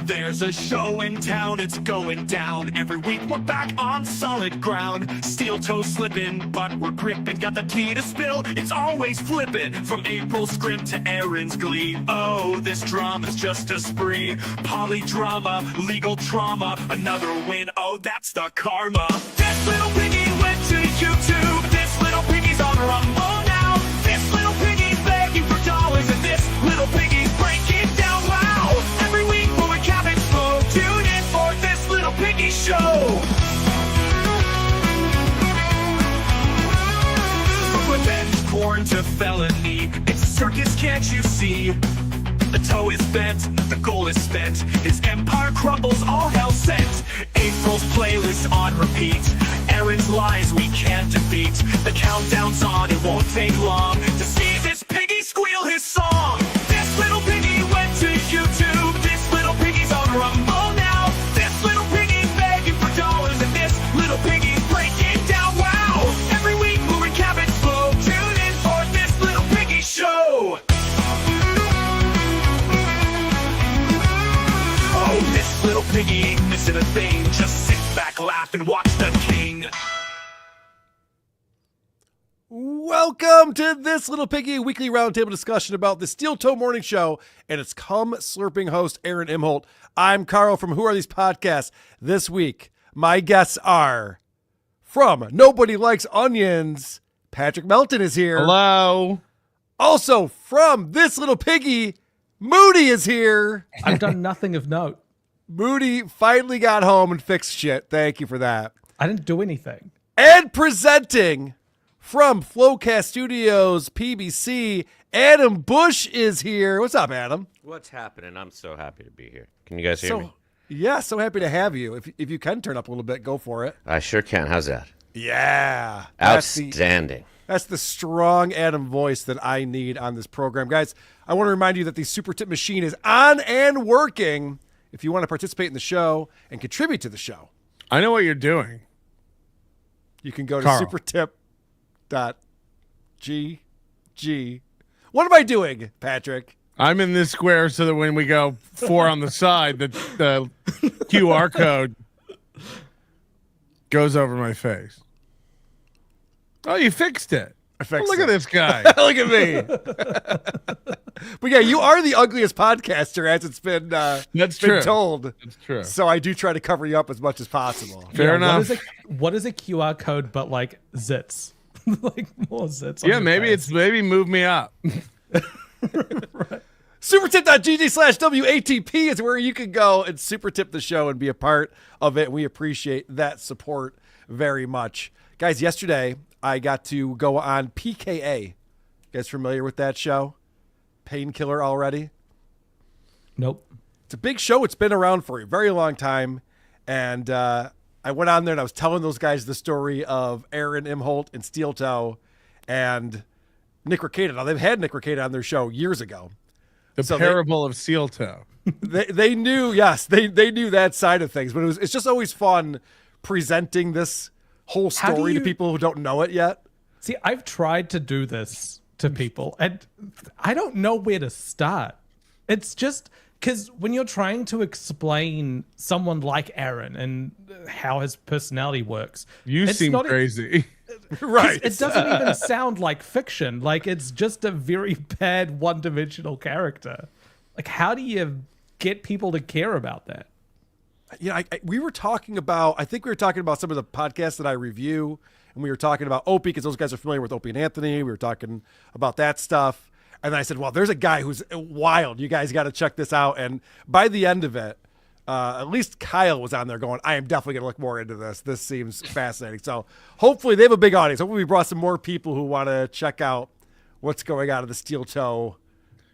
There's a show in town, it's going down. Every week we're back on solid ground. Steel toe slipping, but we're gripping. Got the tea to spill, it's always flipping. From April's scrim to Aaron's glee. Oh, this drama's just a spree. Polydrama, legal trauma. Another win, oh, that's the karma. This little piggy went to YouTube. This little piggy's on Rumble now. This little piggy's begging for dollars. And this little piggy's breaking down loud. Every week we'll recap it slow. Tune in for this little piggy show. From revenge porn to felony, it's a circus, can't you see? The toe is bent, the goal is spent. His empire crumbles, all hell sent. April's playlist on repeat. Aaron's lies we can't defeat. The countdown's on, it won't take long to see this piggy squeal his song. This little piggy went to YouTube. This little piggy's on Rumble now. This little piggy's begging for dollars. And this little piggy's breaking down, wow. Every week we'll recap it slow. Tune in for this little piggy show. Oh, this little piggy ain't missing a thing. Just sit back, laugh, and watch the king. Welcome to This Little Piggy, weekly roundtable discussion about the Steel Toe Morning Show and its slurping host, Aaron Imholt. I'm Carl from Who Are These Podcasts. This week, my guests are from Nobody Likes Onions, Patrick Melton is here. Hello. Also from This Little Piggy, Moody is here. I've done nothing of note. Moody finally got home and fixed shit. Thank you for that. I didn't do anything. And presenting from Flowcast Studios, PBC, Adam Busch is here. What's up, Adam? What's happening? I'm so happy to be here. Can you guys hear me? Yeah, so happy to have you. If you can turn up a little bit, go for it. I sure can. How's that? Yeah. Outstanding. That's the strong Adam voice that I need on this program. Guys, I want to remind you that the Super Tip machine is on and working. If you want to participate in the show and contribute to the show, I know what you're doing. you can go to Carl. supertip.gg. What am I doing, Patrick? I'm in this square so that when we go 4 on the side, the QR code goes over my face. Oh, you fixed it. I fixed Look at it. this guy. Look at me. But yeah, you are the ugliest podcaster, as it's been, That's been true. told. That's true. So I do try to cover you up as much as possible. Fair enough. What is a QR code but like zits? Like more zits. on Yeah, your maybe face. it's move me up. Right. Supertip.gg/WATP is where you can go and super tip the show and be a part of it. We appreciate that support very much. Guys, yesterday I got to go on PKA. You guys familiar with that show? Painkiller already? Nope. It's a big show. It's been around for a very long time. And I went on there and I was telling those guys the story of Aaron Imholt and Steel Toe and Nick Rekieta. Now, they've had Nick Rekieta on their show years ago. The So parable of Steel Toe. They knew, yes, they knew that side of things. But it's just always fun presenting this whole How do story to you- people who don't know it yet. See, I've tried to do this to people, and I don't know where to start. It's just because when you're trying to explain someone like Aaron and how his personality works, You it's seem not- crazy. Right. It doesn't even sound like fiction. Like, it's just a very bad one-dimensional character. Like, how do you get people to care about that? You know, we were talking about, I think we were talking about some of the podcasts that I review, and we were talking about Opie, because those guys are familiar with Opie and Anthony. We were talking about that stuff. And then I said, well, there's a guy who's wild. You guys got to check this out. And by the end of it, at least Kyle was on there going, I am definitely going to look more into this. This seems fascinating. So hopefully they have a big audience. Hopefully we brought some more people who want to check out what's going on in the Steel Toe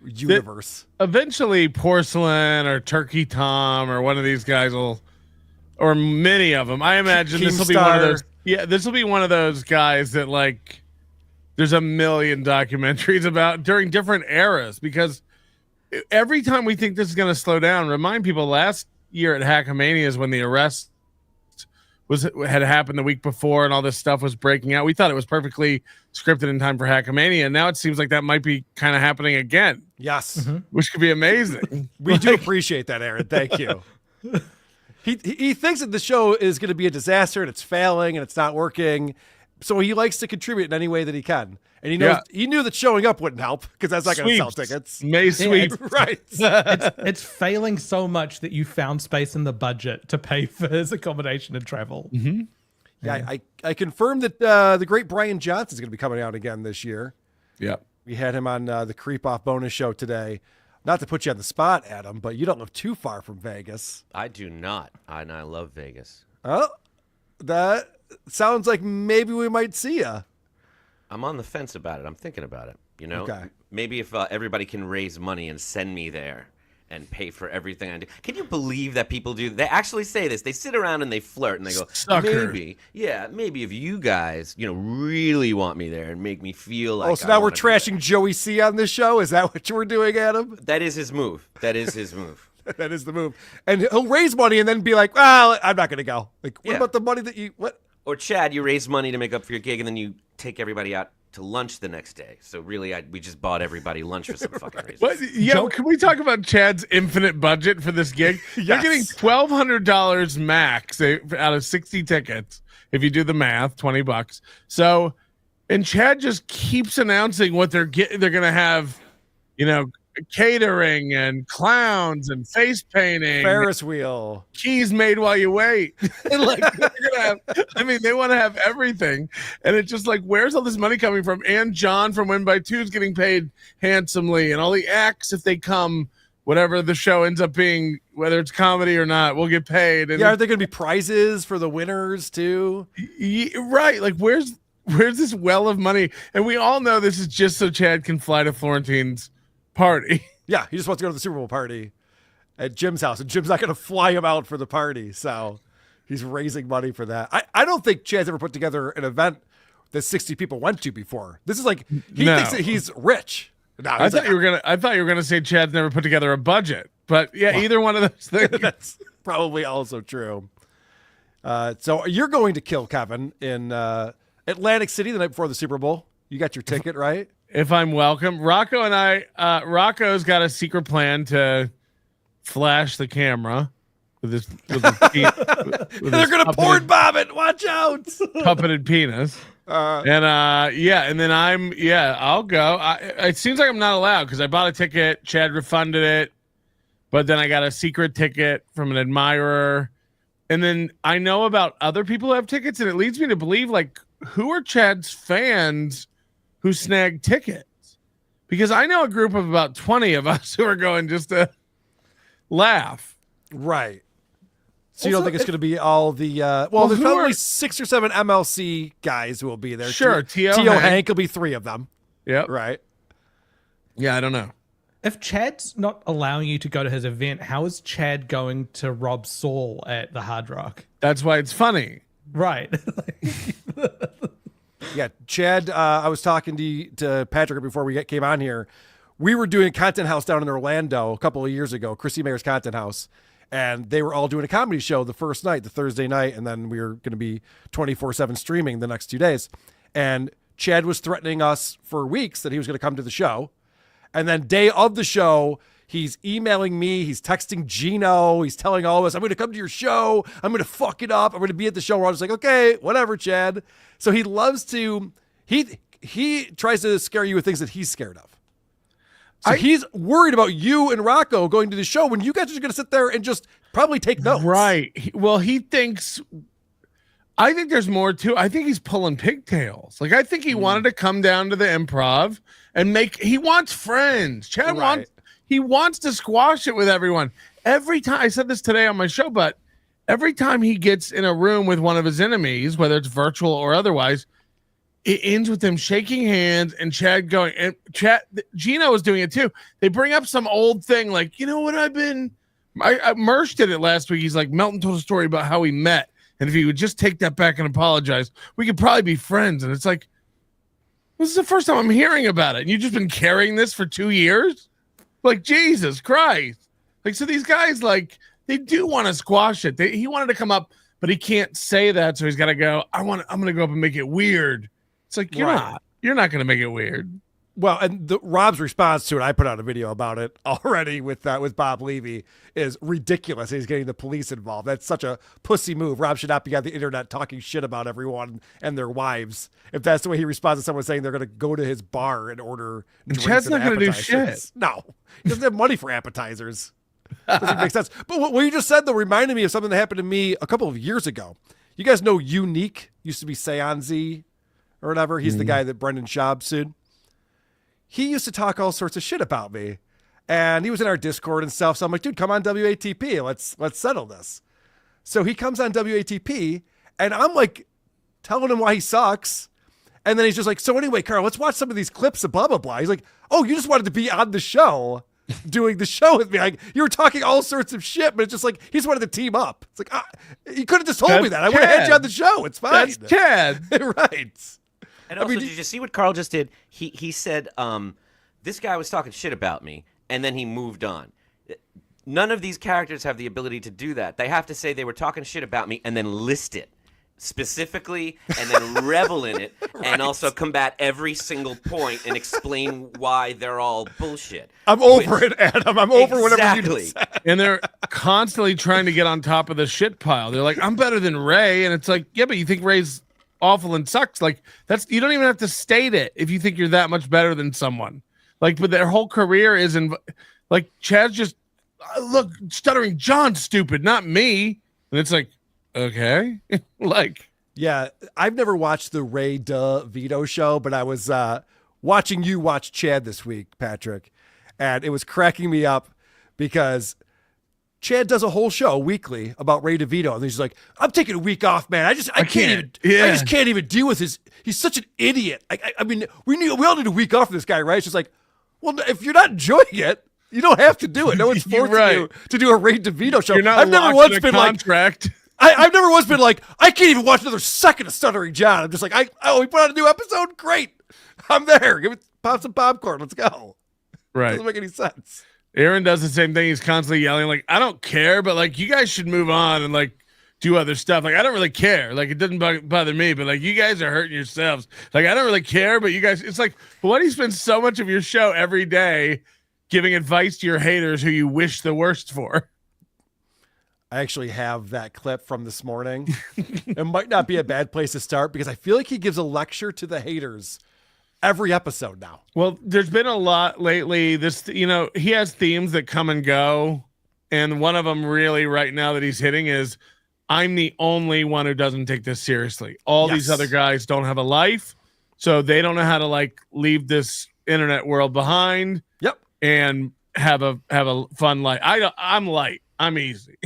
universe. Eventually, Porcelain or Turkey Tom or one of these guys will, or many of them. I imagine this will be one of Keemstar. those. Yeah, this will be one of those guys that, like, there's a million documentaries about during different eras, because every time we think this is going to slow down, remind people last year at Hackamania is when the arrests had happened the week before, and all this stuff was breaking out. We thought it was perfectly scripted in time for Hackamania. Now it seems like that might be kind of happening again. Yes, which could be amazing. we do appreciate that, Aaron. Thank you. He thinks that the show is going to be a disaster and it's failing and it's not working. So he likes to contribute in any way that he can. And he knows he knew that showing up wouldn't help because that's not going to sell tickets. May sweep. Right. It's failing so much that you found space in the budget to pay for his accommodation and travel. Mm-hmm. Yeah, I confirmed that the great Brian Johnson is going to be coming out again this year. Yeah. We had him on the Creep Off bonus show today. Not to put you on the spot, Adam, but you don't live too far from Vegas. I do not. And I love Vegas. Oh, that sounds like maybe we might see you. I'm on the fence about it. I'm thinking about it. You know, Okay. Maybe if everybody can raise money and send me there and pay for everything I do. Can you believe that people do? They actually say this. They sit around and they flirt and they go, Sucker. maybe if you guys, really want me there and make me feel like. Oh, so now we're trashing Joey C on this show? Is that what you were doing, Adam? That is his move. That is his move. That is the move. And he'll raise money and then be like, well, I'm not going to go. Like, what Yeah. about the money that you, what? Or Chad, you raise money to make up for your gig and then you take everybody out to lunch the next day. So really, we just bought everybody lunch for some fucking reason. What? Yeah, can we talk about Chad's infinite budget for this gig? They're Yes. getting $1,200 max out of 60 tickets. If you do the math, $20. So, and Chad just keeps announcing what they're going to have, catering and clowns and face painting, Ferris wheel. keys made while you wait. And like they're gonna have, they want to have everything, and it's just like, where's all this money coming from? And John from Win by Two is getting paid handsomely, and all the acts, if they come, whatever the show ends up being, whether it's comedy or not, will get paid. And Yeah, are there going to be prizes for the winners too? right, like where's this well of money? And we all know this is just so Chad can fly to Florentine's party. Yeah, he just wants to go to the Super Bowl party at Jim's house, and Jim's not going to fly him out for the party, so he's raising money for that. I don't think Chad's ever put together an event that 60 people went to before. This is like he No. thinks that he's rich. No, I thought you were gonna say Chad's never put together a budget, but yeah, either one of those things. That's probably also true. So you're going to kill Kevin in Atlantic City the night before the Super Bowl. You got your ticket, right? If I'm welcome, Rocco and I, Rocco's got a secret plan to flash the camera with his They're going to porn bomb it. Watch out. puppeted penis. And then I'll go. It seems like I'm not allowed because I bought a ticket. Chad refunded it, but then I got a secret ticket from an admirer. And then I know about other people who have tickets, and it leads me to believe, like, who are Chad's fans who snag tickets? Because I know a group of about 20 of us who are going just to laugh. Right. So you Also, don't think it's going to be all the there's probably 6 or 7 MLC guys who will be there. Sure, T.O. Hank will be 3 of them. Yep. Right. Yeah, I don't know. If Chad's not allowing you to go to his event, how is Chad going to rob Saul at the Hard Rock? That's why it's funny. Right. Yeah, Chad, I was talking to Patrick before we came on here. We were doing a content house down in Orlando a couple of years ago, Chrissy Mayer's Content House, and they were all doing a comedy show the first night, the Thursday night, and then we were going to be 24/7 streaming the next 2 days. And Chad was threatening us for weeks that he was going to come to the show. And then day of the show, he's emailing me, he's texting Gino, he's telling all of us, I'm going to come to your show, I'm going to fuck it up, I'm going to be at the show. We're all just like, okay, whatever, Chad. So he loves to, he tries to scare you with things that he's scared of. So he's worried about you and Rocco going to the show when you guys are going to sit there and just probably take notes. Right. He thinks, I think there's more to, I think he's pulling pigtails. Like, I think he wanted to come down to the Improv and he wants friends. Chad wants to squash it with everyone. Every time, I said this today on my show, but every time he gets in a room with one of his enemies, whether it's virtual or otherwise, it ends with them shaking hands and Chad going, and Gino was doing it too. They bring up some old thing like, you know what, I Mersh did it last week. He's like, Melton told a story about how he met. And if he would just take that back and apologize, we could probably be friends. And it's like, this is the first time I'm hearing about it. And you've just been carrying this for 2 years? Like, Jesus Christ. Like, so these guys, like, they do want to squash it. He wanted to come up but he can't say that, so he's got to go. I'm gonna go up and make it weird. It's like you're not gonna make it weird. Well, and Rob's response to it, I put out a video about it already with Bob Levy, is ridiculous. He's getting the police involved. That's such a pussy move. Rob should not be on the internet talking shit about everyone and their wives. If that's the way he responds to someone saying they're going to go to his bar and order drinks Chad's and not going to do appetizers. shit. No, he doesn't have money for appetizers. Doesn't make sense. But what you just said, though, reminded me of something that happened to me a couple of years ago. You guys know Unique? Used to be Seanzi or whatever. He's the guy that Brendan Schaub sued. He used to talk all sorts of shit about me, and he was in our Discord and stuff. So I'm like, dude, come on WATP. Let's settle this. So he comes on WATP, and I'm like telling him why he sucks. And then he's just like, so anyway, Carl, let's watch some of these clips of blah, blah, blah. He's like, oh, you just wanted to be on the show doing the show with me. Like, you were talking all sorts of shit, but it's just like, he just wanted to team up. It's like, you could have just told me that. I would have had you on the show. It's fine. That's Chad. Right. And also, did you see what Carl just did? He said, this guy was talking shit about me, and then he moved on. None of these characters have the ability to do that. They have to say they were talking shit about me and then list it specifically and then revel in it and also combat every single point and explain why they're all bullshit. I'm over it, Adam. I'm over whatever you just said. And they're constantly trying to get on top of the shit pile. They're like, I'm better than Ray. And it's like, yeah, but you think Ray's awful and sucks. Like, you don't even have to state it if you think you're that much better than someone. Like, but their whole career is like Chad's just look, Stuttering John's stupid, not me. And it's like, okay. Like, yeah, I've never watched the Ray Vito show, but I was watching you watch Chad this week, Patrick, and it was cracking me up because Chad does a whole show weekly about Ray DeVito, and he's like, "I'm taking a week off, man. I can't even deal with his. He's such an idiot. I mean, we all need a week off from this guy, right?" It's just like, well, if you're not enjoying it, you don't have to do it. No one's forcing you to do a Ray DeVito show. You're not I've never once been contract. I've never once been like, I can't even watch another second of Stuttering John. I'm just like, we put out a new episode? Great. I'm there. Pop some popcorn. Let's go. Right. Doesn't make any sense. Aaron does the same thing. He's constantly yelling, like, I don't care, but like, you guys should move on and like do other stuff. Like, I don't really care. Like, it doesn't bother me, but like, you guys are hurting yourselves. Like, I don't really care, but you guys, it's like, why do you spend so much of your show every day giving advice to your haters who you wish the worst for? I actually have that clip from this morning. It might not be a bad place to start because I feel like he gives a lecture to the haters every episode now. Well, there's been a lot lately. He has themes that come and go. And one of them really right now that he's hitting is, I'm the only one who doesn't take this seriously. All these other guys don't have a life. So they don't know how to like leave this internet world behind. Yep. And have a fun life. I'm light. I'm easy.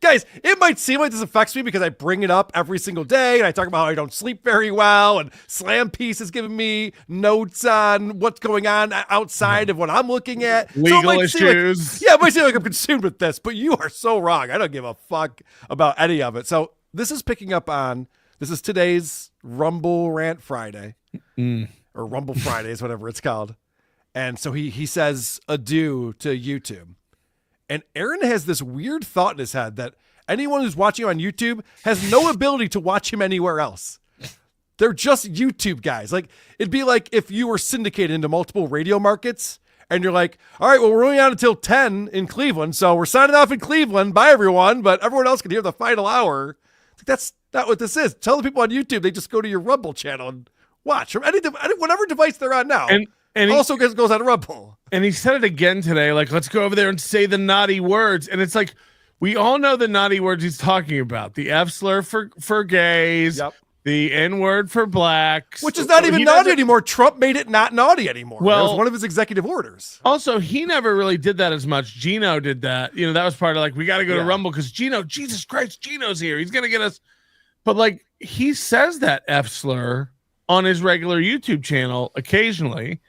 Guys, it might seem like this affects me because I bring it up every single day and I talk about how I don't sleep very well, and Slam Piece is giving me notes on what's going on outside of what I'm looking at. Legal issues. It might seem like I'm consumed with this, but you are so wrong. I don't give a fuck about any of it. So this is picking up on, this is today's Rumble Rant Friday or Rumble Fridays, whatever it's called. And so he says adieu to YouTube. And Aaron has this weird thought in his head that anyone who's watching him on YouTube has no ability to watch him anywhere else. They're just YouTube guys. Like, it'd be like if you were syndicated into multiple radio markets and you're like, all right, well, we're only on until 10 in Cleveland, so we're signing off in Cleveland. Bye, everyone. But everyone else can hear the final hour. It's like, that's not what this is. Tell the people on YouTube they just go to your Rumble channel and watch from whatever device they're on now. And also goes on Rumble. And he said it again today, like, let's go over there and say the naughty words. And it's like, we all know the naughty words he's talking about. The F slur for gays, the N word for blacks. Which is not even naughty anymore. Trump made it not naughty anymore. Well, that was one of his executive orders. Also, he never really did that as much. Gino did that. That was part of like, we got to go to Rumble because Jesus Christ, Gino's here. He's going to get us. But like, he says that F slur on his regular YouTube channel occasionally,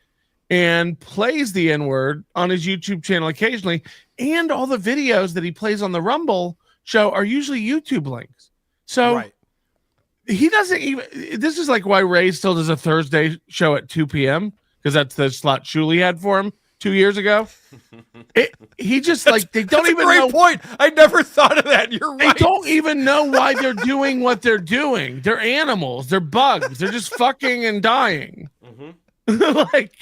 and plays the N-word on his YouTube channel occasionally, and all the videos that he plays on the Rumble show are usually YouTube links. So he doesn't even, this is like why Ray still does a Thursday show at 2 p.m. because that's the slot Shuli had for him. 2 years ago. He just like they don't That's even a great know. point. I never thought of that. You're They right. don't even know why they're doing what they're doing. They're animals. They're bugs. They're just fucking and dying. Like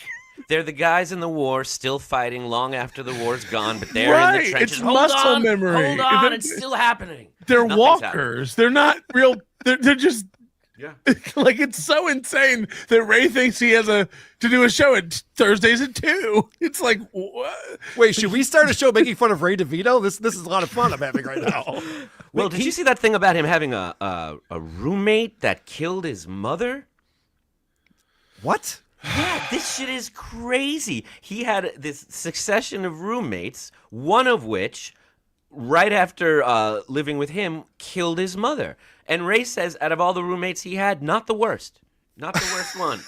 They're the guys in the war still fighting long after the war's gone, but they're in Right, the trenches. it's Hold muscle on, memory. Hold on, it's still happening. they're Nothing's walkers. They're not real. They're just Yeah. like it's so insane that Ray thinks he has to do a show at Thursdays at 2. It's like what? Wait, should we start a show making fun of Ray DeVito? This is a lot of fun I'm having right now. Well, did you see that thing about him having a roommate that killed his mother? What? Yeah, this shit is crazy. He had this succession of roommates, one of which, right after living with him, killed his mother. And Ray says, out of all the roommates he had, not the worst. Not the worst one.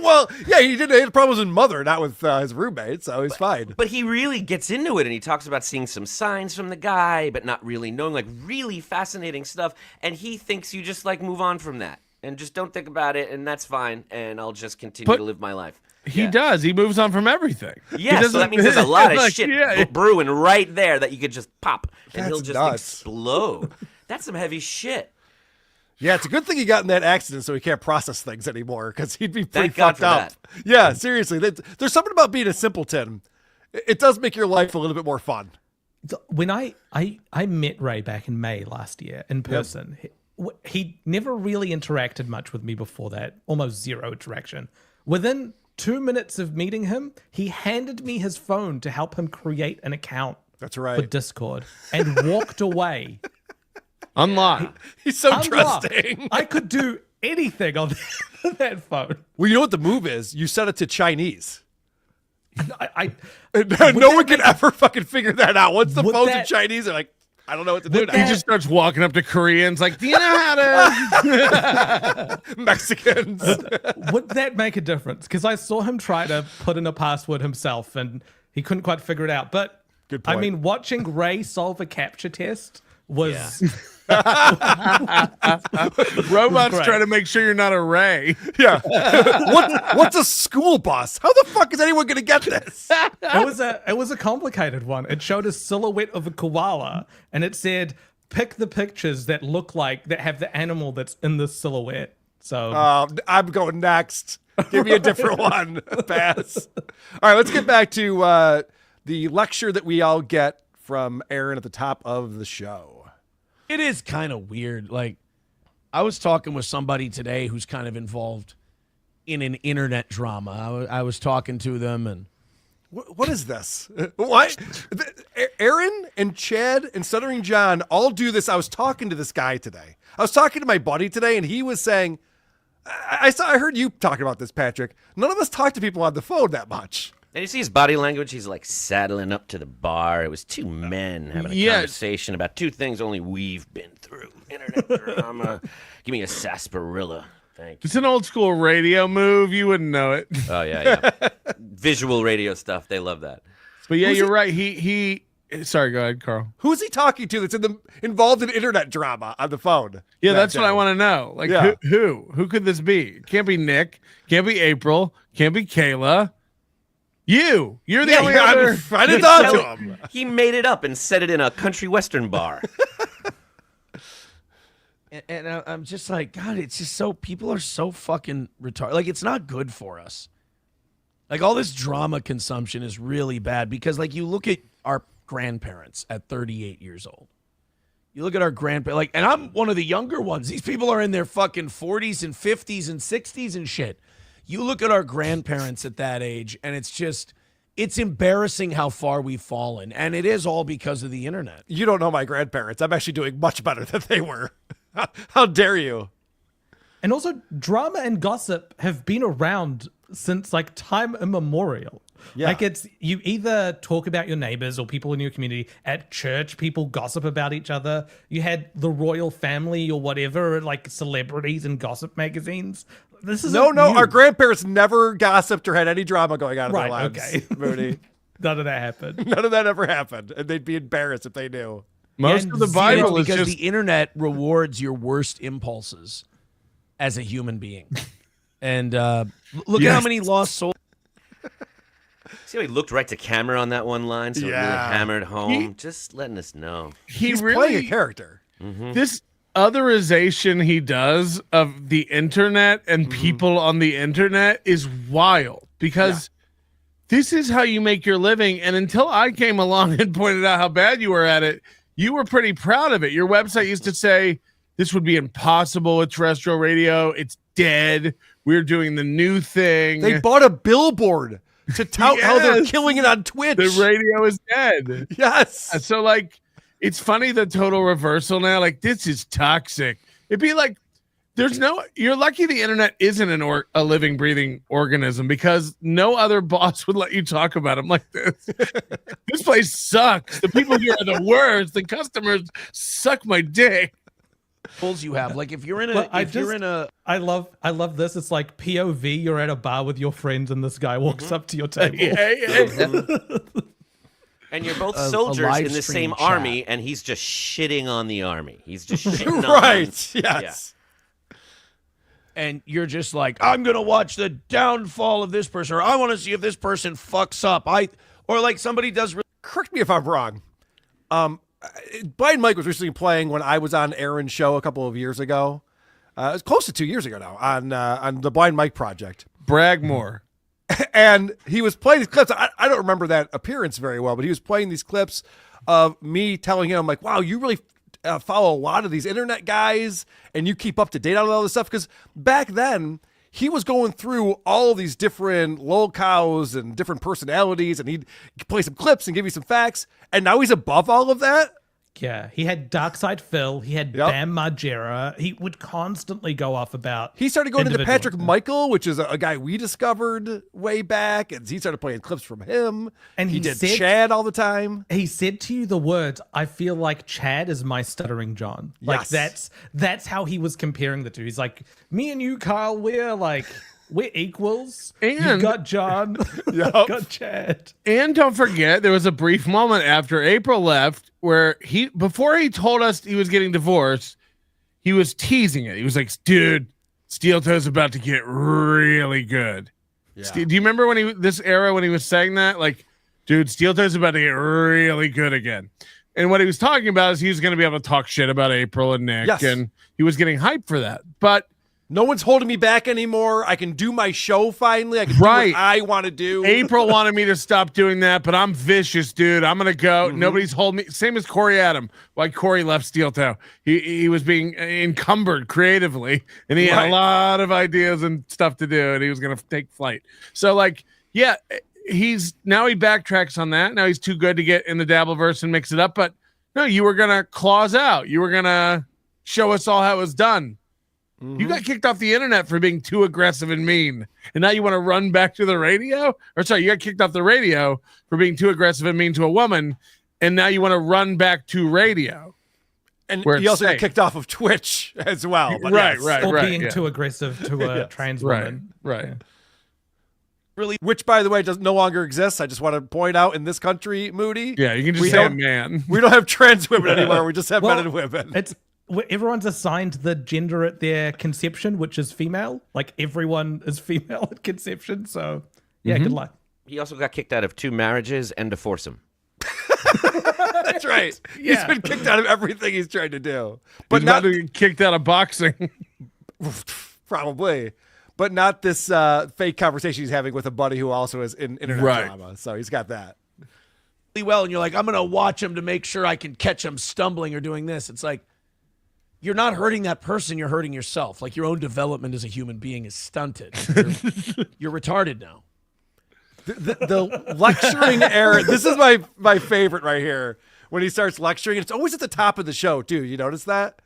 Well, yeah, he had problems with mother, not with his roommate, so he's fine. But he really gets into it, and he talks about seeing some signs from the guy, but not really knowing, like, really fascinating stuff. And he thinks you just, like, move on from that. And just don't think about it, and that's fine, and I'll just continue to live my life. He does. He moves on from everything. Yeah, He so that doesn't- means there's a lot of like, shit yeah. brewing right there that you could just pop, and That's he'll just nuts. explode. That's some heavy shit. Yeah, it's a good thing he got in that accident so he can't process things anymore because he'd be pretty Thank God fucked for up. that. Yeah, seriously. There's something about being a simpleton. It does make your life a little bit more fun. When I met Ray back in May last year in person, he never really interacted much with me before that, almost zero interaction. Within 2 minutes of meeting him, he handed me his phone to help him create an account That's for right. Discord and walked away. Unlocked. He's so Unlocked. trusting. I could do anything on that phone. Well, you know what the move is? You set it to Chinese. I No one can ever fucking figure that out. Once the Would phone's in that- Chinese, they're like, I don't know what to do He now. just starts walking up to Koreans like, do you know how to? Mexicans. would that make a difference? Because I saw him try to put in a password himself and he couldn't quite figure it out. But Good I point. mean, watching Ray solve a capture test was Robots Great. try to make sure you're not a Ray. Yeah. What's a school bus? How the fuck is anyone going to get this? it was a complicated one. It showed a silhouette of a koala and it said, pick the pictures that look like that have the animal that's in the silhouette. So I'm going next. Give me a different one. Pass. All right, let's get back to the lecture that we all get from Aaron at the top of the show. It is kind of weird. Like, I was talking with somebody today who's kind of involved in an internet drama. I was talking to them, and What is this? What? Aaron and Chad and Stuttering John all do this. I was talking to this guy today. I was talking to my buddy today, and he was saying, I heard you talking about this, Patrick. None of us talk to people on the phone that much. And you see his body language? He's like saddling up to the bar. It was two men having a Yes. conversation about two things only we've been through. Internet drama. Give me a sarsaparilla. Thank you. It's an old school radio move. You wouldn't know it. Oh, yeah. Visual radio stuff. They love that. But yeah, you're right. He sorry, go ahead, Carl. Who's he talking to that's involved in internet drama on the phone? Yeah, that that's what day? I want to know. Like Yeah. who could this be? Can't be Nick. Can't be April. Can't be Kayla. You're the only other. I didn't talk to Tell- him. He made it up and said it in a country western bar. and I'm just like, God, it's just so, people are so fucking retarded. Like, it's not good for us. Like, all this drama consumption is really bad because, like, you look at our grandparents at 38 years old. You look at our grandparents, like, and I'm one of the younger ones. These people are in their fucking 40s and 50s and 60s and shit. You look at our grandparents at that age, and it's embarrassing how far we've fallen. And it is all because of the internet. You don't know my grandparents. I'm actually doing much better than they were. How dare you? and also drama and gossip have been around since like time immemorial. Yeah. Like it's, you either talk about your neighbors or people in your community. At church, people gossip about each other. You had the royal family or whatever, like celebrities and gossip magazines. This is No, new. our grandparents never gossiped or had any drama going on in their Right, lives. okay. Moody. None of that happened. None of that ever happened, and they'd be embarrassed if they knew. Most And of the zero Bible is because just the internet rewards your worst impulses as a human being. And look at how many lost souls. See how he looked right to camera on that one line, so it really Yeah. hammered home. Just letting us know. He's really playing a character. this otherization he does of the internet and people on the internet is wild because this is how you make your living. And until I came along and pointed out how bad you were at it, you were pretty proud of it. Your website used to say this would be impossible with terrestrial radio. It's dead. We're doing the new thing. They bought a billboard to tout how they're Yes. killing it on Twitch. The radio is dead. Yes. So like, it's funny the total reversal now. Like, this is toxic. It'd be like, you're lucky the internet isn't a living, breathing organism because no other boss would let you talk about them like this. This place sucks. The people here are the worst. The customers suck my dick. Pulls you have. Like if you're in a, Well, I I love this. It's like POV. You're at a bar with your friends, and this guy walks up to your table. And you're both A soldiers live in the stream same chat. army, and he's just shitting on the army. He's just shitting Right. on Yes. and you're just like, I'm gonna watch the downfall of this person, or I want to see if this person fucks up. Or like somebody does. Correct me if I'm wrong. Blind Mike was recently playing when I was on Aaron's show a couple of years ago. It was close to 2 years ago now on the Blind Mike project. Brag more. And he was playing these clips. I don't remember that appearance very well, but he was playing these clips of me telling him, like, wow, you really follow a lot of these internet guys and you keep up to date on all this stuff. Because back then, he was going through all of these different lolcows and different personalities, and he'd play some clips and give you some facts. And now he's above all of that. Yeah, he had Darkside Phil. He had Yep. Bam Margera. He would constantly go off about. He started going into individual- Patrick Michael, which is a guy we discovered way back, and he started playing clips from him. And he he did said- Chad all the time. He said to you the words, "I feel like Chad is my stuttering John." Like Yes. that's how he was comparing the two. He's like, "Me and you, Kyle, we're equals. You And- got John, Yup. I got Chad." And don't forget, there was a brief moment after April left where before he told us he was getting divorced, he was teasing it. He was like, dude, Steel Toe's about to get really good. Yeah. Do you remember when he was saying that? Like, dude, Steel Toe's about to get really good again. And what he was talking about is he was going to be able to talk shit about April and Nick. Yes. And he was getting hyped for that. But No one's holding me back anymore. I can do my show finally. I can Right. do what I want to do. April wanted me to stop doing that, but I'm vicious, dude. I'm gonna go. Nobody's holding me. Same as Corey Adam. Why Corey left Steel Toe? He was being encumbered creatively, and he had Right. a lot of ideas and stuff to do, and he was gonna take flight. So like, yeah, he backtracks on that. Now he's too good to get in the Dabbleverse and mix it up. But no, you were gonna clause out. You were gonna show us all how it was done. You got kicked off the internet for being too aggressive and mean. And now you want to run back to the radio? Or sorry, you got kicked off the radio for being too aggressive and mean to a woman. And now you want to run back to radio. And where he it's also got safe. kicked off of Twitch as well. But Right, yes. right. Or being yeah. too aggressive to a trans Right, woman. right. Which, by the way, no longer exists. I just want to point out in this country, Moody. Yeah, you can just We say a don't- man. We don't have trans women anymore. We just have men Well, and women. Everyone's assigned the gender at their conception, which is female. Like everyone is female at conception. So yeah, good luck. He also got kicked out of 2 marriages and a foursome. That's right. He's Yeah. been kicked out of everything he's trying to do. But But not not to get kicked out of boxing. probably. But not this fake conversation he's having with a buddy who also is in internet Right. drama. So he's got that. really well, and you're like, I'm gonna watch him to make sure I can catch him stumbling or doing this. It's like you're not hurting that person, you're hurting yourself. Like your own development as a human being is stunted. You're retarded now. The lecturing error. This is my favorite right here. When he starts lecturing, it's always at the top of the show too. You notice that?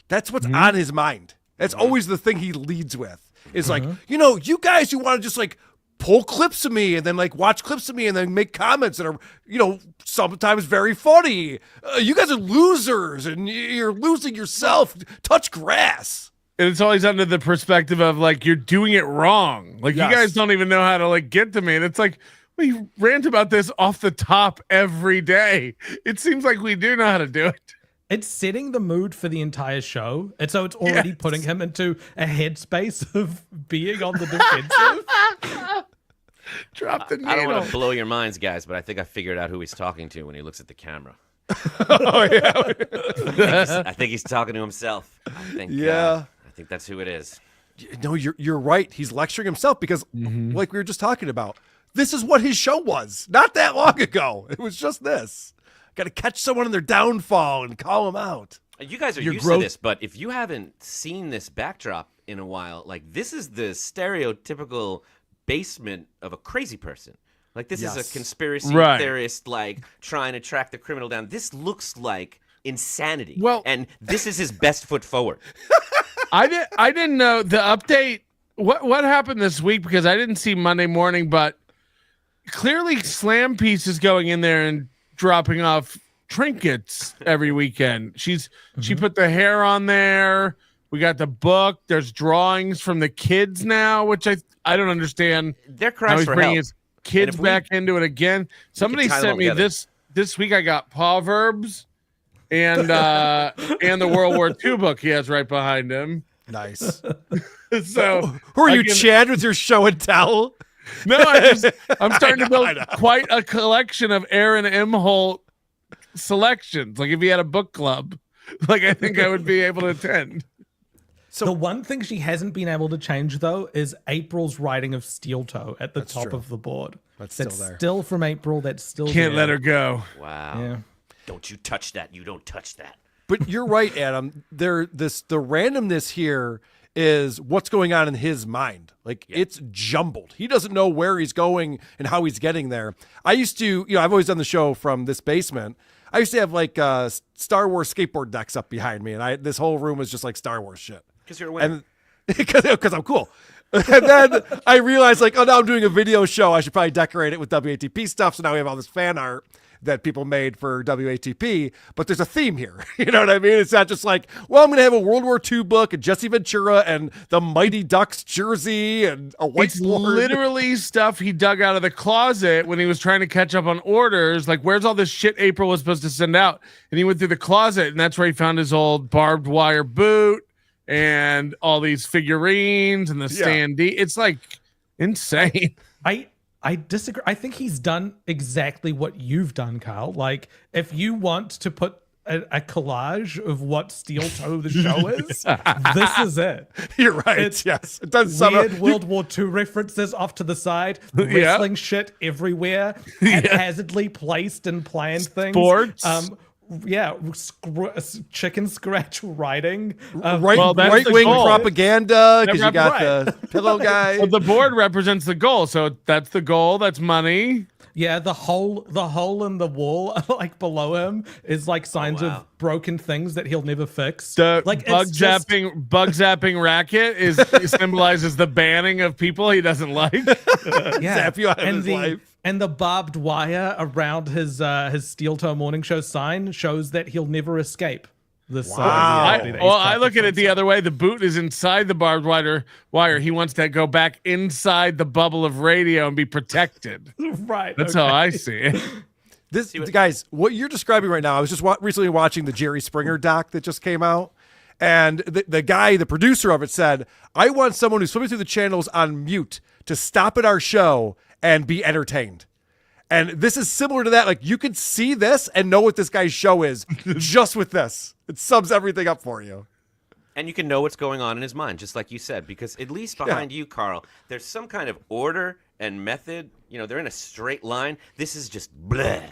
That's what's on his mind. That's always the thing he leads with. Is like, you guys who want to just like pull clips of me and then like watch clips of me and then make comments that are, sometimes very funny. You guys are losers and you're losing yourself. Touch grass. And it's always under the perspective of like, you're doing it wrong. Like Yes. you guys don't even know how to like get to me. And it's like, we rant about this off the top every day. It seems like we do know how to do it. It's setting the mood for the entire show. And so it's already putting him into a headspace of being on the defensive. Drop the needle. I don't want to blow your minds, guys, but I think I figured out who he's talking to when he looks at the camera. Oh yeah. I think he's talking to himself. I think that's who it is. No, you're right. He's lecturing himself because, like we were just talking about, this is what his show was not that long ago. It was just this. Got to catch someone in their downfall and call them out. You guys are used to this, but if you haven't seen this backdrop in a while, like this is the stereotypical basement of a crazy person. Like this is a conspiracy theorist, like trying to track the criminal down. This looks like insanity. Well, and this is his best foot forward. I didn't know the update. What happened this week, because I didn't see Monday morning, but clearly Slam Piece is going in there and dropping off trinkets every weekend. She put the hair on there. We got the book. There's drawings from the kids now, which I don't understand. They're crying for help. His kids back into it again. Somebody sent me this week. I got Proverbs and the World War II book he has right behind him. Nice. So who are you, Chad, with your show and tell? No, I'm starting to build quite a collection of Aaron M. Holt selections. Like if he had a book club, like I think I would be able to attend. So the one thing she hasn't been able to change, though, is April's writing of Steel Toe at the top of the board. That's still there. Still from April. That's still Can't there. let her go. Wow. Yeah. Don't you touch that. You don't touch that. But you're right, Adam. The randomness here is what's going on in his mind. Like it's jumbled. He doesn't know where he's going and how he's getting there. I used to, I've always done the show from this basement. I used to have like Star Wars skateboard decks up behind me, and this whole room was just like Star Wars shit. Because you're a winner. Because I'm cool. And then I realized, like, now I'm doing a video show. I should probably decorate it with WATP stuff. So now we have all this fan art that people made for WATP, but there's a theme here. You know what I mean? It's not just like, well, I'm going to have a World War II book and Jesse Ventura and the Mighty Ducks jersey and a whiteboard. It's literally stuff he dug out of the closet when he was trying to catch up on orders. Like, where's all this shit April was supposed to send out? And he went through the closet, and that's where he found his old barbed wire boot and all these figurines and the standee. It's like insane. I disagree. I think he's done exactly what you've done, Carl. Like, if you want to put a collage of what Steel Toe the show is, this is it. You're right. Yes. It does weird World War II references off to the side, wrestling shit everywhere, haphazardly placed and planned things. Sports. Chicken scratch writing. Right-wing propaganda, because you got the pillow guy. Well, the board represents the goal, so that's the goal. That's money. Yeah, the hole in the wall, like below him, is like signs of broken things that he'll never fix. The like bug zapping racket symbolizes the banning of people he doesn't like. Zap you out of his life. And the barbed wire around his Steel Toe Morning Show sign shows that he'll never escape this. I look at it the other way. The boot is inside the barbed wire. He wants to go back inside the bubble of radio and be protected. Right. That's how I see it. Guys, what you're describing right now, I was just recently watching the Jerry Springer doc that just came out. And the guy, the producer of it, said, I want someone who's swimming through the channels on mute to stop at our show and be entertained. And this is similar to that. Like, you could see this and know what this guy's show is just with this. It sums everything up for you. And you can know what's going on in his mind, just like you said, because at least behind you, Carl, there's some kind of order and method. They're in a straight line. This is just blah.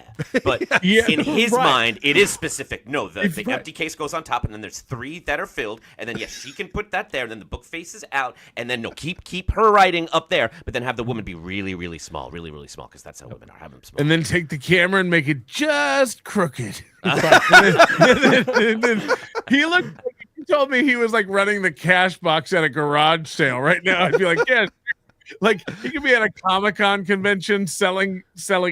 But in his mind, it is specific. No, the empty case goes on top, and then there's 3 that are filled, and then she can put that there, and then the book faces out, and then keep her writing up there, but then have the woman be really, really small, because that's how women are. Have them small. And then take the camera and make it just crooked. And then he looked. He told me he was like running the cash box at a garage sale right now. I'd be like, yeah. Like he could be at a Comic-Con convention selling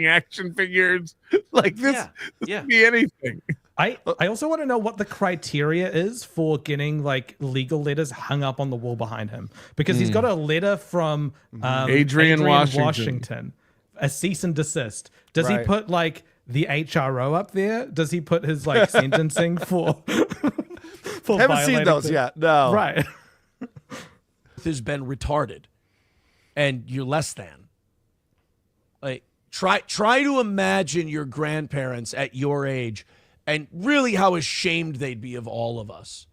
action figures. Like this could be anything. I also want to know what the criteria is for getting like legal letters hung up on the wall behind him, because he's got a letter from Adrian Washington, a cease and desist. Does he put like the HRO up there? Does he put his like sentencing for haven't seen those yet. No. Right. Has been retarded. And you're less than. Like try to imagine your grandparents at your age and really how ashamed they'd be of all of us.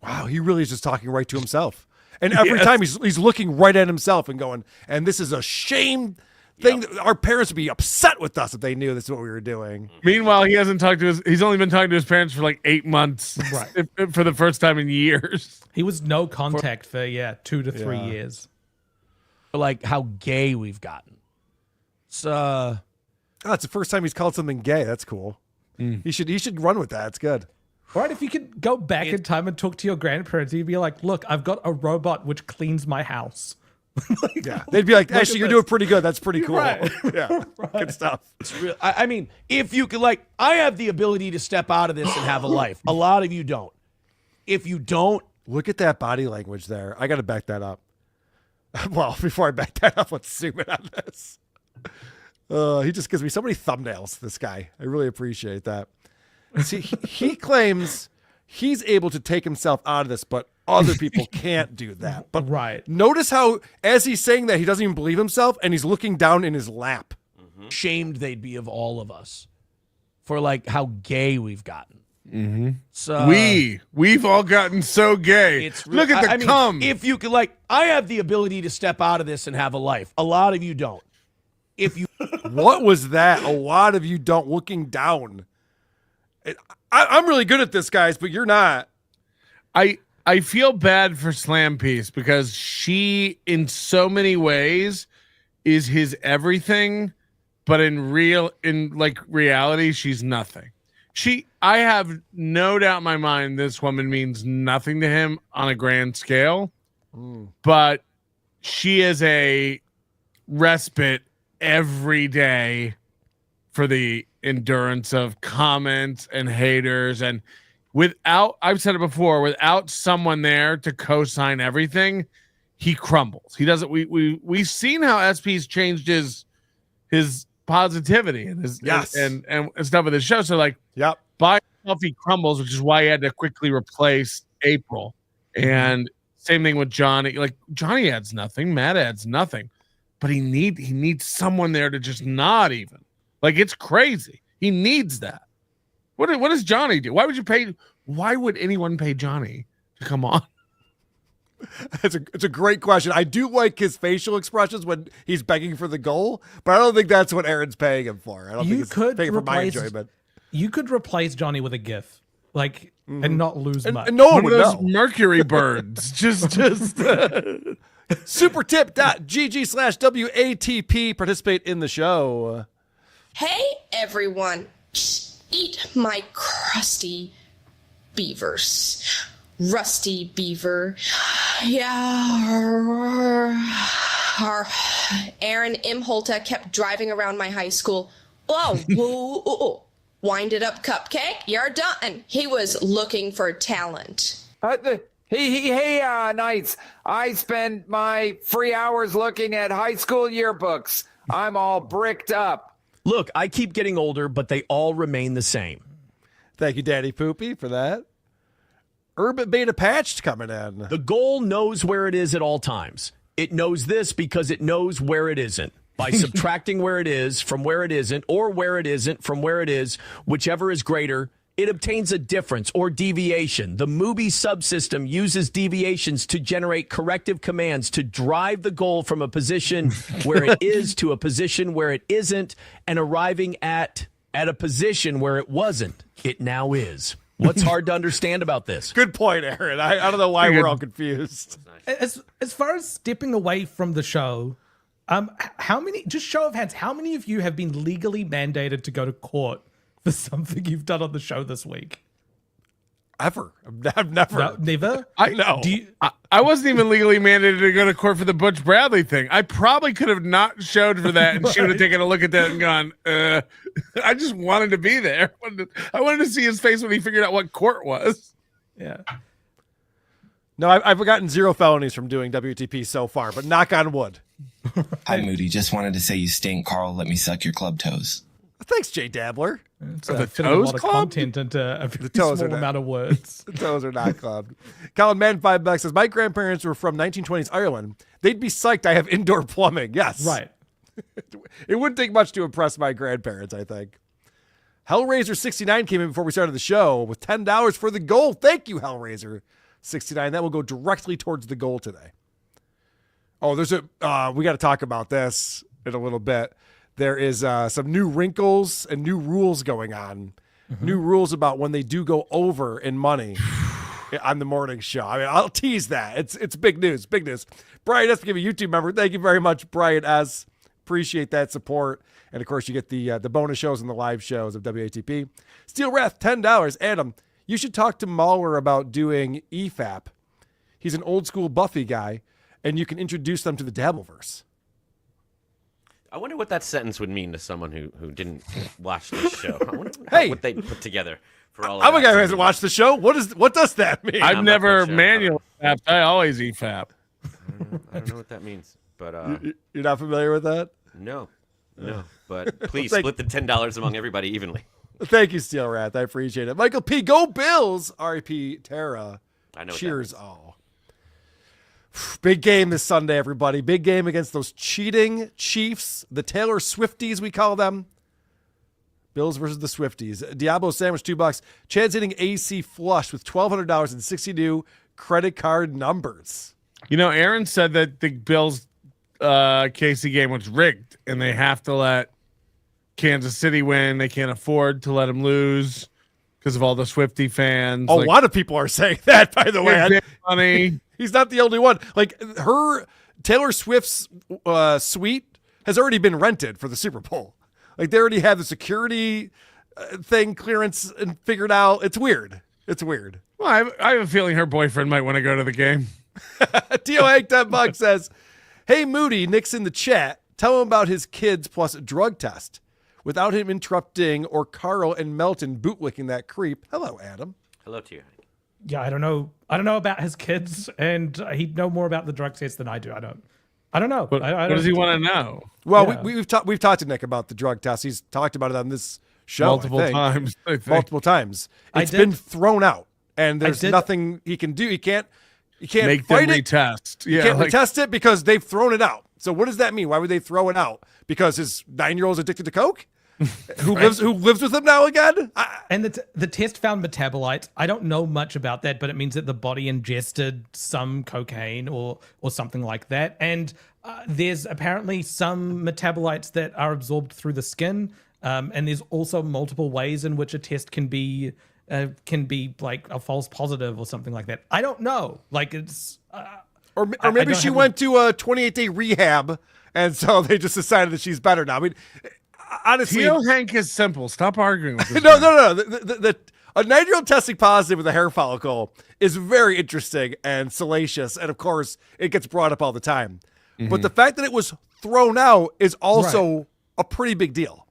Wow, he really is just talking right to himself. And every time he's looking right at himself and going, and this is a shame thing. That our parents would be upset with us if they knew this is what we were doing. Meanwhile, he's only been talking to his parents for like 8 months, right? For the first time in years. He was no contact for 2 to 3 years. Like how gay we've gotten. It's it's the first time he's called something gay. That's cool. He should run with that. It's good. Right, if you could go back in time and talk to your grandparents, you'd be like, look, I've got a robot which cleans my house. Yeah, they'd be like, actually, you're doing pretty good. That's pretty cool. Right. Yeah, good stuff. It's real. I mean, if you could, like, I have the ability to step out of this and have a life. A lot of you don't. If you don't, look at that body language there. I got to back that up. Well, before I back that up, let's zoom in on this. He just gives me so many thumbnails, this guy. I really appreciate that. See, he claims he's able to take himself out of this, but other people can't do that. But notice how, as he's saying that, he doesn't even believe himself, and he's looking down in his lap. Shamed they'd be of all of us for like how gay we've gotten. So we've all gotten so gay. Look at the cum. If you could, like, I have the ability to step out of this and have a life. A lot of you don't. If you, what was that? A lot of you don't. Looking down. I'm really good at this, guys, but you're not. I feel bad for Slam Piece because she, in so many ways, is his everything, but in reality, she's nothing. I have no doubt in my mind this woman means nothing to him on a grand scale, but she is a respite every day for the endurance of comments and haters. And I've said it before, without someone there to co-sign everything, he crumbles. He doesn't. We've seen how SP's changed his positivity and his and stuff with his show. So like, by himself he crumbles, which is why he had to quickly replace April. And same thing with Johnny. Like Johnny adds nothing, Matt adds nothing, but he needs someone there to just nod even. Like it's crazy. He needs that. What does Johnny do? Why would anyone pay Johnny to come on? It's a great question. I do like his facial expressions when he's begging for the goal, but I don't think that's what Aaron's paying him for. I don't think he's paying for my enjoyment. You could replace Johnny with a GIF, like, and not lose much. And no one would know. Mercury birds. just supertip.gg/WATP. Participate in the show. Hey, everyone. Eat my crusty beavers. Rusty beaver. Yeah. Aaron Imholta kept driving around my high school. Whoa. Wind it up, Cupcake. You're done. He was looking for talent. Hey, Knights. I spend my free hours looking at high school yearbooks. I'm all bricked up. Look, I keep getting older, but they all remain the same. Thank you, Daddy Poopy, for that. Urban Beta Patched coming in. The goal knows where it is at all times. It knows this because it knows where it isn't. By subtracting where it is from where it isn't, or where it isn't from where it is, whichever is greater, it obtains a difference or deviation. The Mubi subsystem uses deviations to generate corrective commands to drive the goal from a position where it is to a position where it isn't, and arriving at a position where it wasn't. It now is. What's hard to understand about this? Good point, Aaron. I don't know why we're all confused. As far as stepping away from the show, how many, just show of hands, how many of you have been legally mandated to go to court for something you've done on the show this week? Ever. I've never. No, never? I know. I wasn't even legally mandated to go to court for the Butch Bradley thing. I probably could have not showed for that, and she would have taken a look at that and gone, I just wanted to be there. I wanted to see his face when he figured out what court was. Yeah. No, I've gotten 0 felonies from doing WTP so far, but knock on wood. Hi, Moody. Just wanted to say you stink, Carl. Let me suck your club toes. Thanks, Jay Dabbler. It's fit a lot of content into a very small amount of words. The toes are not clubbed. Colin Man $5 says, my grandparents were from 1920s Ireland. They'd be psyched I have indoor plumbing. Yes. Right. It wouldn't take much to impress my grandparents, I think. Hellraiser69 came in before we started the show with $10 for the goal. Thank you, Hellraiser69. That will go directly towards the goal today. Oh, there's we got to talk about this in a little bit. There is some new wrinkles and new rules going on. New rules about when they do go over in money on the morning show. I mean, I'll tease that. It's big news. Big news. Brian S. became a YouTube member. Thank you very much, Brian S. Appreciate that support. And of course, you get the bonus shows and the live shows of WATP. Steel Wrath, $10. Adam, you should talk to Mahler about doing EFAP. He's an old school Buffy guy, and you can introduce them to the Dabbleverse. I wonder what that sentence would mean to someone who didn't watch this show. I wonder what they put together for all of I'm a guy who that. hasn't watched the show. What does that mean? I've I'm never not sure. manual fapped. I always EFAP. I don't know what that means, but You're not familiar with that? no. But please Well, split the $10 among everybody evenly. Thank you, Steel Wrath. I appreciate it. Michael P. Go Bills. R.I.P. Tara. I know what that Cheers means. all. Big game this Sunday, everybody. Big game against those cheating Chiefs, the Taylor Swifties, we call them. Bills versus the Swifties. Diablo sandwich, $2. Chad's hitting AC flush with $1,200 and 62 credit card numbers. You know, Aaron said that the Bills KC game was rigged, and they have to let Kansas City win. They can't afford to let them lose because of all the Swiftie fans. A lot of people are saying that, by the way. Funny. He's not the only one. Like Taylor Swift's suite has already been rented for the Super Bowl. Like they already have the security thing clearance and figured out. It's weird. It's weird. Well, I have a feeling her boyfriend might want to go to the game. Tio Hank $10 says, "Hey Moody, Nick's in the chat. Tell him about his kids plus drug test without him interrupting or Carl and Melton bootlicking that creep." Hello, Adam. Hello to you, Hank. Yeah, I don't know about his kids, and he'd know more about the drug test than I do. I don't know. What does he want to know? Well, Yeah. we've talked to Nick about the drug test. He's talked about it on this show Multiple I think. times. I think. Multiple times. I It's did- been thrown out, and there's did- nothing he can do. He can't Make fight them it. retest. You Yeah, can't like, retest it because they've thrown it out. So what does that mean? Why would they throw it out? Because his 9-year-old's addicted to coke? who lives with him now again? And the test found metabolites. I don't know much about that, but it means that the body ingested some cocaine or something like that. And there's apparently some metabolites that are absorbed through the skin. And there's also multiple ways in which a test can be like a false positive or something like that. I don't know. Like it's Or I maybe don't she have went to a 28-day rehab, and so they just decided that she's better now. I mean, honestly, Tio Hank is simple. Stop arguing with this no. guy. A 9-year-old testing positive with a hair follicle is very interesting and salacious, and of course, it gets brought up all the time. But the fact that it was thrown out is also a pretty big deal.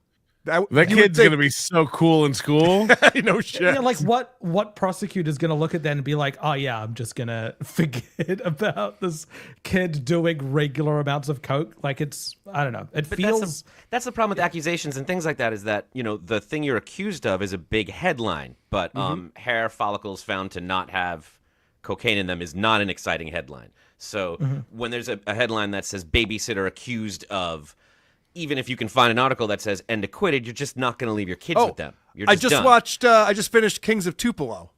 That you would kid's think- gonna be so cool in school. no shit. yeah, like what prosecutor's gonna look at that and be like, oh yeah, I'm just gonna forget about this kid doing regular amounts of coke? Like I don't know. It But feels that's the problem with accusations and things like that is that, the thing you're accused of is a big headline, but hair follicles found to not have cocaine in them is not an exciting headline. So when there's a headline that says babysitter accused of, even if you can find an article that says and acquitted, you're just not going to leave your kids with them. You're I just just done. watched. I just finished Kings of Tupelo,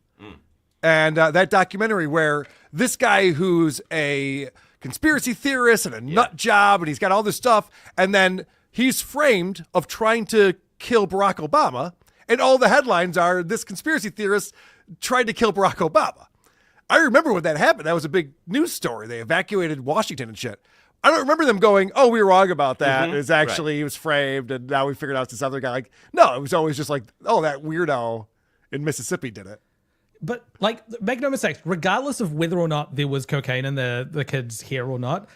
and that documentary where this guy who's a conspiracy theorist and a nut job, and he's got all this stuff, and then he's framed of trying to kill Barack Obama, and all the headlines are this conspiracy theorist tried to kill Barack Obama. I remember when that happened. That was a big news story. They evacuated Washington and shit. I don't remember them going, "Oh, we were wrong about that. It was actually he was framed, and now we figured out it's this other guy." Like, no, it was always just like, "Oh, that weirdo in Mississippi did it." But like, make no mistake, regardless of whether or not there was cocaine in the kid's hair or not,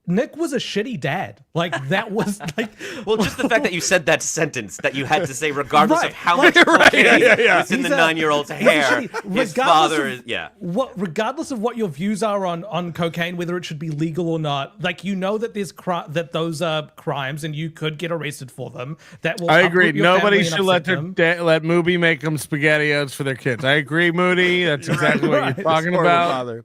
Nick was a shitty dad. Like that was like, Well, just the fact that you said that sentence that you had to say, regardless Right, of how like- much cocaine yeah. is in the He's a- 9-year-old's he's hair, shitty. his Regardless father of is regardless of what your views are on cocaine, whether it should be legal or not, like that there's that those are crimes and you could get arrested for them. That will I agree. uproot your Nobody family and should let upset their them. let Moody make them SpaghettiOs for their kids. I agree, Moody. That's exactly what Right. you're talking Poor about. father.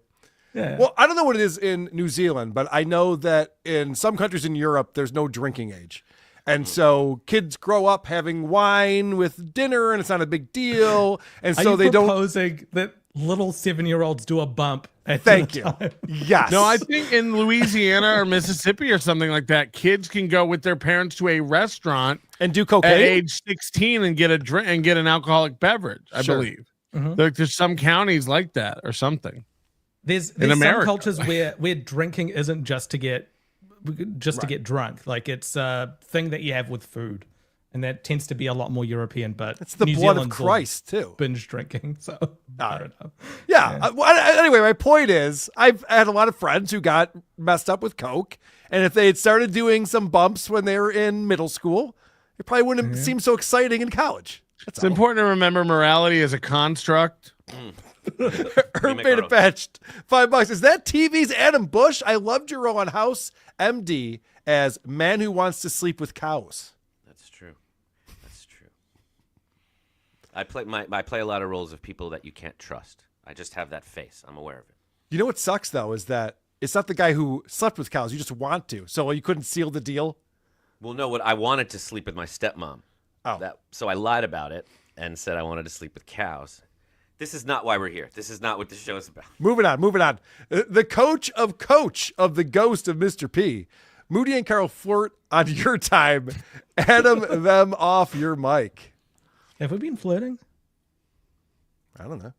Yeah. Well, I don't know what it is in New Zealand, but I know that in some countries in Europe, there's no drinking age. And so kids grow up having wine with dinner and it's not a big deal. And Are so you they don't. proposing that little 7-year-olds do a bump at Thank dinner you. time? Yes. No, I think in Louisiana or Mississippi or something like that, kids can go with their parents to a restaurant and do at cocaine. age 16 and get a drink and get an alcoholic beverage. I Sure. believe Mhm. there's some counties like that or something. There's In some America. cultures where drinking isn't just to get drunk. Like it's a thing that you have with food, and that tends to be a lot more European. But It's the New blood Zealand's of all Christ, too. binge drinking. So I don't know. Yeah. Anyway, my point is, I've had a lot of friends who got messed up with coke, and if they had started doing some bumps when they were in middle school, it probably wouldn't have seemed so exciting in college. It's important to remember morality is a construct. Herb Beta Patched, $5. Is that TV's Adam Busch? I loved your role on House MD as man who wants to sleep with cows. That's true. That's true. I play a lot of roles of people that you can't trust. I just have that face. I'm aware of it. You know what sucks though is that it's not the guy who slept with cows. You just want to, so you couldn't seal the deal. Well, no, what I wanted to sleep with my stepmom. Oh. So I lied about it and said I wanted to sleep with cows. This is not why we're here. This is not what the show is about. Moving on. The coach of the ghost of Mr. P. Moody and Carl flirt on your time. Adam them off your mic. Have we been flirting? I don't know.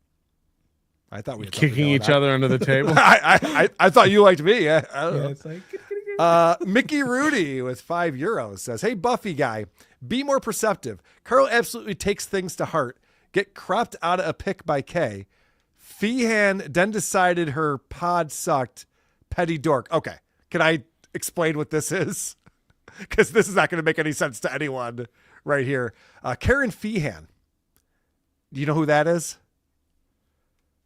I thought we had Kicking each other under the table. I thought you liked me. I don't know. It's like Mickey Rudy with €5 says, "Hey Buffy guy, be more perceptive. Carl absolutely takes things to heart. Get cropped out of a pic by Kay. Feehan then decided her pod sucked. Petty dork." Okay, can I explain what this is? Because this is not going to make any sense to anyone right here. Karen Feehan. Do you know who that is?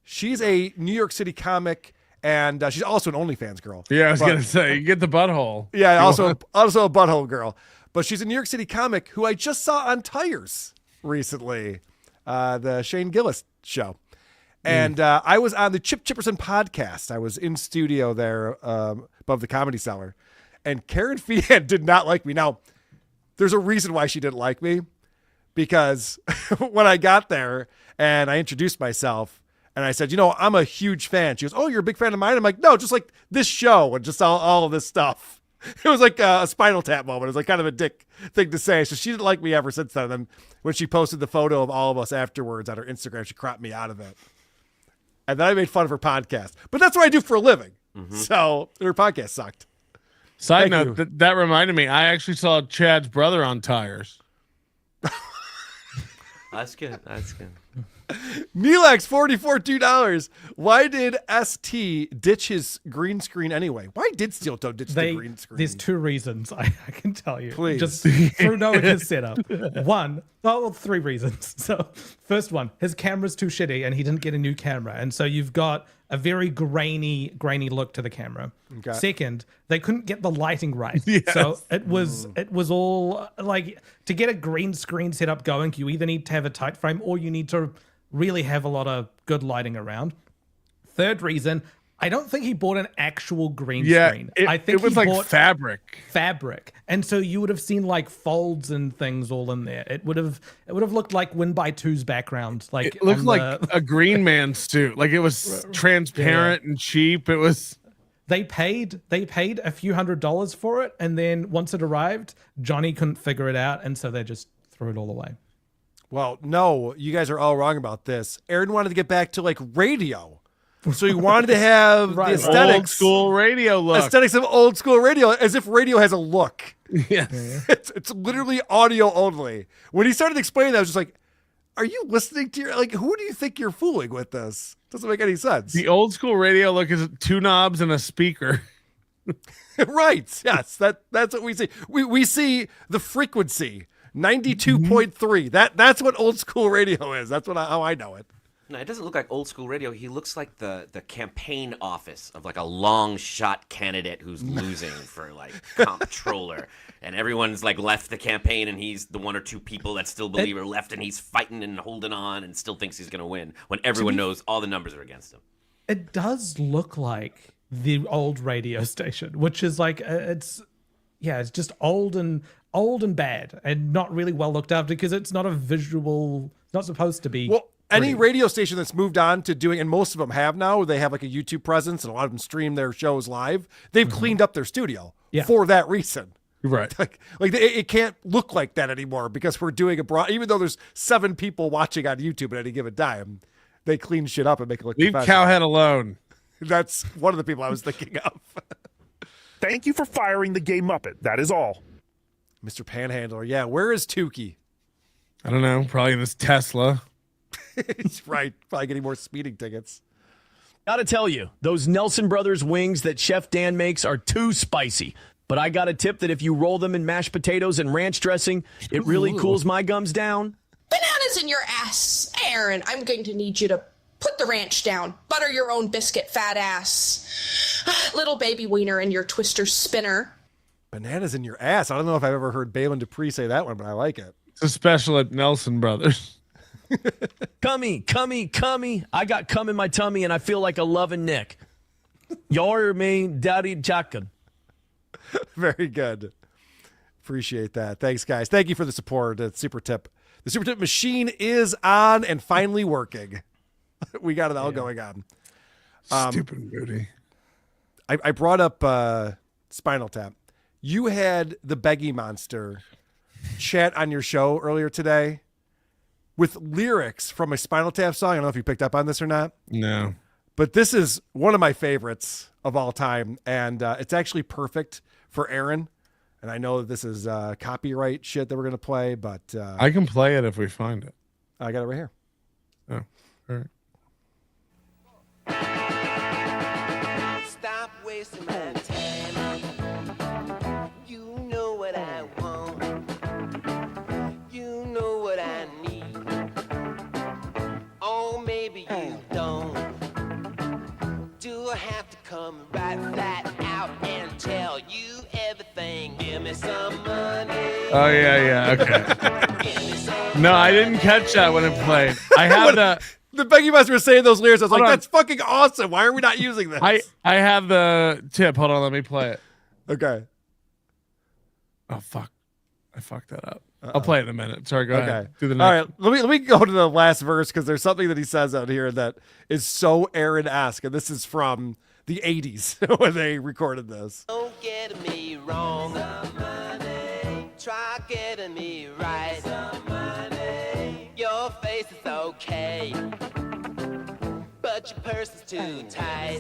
She's a New York City comic, and she's also an OnlyFans girl. Yeah, I was going to say, you get the butthole. Yeah, also a butthole girl. But she's a New York City comic who I just saw on Tires recently, the Shane Gillis show. And I was on the Chip Chipperson podcast. I was in studio there above the Comedy Cellar. And Karen Feehan did not like me. Now, there's a reason why she didn't like me. Because when I got there and I introduced myself, and I said, I'm a huge fan. She goes, "Oh, you're a big fan of mine?" I'm like, "No, just like this show and just all of this stuff." It was like a Spinal Tap moment. It was like kind of a dick thing to say. So she didn't like me ever since then. And then when she posted the photo of all of us afterwards on her Instagram, she cropped me out of it. And then I made fun of her podcast. But that's what I do for a living. So her podcast sucked. Side Thank note, that reminded me, I actually saw Chad's brother on Tires. That's good. That's good. Milax 44 $2. Why did ST ditch his green screen anyway? Why did Steel Toe ditch the green screen? There's two reasons I can tell you. Please. Just through knowing his setup. Three reasons. So, first one, his camera's too shitty and he didn't get a new camera. And so you've got a very grainy look to the camera. Okay. Second, they couldn't get the lighting right. So it was all like, to get a green screen setup going, you either need to have a tight frame or you need to really have a lot of good lighting around. Third reason, I don't think he bought an actual green screen. I think it was he like bought fabric. And so you would have seen like folds and things all in there. It would have looked like Win by Two's background. Like It looked like a Green Man suit. Like it was transparent and cheap. It was. They paid a few $100s for it, and then once it arrived, Johnny couldn't figure it out, and so they just threw it all away. Well, no, you guys are all wrong about this. Aaron wanted to get back to like radio. So he wanted to have the aesthetics. Old school radio look. Aesthetics of old school radio, as if radio has a look. Yes. It's literally audio only. When he started explaining that, I was just like, are you listening to who do you think you're fooling with this? Doesn't make any sense. The old school radio look is two knobs and a speaker. Right. Yes. That's what we see. We see the frequency. 92.3. That's what old school radio is. That's how I know it. No, it doesn't look like old school radio. He looks like the campaign office of like a long shot candidate who's losing for like comptroller, and everyone's like left the campaign, and he's the one or two people that still believe are left, and he's fighting and holding on, and still thinks he's going to win when everyone knows all the numbers are against him. it does look like the old radio station, which is like it's just old and bad and not really well looked after because it's not a visual. It's not supposed to be. Well, any pretty. radio station that's moved on to doing, and most of them have now, they have like a YouTube presence and a lot of them stream their shows live. They've cleaned up their studio for that reason. Right. Like it can't look like that anymore because we're doing even though there's 7 people watching on YouTube at any given time, they clean shit up and make it look Leave professional. Cowhead alone. That's one of the people I was thinking of. Thank you for firing the gay Muppet. That is all. Mr. Panhandler. Yeah, where is Tukey? I don't know. Probably in this Tesla. He's right. Probably getting more speeding tickets. Gotta tell you, those Nelson Brothers wings that Chef Dan makes are too spicy. But I got a tip that if you roll them in mashed potatoes and ranch dressing, it really cools my gums down. Bananas in your ass. Aaron, I'm going to need you to put the ranch down. Butter your own biscuit, fat ass. Little baby wiener in your twister spinner. Bananas in your ass. I don't know if I've ever heard Balin Dupree say that one, but I like it. It's a special at Nelson Brothers. Cummy, cummy, cummy. I got cum in my tummy and I feel like a loving Nick. You're me, daddy Jackin. Very good. Appreciate that. Thanks, guys. Thank you for the support. Super tip. The super tip machine is on and finally working. We got it all going on. Stupid Moody. I brought up Spinal Tap. You had the Beggy Monster chat on your show earlier today with lyrics from a Spinal Tap song. I don't know if you picked up on this or not. No. But this is one of my favorites of all time, and it's actually perfect for Aaron. And I know that this is copyright shit that we're going to play, but I can play it if we find it. I got it right here. Oh, all right. Stop wasting my time. You know what I want. You know what I need. Oh, maybe you don't. Do I have to come right flat out and tell you everything? Give me some money. Oh, yeah. Okay. No, I didn't catch that when it played. I have the Beggy Monster was saying those lyrics. I was Hold like, on. that's fucking awesome. Why are we not using this? I have the tip. Hold on, let me play it. Okay. Oh fuck. I fucked that up. I'll play it in a minute. Sorry, go ahead. Do the All next. right. Let me go to the last verse because there's something that he says out here that is so Aaron-esque. And this is from the 80s when they recorded this. Don't get me wrong. Try getting me right. Your face is okay, but your purse is too tight.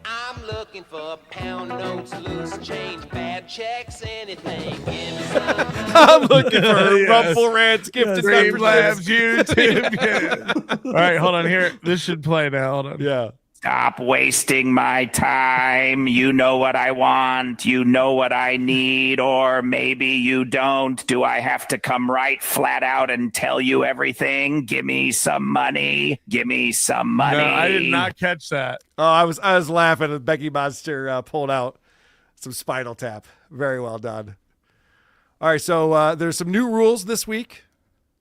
I'm looking for pound notes, loose change, bad checks, anything. Give me some. I'm looking for Rumble Rants gifted Stream Labs memberships. YouTube. All right, hold on here. This should play now. Hold on. Yeah. Stop wasting my time. You know what I want. You know what I need. Or maybe you don't. Do I have to come right flat out and tell you everything? Give me some money. Give me some money. No, I did not catch that. Oh, I was laughing at Becky Monster pulled out some Spinal Tap. Very well done. All right, so there's some new rules this week.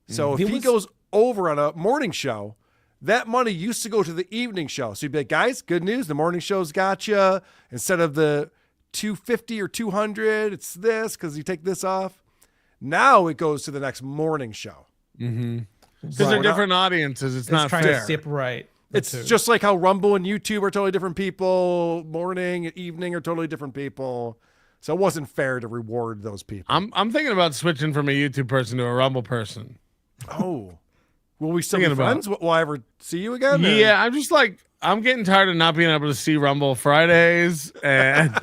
So if he goes over on a morning show, that money used to go to the evening show. So you'd be like, guys, good news. The morning show's got you. Instead of the $250 or $200, it's this because you take this off. Now it goes to the next morning show. Mm-hmm. Because they're different audiences. It's not trying fair. to separate. It's just like how Rumble and YouTube are totally different people. Morning and evening are totally different people. So it wasn't fair to reward those people. I'm thinking about switching from a YouTube person to a Rumble person. Oh. Will we still be friends? Will I ever see you again? Or? Yeah, I'm just like, I'm getting tired of not being able to see Rumble Fridays. And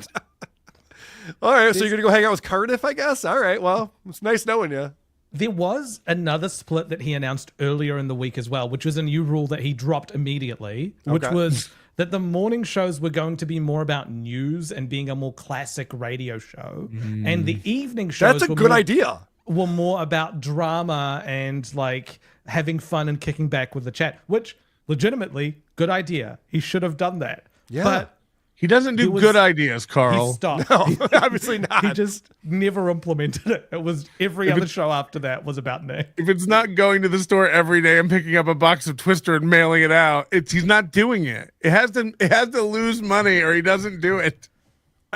all right, so you're going to go hang out with Cardiff, I guess? All right, well, it's nice knowing you. There was another split that he announced earlier in the week as well, which was a new rule that he dropped immediately, which was that the morning shows were going to be more about news and being a more classic radio show. And the evening shows That's a good idea. Were more about drama and like having fun and kicking back with the chat, which legitimately good idea. He should have done that. Yeah. But He doesn't do good ideas, Carl. He stopped. No, obviously not. He just never implemented it. It was every other show after that was about Nick. If it's not going to the store every day and picking up a box of Twister and mailing it out, he's not doing it. It has to lose money or he doesn't do it.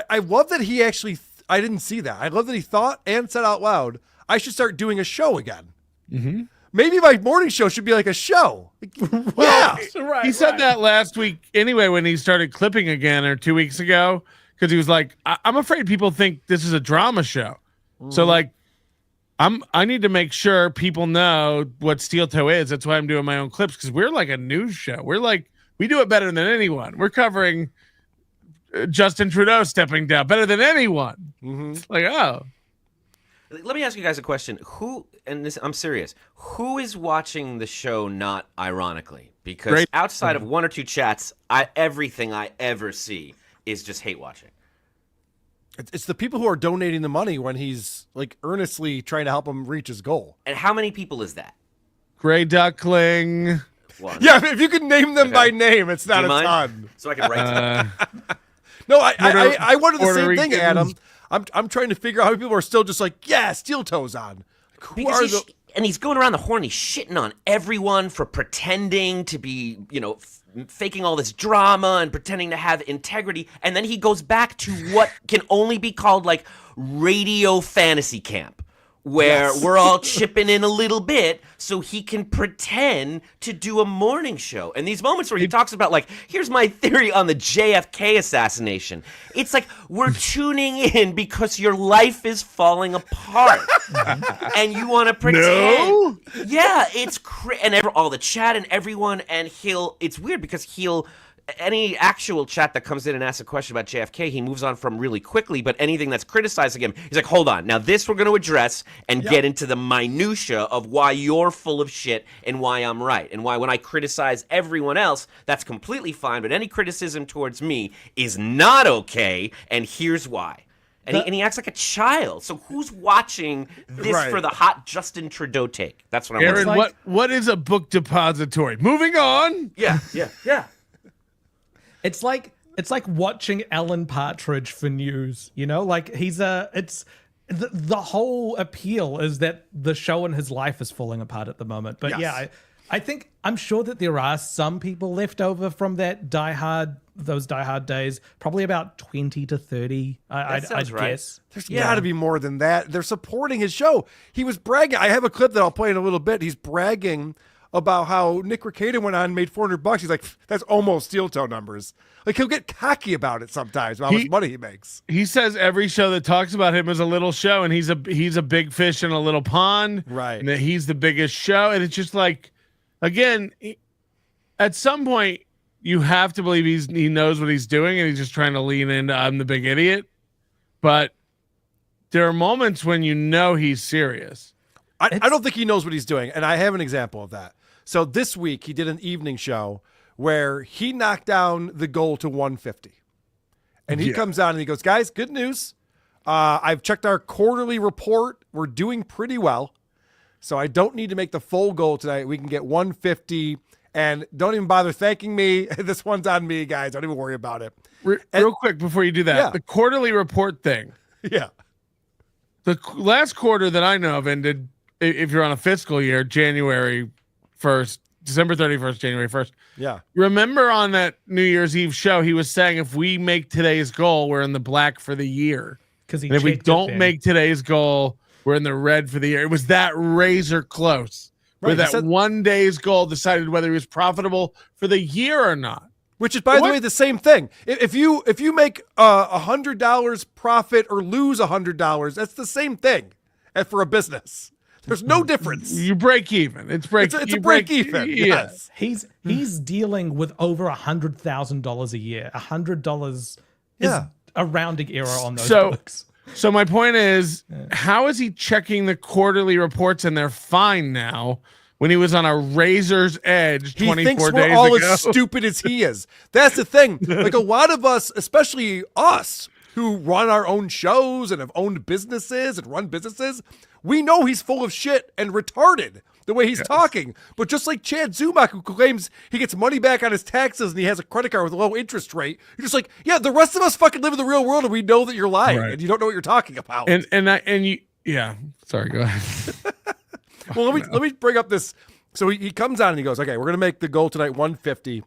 I love that he actually. I didn't see that. I love that he thought and said out loud, "I should start doing a show again." Mm-hmm. Maybe my morning show should be like a show. Well, he said that last week anyway when he started clipping again or 2 weeks ago because he was like, I'm afraid people think this is a drama show. So like I need to make sure people know what Steel Toe is. That's why I'm doing my own clips because we're like a news show. We do it better than anyone. We're covering Justin Trudeau stepping down better than anyone. It's like, oh. Let me ask you guys a question. I'm serious, who is watching the show not ironically? Because outside of one or two chats, everything I ever see is just hate watching. It's the people who are donating the money when he's like earnestly trying to help him reach his goal. And how many people is that? Gray Duckling. One. Yeah, if you can name them by name, it's not a ton. So I can write No, I wondered the same thing, Ricans. Adam. I'm trying to figure out how many people are still just like, yeah, Steel Toe's on. Like, who are the? And he's going around the horn. He's shitting on everyone for pretending to be, faking all this drama and pretending to have integrity. And then he goes back to what can only be called like radio fantasy camp, where we're all chipping in a little bit so he can pretend to do a morning show. And these moments where he talks about like, here's my theory on the JFK assassination. It's like, we're tuning in because your life is falling apart. And you want to pretend. No? Yeah, it's all the chat and everyone, and it's weird because any actual chat that comes in and asks a question about JFK, he moves on from really quickly, but anything that's criticizing him, he's like, hold on, now this we're going to address and get into the minutia of why you're full of shit and why I'm right, and why when I criticize everyone else, that's completely fine, but any criticism towards me is not okay, and here's why. And he acts like a child. So who's watching this for the hot Justin Trudeau take? That's what I'm Aaron, wondering. what is a book depository? Moving on. Yeah. It's like watching Alan Partridge for news, like it's the whole appeal is that the show and his life is falling apart at the moment. But I'm sure that there are some people left over from those Die Hard days, probably about 20 to 30. I'd guess. There's got to be more than that. They're supporting his show. He was bragging. I have a clip that I'll play in a little bit. He's bragging about how Nick Rekieta went on and made $400. He's like, that's almost Steel Toe numbers. Like, he'll get cocky about it sometimes, about how much money he makes. He says every show that talks about him is a little show, and he's a big fish in a little pond. Right. And that he's the biggest show. And it's just like, again, at some point, you have to believe he knows what he's doing, and he's just trying to lean into I'm the big idiot. But there are moments when he's serious. I don't think he knows what he's doing, and I have an example of that. So this week, he did an evening show where he knocked down the goal to 150. And he comes out and he goes, guys, good news. I've checked our quarterly report. We're doing pretty well. So I don't need to make the full goal tonight. We can get 150. And don't even bother thanking me. This one's on me, guys. Don't even worry about it. Real quick before you do that, the quarterly report thing. Yeah. The last quarter that I know of ended, if you're on a fiscal year, January 1st, December 31st, January 1st. Yeah. Remember on that New Year's Eve show, he was saying if we make today's goal, we're in the black for the year. Because if we don't make today's goal, we're in the red for the year. It was that razor close. Where that 1 day's goal decided whether he was profitable for the year or not. Which is, by the way, the same thing. If you make $100 profit or lose $100, that's the same thing as for a business. There's no difference. You break even. It's a break even. Yes. He's dealing with over $100,000 a year. $100 is a rounding error on those books. So my point is, how is he checking the quarterly reports and they're fine now when he was on a razor's edge 24 days ago? He thinks we're all as stupid as he is. That's the thing. Like a lot of us, especially us who run our own shows and have owned businesses and run businesses, we know he's full of shit and retarded. the way he's talking. But just like Chad Zumock, who claims he gets money back on his taxes and he has a credit card with a low interest rate, you're just like, yeah, the rest of us fucking live in the real world and we know that you're lying and you don't know what you're talking about. Sorry, go ahead. Well, let me bring up this. So he comes on and he goes, okay, we're gonna make the goal tonight 150,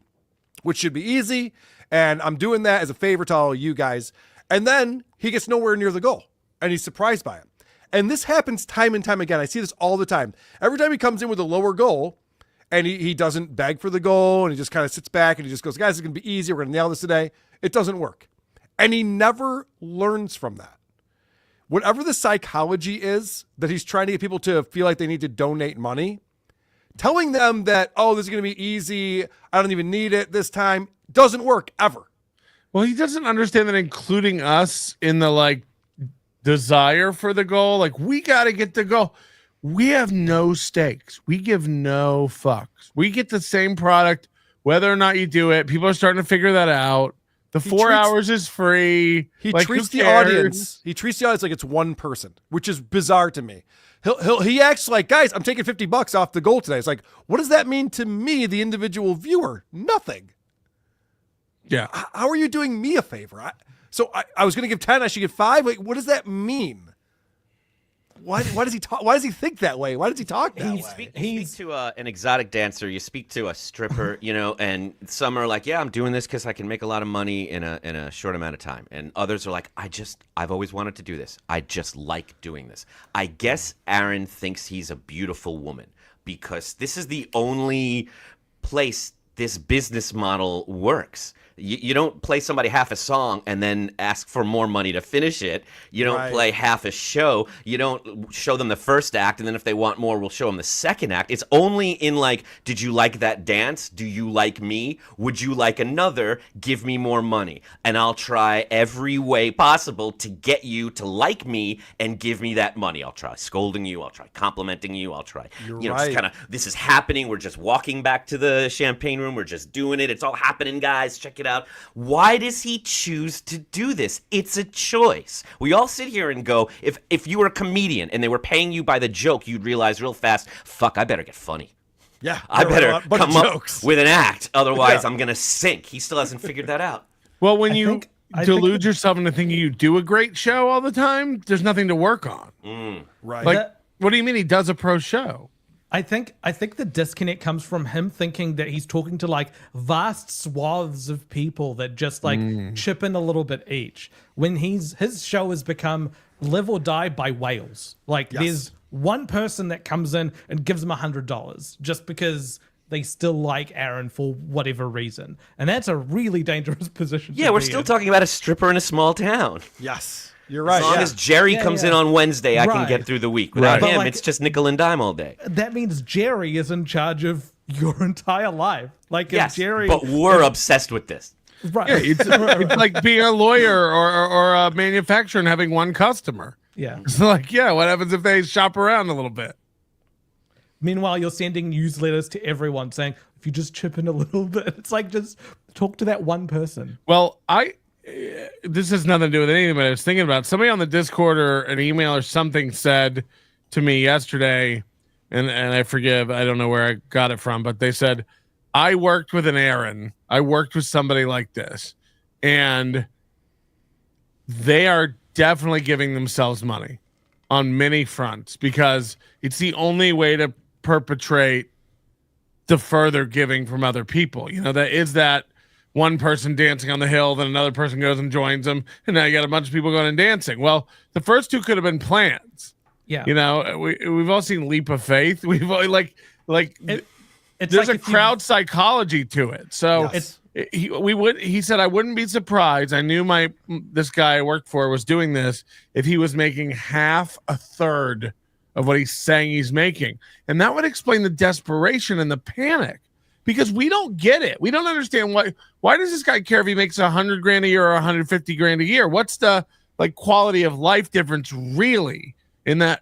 which should be easy, and I'm doing that as a favor to all you guys. And then he gets nowhere near the goal, and he's surprised by it. And this happens time and time again. I see this all the time. Every time he comes in with a lower goal, and he doesn't beg for the goal, and he just kind of sits back, and he just goes, guys, it's going to be easy. We're going to nail this today. It doesn't work. And he never learns from that. Whatever the psychology is that he's trying to get people to feel like they need to donate money, telling them that, oh, this is going to be easy, I don't even need it this time, doesn't work ever. Well, he doesn't understand that including us in the desire for the goal, we got to get the goal. We have no stakes. We give no fucks. We get the same product whether or not you do it. People are starting to figure that out. The 4 hours is free. He treats the audience. He treats the audience like it's one person, which is bizarre to me. He acts like, guys, I'm taking $50 off the goal today. It's like, what does that mean to me, the individual viewer? Nothing. Yeah. How are you doing me a favor? I was going to give 10. I should give 5. Like, what does that mean? Why does he talk? Why does he think that way? Why does he talk that way? You speak to an exotic dancer. You speak to a stripper, and some are like, yeah, I'm doing this because I can make a lot of money in a short amount of time. And others are like, I've always wanted to do this. I just like doing this. I guess Aaron thinks he's a beautiful woman because this is the only place this business model works. You don't play somebody half a song and then ask for more money to finish it. You don't play half a show. You don't show them the first act, and then if they want more, we'll show them the second act. It's only in did you like that dance? Do you like me? Would you like another? Give me more money. And I'll try every way possible to get you to like me and give me that money. I'll try scolding you. I'll try complimenting you. I'll try, just kind of, this is happening. We're just walking back to the champagne room. We're just doing it. It's all happening, guys. Check it out. Why does he choose to do this? It's a choice. We all sit here and go, if you were a comedian and they were paying you by the joke, you'd realize real fast, fuck, I better get funny. Yeah. I better come up with an act. Otherwise, I'm going to sink. He still hasn't figured that out. Well, when you delude yourself into thinking you do a great show all the time, there's nothing to work on. Right. What do you mean he does a pro show? I think the disconnect comes from him thinking that he's talking to vast swaths of people that just chip in a little bit each. When his show has become live or die by whales. There's one person that comes in and gives him $100 just because they still like Aaron for whatever reason. And that's a really dangerous position. Yeah, we're still talking about a stripper in a small town. Yes. You're right. As long as Jerry comes in on Wednesday, I can get through the week. Without him, it's just nickel and dime all day. That means Jerry is in charge of your entire life. Yes, Jerry, but we're obsessed with this. Right. Yeah, it's like being a lawyer or a manufacturer and having one customer. Yeah. It's what happens if they shop around a little bit? Meanwhile, you're sending newsletters to everyone saying, if you just chip in a little bit, it's just talk to that one person. Well, this has nothing to do with anything, but I was thinking about somebody on the Discord or an email or something said to me yesterday, and I don't know where I got it from, but they said, I worked with an Aaron. I worked with somebody like this, and they are definitely giving themselves money on many fronts because it's the only way to perpetrate the further giving from other people. That one person dancing on the hill, then another person goes and joins them, and now you got a bunch of people going and dancing. Well, the first two could have been plans. Yeah. We've all seen Leap of Faith. We've all, there's a crowd psychology to it. So he said, I wouldn't be surprised. I knew this guy I worked for was doing this if he was making half a third of what he's saying he's making. And that would explain the desperation and the panic. Because we don't get it. We don't understand why does this guy care if he makes $100,000 a year or $150,000 a year? What's the quality of life difference really in that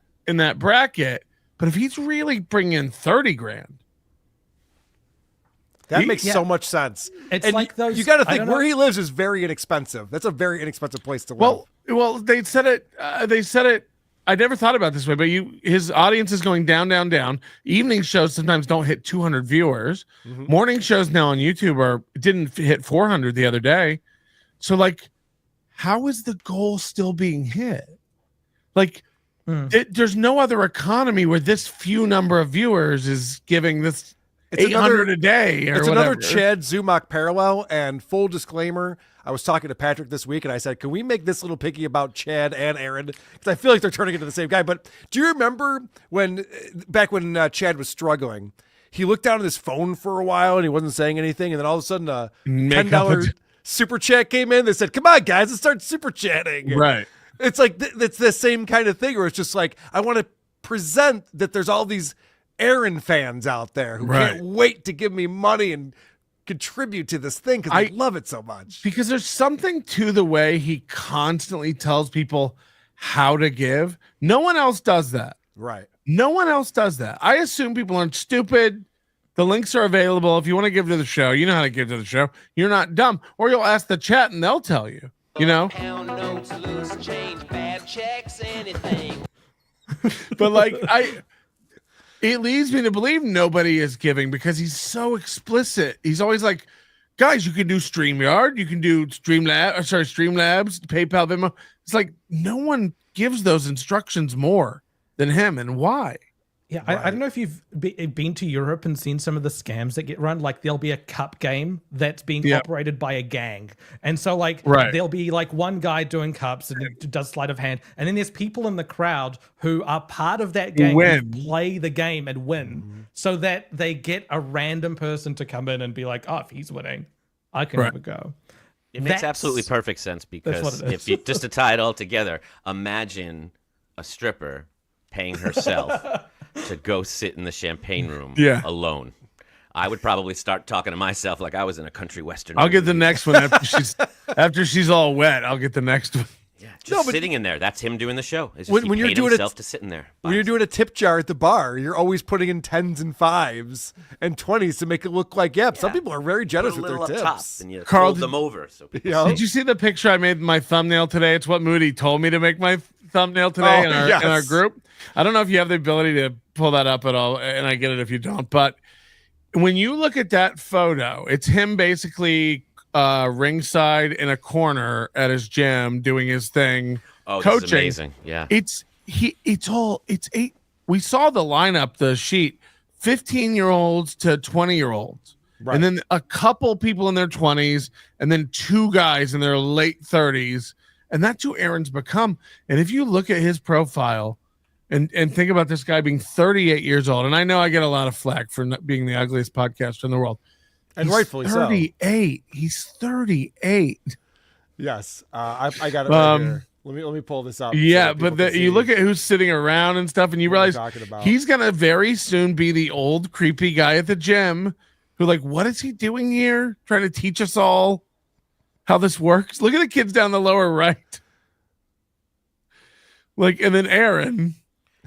bracket? But if he's really bringing in $30,000, that makes so much sense. It's and those. You got to think where he lives is very inexpensive. That's a very inexpensive place to live. Well, they said it. I never thought about it this way, but his audience is going down, down, down. Evening shows sometimes don't hit 200 viewers. Morning shows now on YouTube didn't hit 400 the other day. So like, how is the goal still being hit? Like, there's no other economy where this few number of viewers is giving this 800 a day. Or it's whatever. another Chad Zumach parallel. And full disclaimer, I was talking to Patrick this week, and I said, can we make this little Piggy about Chad and Aaron? Because I feel like they're turning into the same guy. But do you remember back when Chad was struggling, he looked down at his phone for a while, and he wasn't saying anything, and then all of a sudden a $10 super chat came in. They said, come on, guys, let's start super chatting. Right. It's like it's the same kind of thing where it's just like, I want to present that there's all these Aaron fans out there who can't wait to give me money and contribute to this thing because I love it so much. Because there's something to the way he constantly tells people how to give. No one else does that. Right. No one else does that. I assume people aren't stupid. The links are available. If you want to give to the show, you know how to give to the show. You're not dumb. Or you'll ask the chat and they'll tell you. You know? Pound notes, loose change, bad checks, anything. But like it leads me to believe nobody is giving because he's so explicit. He's always like, guys, you can do StreamYard, you can do Streamlabs, PayPal, Venmo. It's like no one gives those instructions more than him, and why? Yeah, I don't know if you've been to Europe and seen some of the scams that get run. Like there'll be a cup game that's being operated by a gang. And so like there'll be like one guy doing cups and does sleight of hand. And then there's people in the crowd who are part of that game who play the game and win so that they get a random person to come in and be like, oh, if he's winning, I can have a go. It makes absolutely perfect sense because if you just to tie it all together, imagine a stripper paying herself to go sit in the champagne room alone. I would probably start talking to myself like I was in a country western. I'll get the next one after she's all wet. I'll get the next one. Yeah, just sitting in there. That's him doing the show. It's just When he you're paid doing himself to sit in there. When you're doing a tip jar at the bar, you're always putting in 10s and 5s and 20s to make it look like, some people are very generous with their tips. Top and you Carl, fold them over. So did you see the picture I made in my thumbnail today? It's what Moody told me to make my thumbnail today in our group. I don't know if you have the ability to pull that up at all, and I get it if you don't. But when you look at that photo, it's him basically ringside in a corner at his gym doing his thing. Oh, coaching. This is amazing. Yeah. It's eight. We saw the lineup, the sheet, 15-year-olds to 20-year-olds. Right. And then a couple people in their 20s, and then two guys in their late 30s. And that's who Aaron's become. And if you look at his profile and think about this guy being 38 years old, and I know I get a lot of flack for not being the ugliest podcaster in the world. And rightfully 38. He's 38. Yes. I got it right here. Let me pull this up. Yeah, but you look at who's sitting around and stuff, and you realize he's going to very soon be the old creepy guy at the gym who like, what is he doing here? Trying to teach us all how this works. Look at the kids down the lower right. Like, and then Aaron.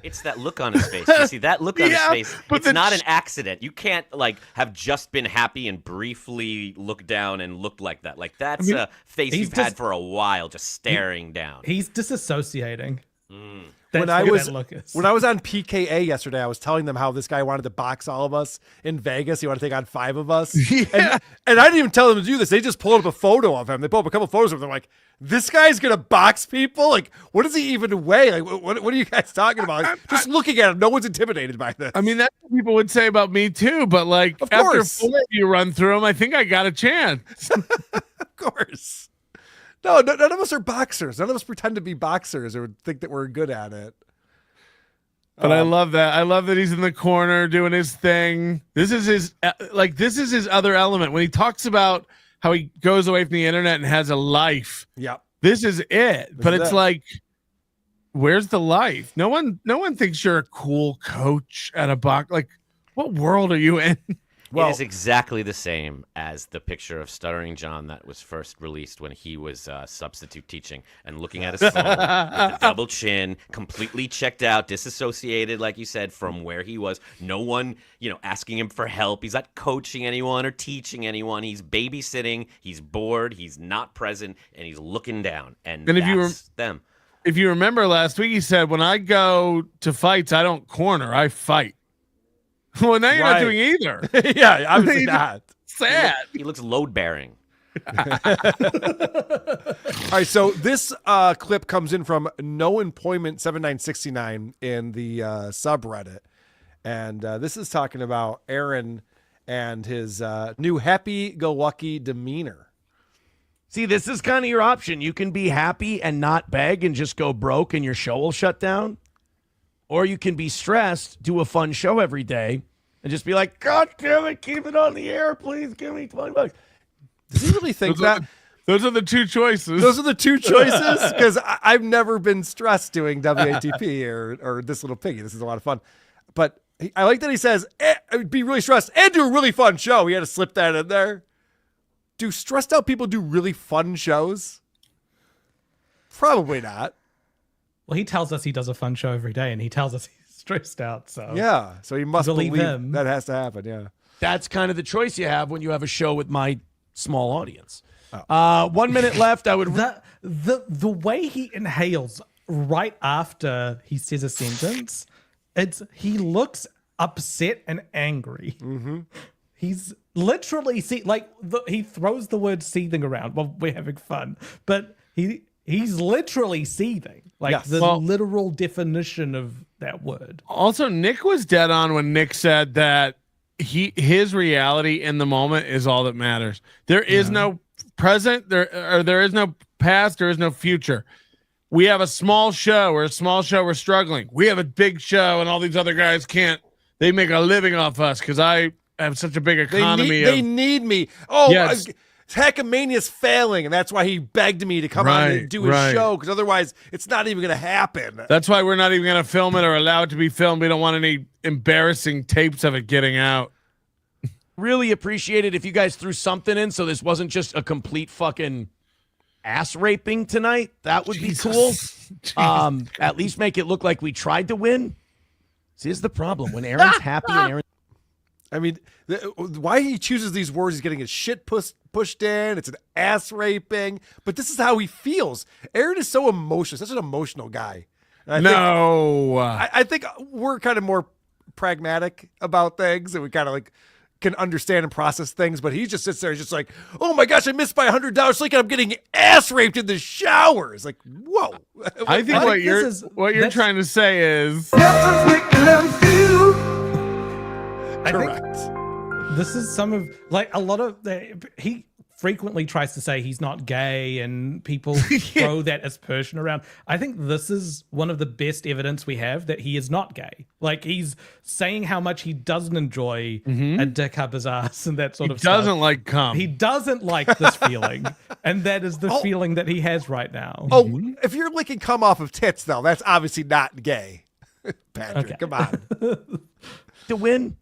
It's that look on his face. You see that look on his face? But it's not an accident. You can't like have just been happy and briefly look down and look like that. Like that's a face you've had for a while, just staring down. He's disassociating. When I was on PKA yesterday, I was telling them how this guy wanted to box all of us in Vegas. He wanted to take on 5 of us. And I didn't even tell them to do this. They just pulled up a photo of him. They pulled up a couple photos of him. They're like, this guy's going to box people? Like, what does he even weigh? Like, what are you guys talking about? Just looking at him, no one's intimidated by this. I mean, that's what people would say about me too. But like, after 4 you run through them, I think I got a chance. Of course. No, none of us are boxers. None of us pretend to be boxers or think that we're good at it. But I love that. I love that he's in the corner doing his thing. This is his other element. When he talks about how he goes away from the internet and has a life. Yeah. This is it. But it's like, where's the life? No one thinks you're a cool coach at a box. Like, what world are you in? Well, it is exactly the same as the picture of Stuttering John that was first released when he was substitute teaching and looking at his phone with the double chin, completely checked out, disassociated, like you said, from where he was. No one, asking him for help. He's not coaching anyone or teaching anyone. He's babysitting. He's bored. He's not present, and he's looking down. And that's them. if you remember last week, he said, when I go to fights, I don't corner, I fight. Well, now you're not doing either. Yeah, obviously not. Sad. He looks load bearing. All right, so this clip comes in from No Employment 7969 in the subreddit, and this is talking about Aaron and his new happy-go-lucky demeanor. See, this is kind of your option. You can be happy and not beg and just go broke and your show will shut down. Or you can be stressed, do a fun show every day, and just be like, God damn it, keep it on the air, please give me $20. Does he really think that? Those are the two choices. Those are the two choices? Because I've never been stressed doing WATP or This Little Piggy. This is a lot of fun. But I like that he says, be really stressed and do a really fun show. He had to slip that in there. Do stressed out people do really fun shows? Probably not. Well, he tells us he does a fun show every day, and he tells us he's stressed out. So yeah, so he must believe him. That has to happen. Yeah, that's kind of the choice you have when you have a show with my small audience. 1 minute left. I would the way he inhales right after he says a sentence, he looks upset and angry. Mm-hmm. He's literally he throws the word seething around while we're having fun, but he's literally seething, literal definition of that word. Also, Nick was dead on when Nick said that his reality in the moment is all that matters. There is no present, there is no past, there is no future. We have a small show. We're a small show. We're struggling. We have a big show, and all these other guys can't. They make a living off us because I have such a big economy. They need me. Oh, yes. Hackmania's failing, and that's why he begged me to come on and do his show, because otherwise it's not even going to happen. That's why we're not even going to film it or allow it to be filmed. We don't want any embarrassing tapes of it getting out. Really appreciate it if you guys threw something in so this wasn't just a complete fucking ass raping tonight. That would be cool. At least make it look like we tried to win. See, here's the problem. When Aaron's happy and Aaron... I mean, why he chooses these words, he's getting his shit pushed in. It's an ass raping. But this is how he feels. Aaron is so emotional, such an emotional guy. I think we're kind of more pragmatic about things, and we kind of can understand and process things. But he just sits there, just like, oh my gosh, I missed by $100. Like I'm getting ass raped in the shower. It's like, whoa. I think what you're trying to say is... Correct. This is some of a lot of he frequently tries to say he's not gay, and people throw that aspersion around. I think this is one of the best evidence we have that he is not gay. He's saying how much he doesn't enjoy a dick up his ass and that sort of stuff. He doesn't like cum. He doesn't like this feeling, and that is the feeling that he has right now. Oh, if you're licking cum off of tits, though, that's obviously not gay. Patrick, come on. To win.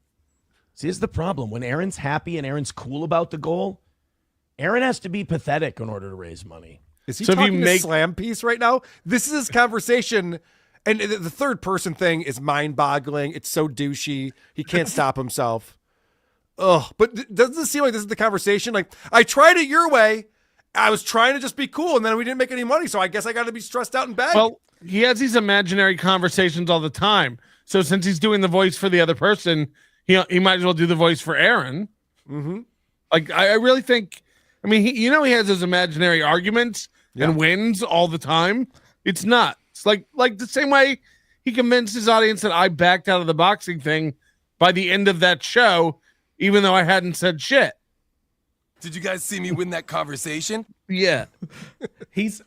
See, here's the problem. When Aaron's happy and Aaron's cool about the goal, Aaron has to be pathetic in order to raise money. Is he talking to Slam Piece right now? This is his conversation, and the third person thing is mind-boggling. It's so douchey. He can't stop himself. Ugh. But doesn't it seem like this is the conversation? I tried it your way. I was trying to just be cool, and then we didn't make any money, so I guess I got to be stressed out and beg. Well, he has these imaginary conversations all the time. So since he's doing the voice for the other person, he might as well do the voice for Aaron. Mm-hmm. I really think, he has his imaginary arguments and wins all the time. It's not. It's like the same way he convinced his audience that I backed out of the boxing thing by the end of that show, even though I hadn't said shit. Did you guys see me win that conversation? Yeah. He's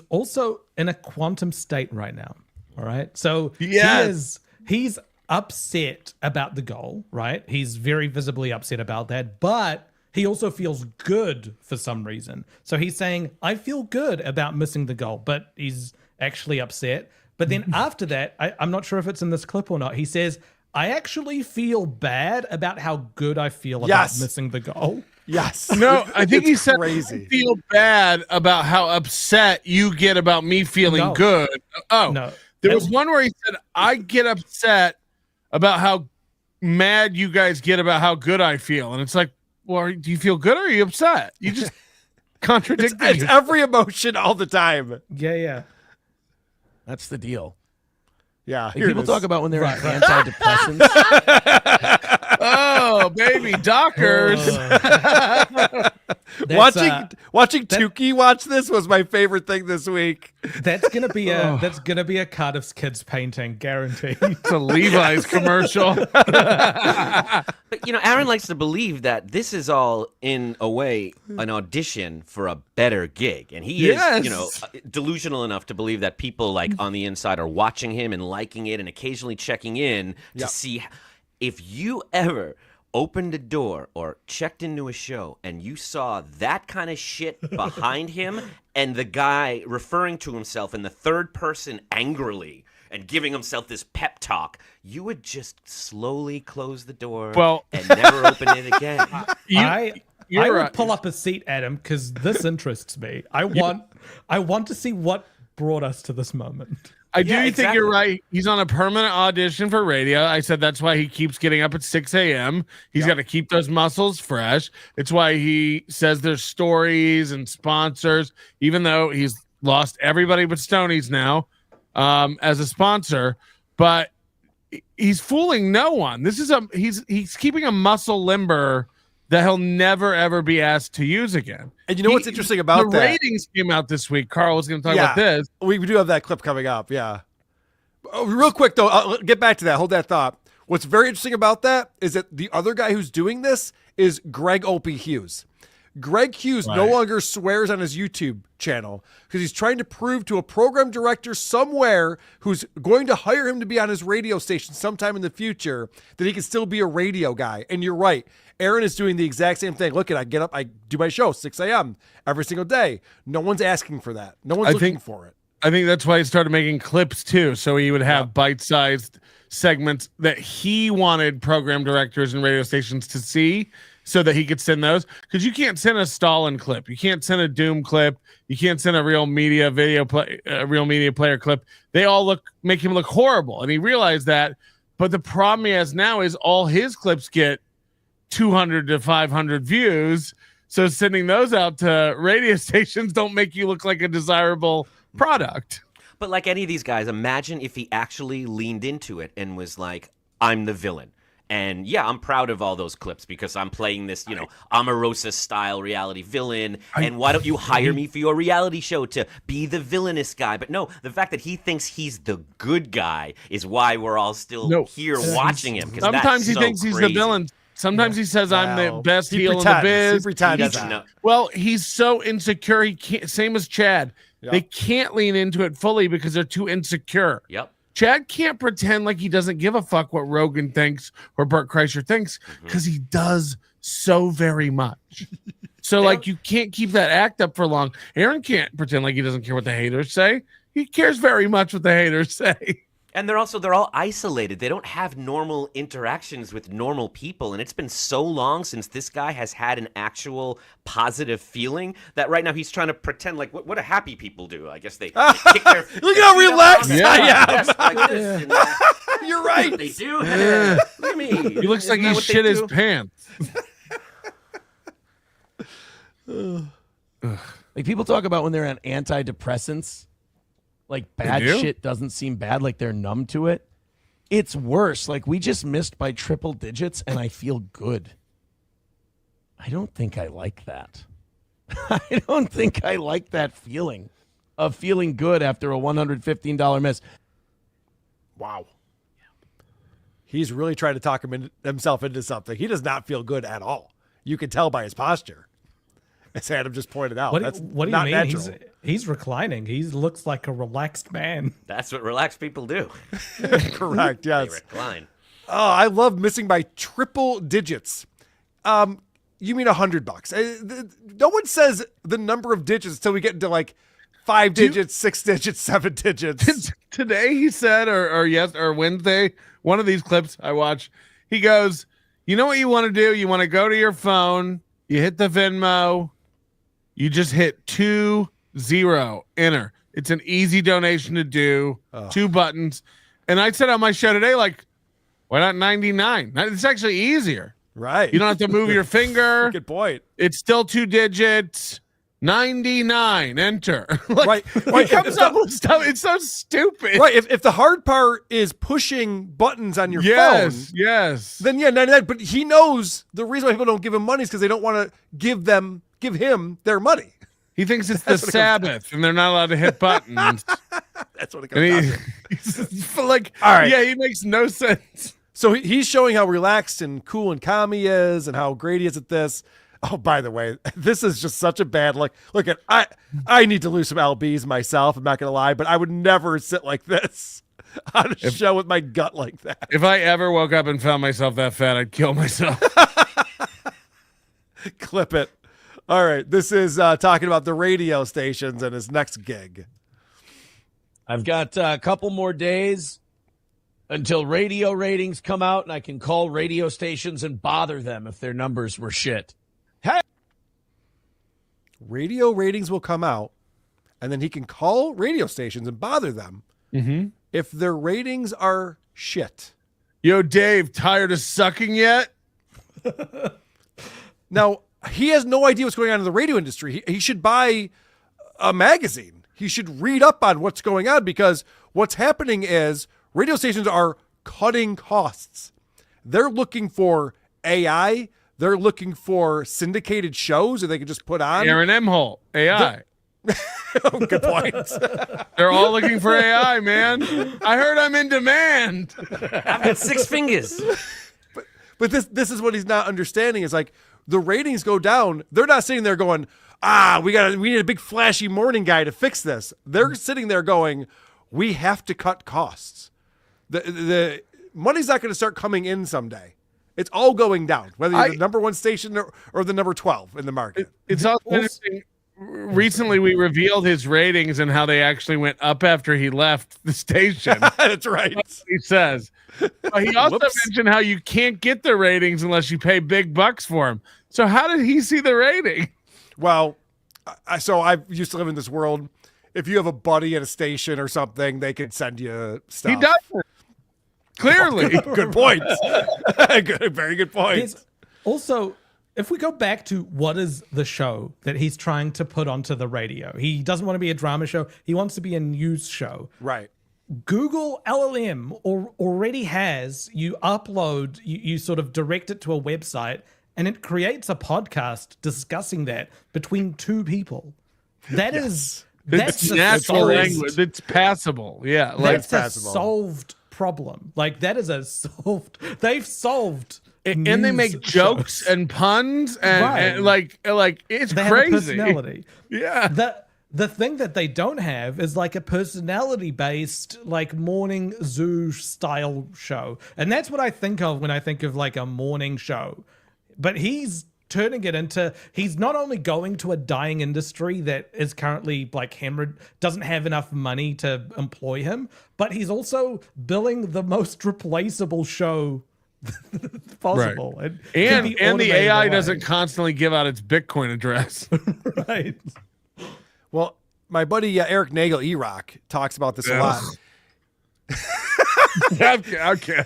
also in a quantum state right now. All right. So he's upset about the goal, right? He's very visibly upset about that, but he also feels good for some reason. So he's saying, I feel good about missing the goal, but he's actually upset. But then after that, I'm not sure if it's in this clip or not, he says, I actually feel bad about how good I feel about missing the goal. Yes. No, I think he said, crazy. I feel bad about how upset you get about me feeling good. Oh, no. There was one where he said, I get upset about how mad you guys get about how good I feel. And it's like, well, do you feel good or are you upset? You just contradict it's every emotion all the time. Yeah. That's the deal. Yeah, Like, here it people is. talk about when they're on antidepressants. Oh, baby, Dockers. Watching Tukey watch this was my favorite thing this week. That's gonna be a Cardiff's kids painting, guaranteed. It's a Levi's commercial. But Aaron likes to believe that this is all, in a way, an audition for a better gig, and he is, delusional enough to believe that people like on the inside are watching him and liking it, and occasionally checking in to see if you ever opened a door or checked into a show and you saw that kind of shit behind him, and the guy referring to himself in the third person angrily and giving himself this pep talk, you would just slowly close the door and never open it again. I would pull up a seat, Adam, because this interests me. I want to see what brought us to this moment. I do think you're right. He's on a permanent audition for radio. I said that's why he keeps getting up at 6 a.m. He's got to keep those muscles fresh. It's why he says there's stories and sponsors, even though he's lost everybody but Stoney's now as a sponsor. But he's fooling no one. This is he's keeping a muscle limber that he'll never, ever be asked to use again. And you know what's interesting about the that? ratings came out this week. Carl was going to talk about this. We do have that clip coming up, Oh, real quick, though, I'll get back to that. Hold that thought. What's very interesting about that is that the other guy who's doing this is Greg Opie Hughes. Greg Hughes no longer swears on his YouTube channel because he's trying to prove to a program director somewhere who's going to hire him to be on his radio station sometime in the future that he can still be a radio guy. And you're right. Aaron is doing the exact same thing. Look, I get up, I do my show 6 a.m. every single day. No one's asking for that. No one's looking for it. I think that's why he started making clips too. So he would have bite-sized segments that he wanted program directors and radio stations to see so that he could send those. Because you can't send a Stalin clip. You can't send a Doom clip. You can't send a real media player clip. They all make him look horrible. And he realized that. But the problem he has now is all his clips get 200 to 500 views. So sending those out to radio stations don't make you look like a desirable product. But like any of these guys, imagine if he actually leaned into it and was like, I'm the villain. And yeah, I'm proud of all those clips because I'm playing this, Omarosa style reality villain. And why don't you hire me for your reality show to be the villainous guy? But no, the fact that he thinks he's the good guy is why we're all still here watching him. Sometimes he thinks he's the villain. Sometimes he says, I'm the best heel in the biz. He pretends that. Well, he's so insecure. He can't, same as Chad. Yep. They can't lean into it fully because they're too insecure. Yep. Chad can't pretend like he doesn't give a fuck what Rogan thinks or Bert Kreischer thinks because he does so very much. So like you can't keep that act up for long. Aaron can't pretend like he doesn't care what the haters say. He cares very much what the haters say. And they're all isolated. They don't have normal interactions with normal people. And it's been so long since this guy has had an actual positive feeling that right now he's trying to pretend like what do happy people do? I guess they kick their look at how relaxed I am. Like this, you're right. They do. Look at me. He looks like he shit his pants. Like people talk about when they're on antidepressants. Like bad shit doesn't seem bad, like they're numb to it. It's worse. Like we just missed by triple digits and I feel good. I don't think I like that. I don't think I like that feeling of feeling good after a $115 miss. Wow. He's really trying to talk himself into something. He does not feel good at all. You can tell by his posture. As Adam just pointed out. What That's do you not mean? natural. He's reclining. He looks like a relaxed man. That's what relaxed people do. Correct, yes. They recline. Oh, I love missing by triple digits. You mean $100? No one says the number of digits until we get into like 5 digits, 6 digits, 7 digits. Today he said, or Wednesday, one of these clips I watched, he goes, you know what you want to do? You want to go to your phone, you hit the Venmo, you just hit 20, enter. It's an easy donation to do, 2 buttons. And I said on my show today, like, why not 99? It's actually easier. Right. You don't have to move your finger. Good point. It's still 2 digits. 99, enter. Right. He comes up with stuff. It's so stupid. Right. If the hard part is pushing buttons on your phone, yes. then yeah, 99. But he knows the reason why people don't give him money is because they don't want to give him their money. He thinks it's the Sabbath and they're not allowed to hit buttons. That's what it comes down to. Like, all right. Yeah, he makes no sense. So he's showing how relaxed and cool and calm he is and how great he is at this. Oh, by the way, this is just such a bad look. Look at I need to lose some lbs myself. I'm not gonna lie, but I would never sit like this on a show with my gut like that. If I ever woke up and found myself that fat, I'd kill myself. Clip it. All right, this is talking about the radio stations and his next gig. I've got a couple more days until radio ratings come out, and I can call radio stations and bother them if their numbers were shit. Hey, radio ratings will come out, and then he can call radio stations and bother them if their ratings are shit. Yo, Dave, tired of sucking yet? Now, he has no idea what's going on in the radio industry. He should buy a magazine. He should read up on what's going on, because what's happening is radio stations are cutting costs. They're looking for AI. They're looking for syndicated shows that they can just put on. Aaron Emholt, AI. Oh, good point. They're all looking for AI, man. I heard I'm in demand. I've got 6 fingers. But this is what he's not understanding is like the ratings go down. They're not sitting there going, we need a big flashy morning guy to fix this. They're sitting there going, we have to cut costs. The money's not going to start coming in someday. It's all going down, whether you're the number 1 station or the number 12 in the market. It's also interesting. Recently, we revealed his ratings and how they actually went up after he left the station. That's right. He says. But he also mentioned how you can't get the ratings unless you pay big bucks for them. So how did he see the rating? Well, so I used to live in this world. If you have a buddy at a station or something, they can send you stuff. He doesn't. Clearly. Good point. Very good point. Also, if we go back to what is the show that he's trying to put onto the radio, he doesn't want to be a drama show. He wants to be a news show. Right. Google LLM already has you upload, you sort of direct it to a website, and it creates a podcast discussing that between 2 people. That's natural language. It's passable. Yeah, that's passable. A solved problem. Like that is a solved. They've solved. And they make jokes and puns and like it's they crazy. Have a personality. Yeah. The thing that they don't have is like a personality-based, like morning zoo style show. And that's what I think of when I think of like a morning show. But he's turning it into, he's not only going to a dying industry that is currently like hemorrhaged, doesn't have enough money to employ him, but he's also billing the most replaceable show possible. Right. And the AI doesn't constantly give out its Bitcoin address. Right. Well, my buddy Eric Nagel, E-Rock, talks about this a lot. Okay.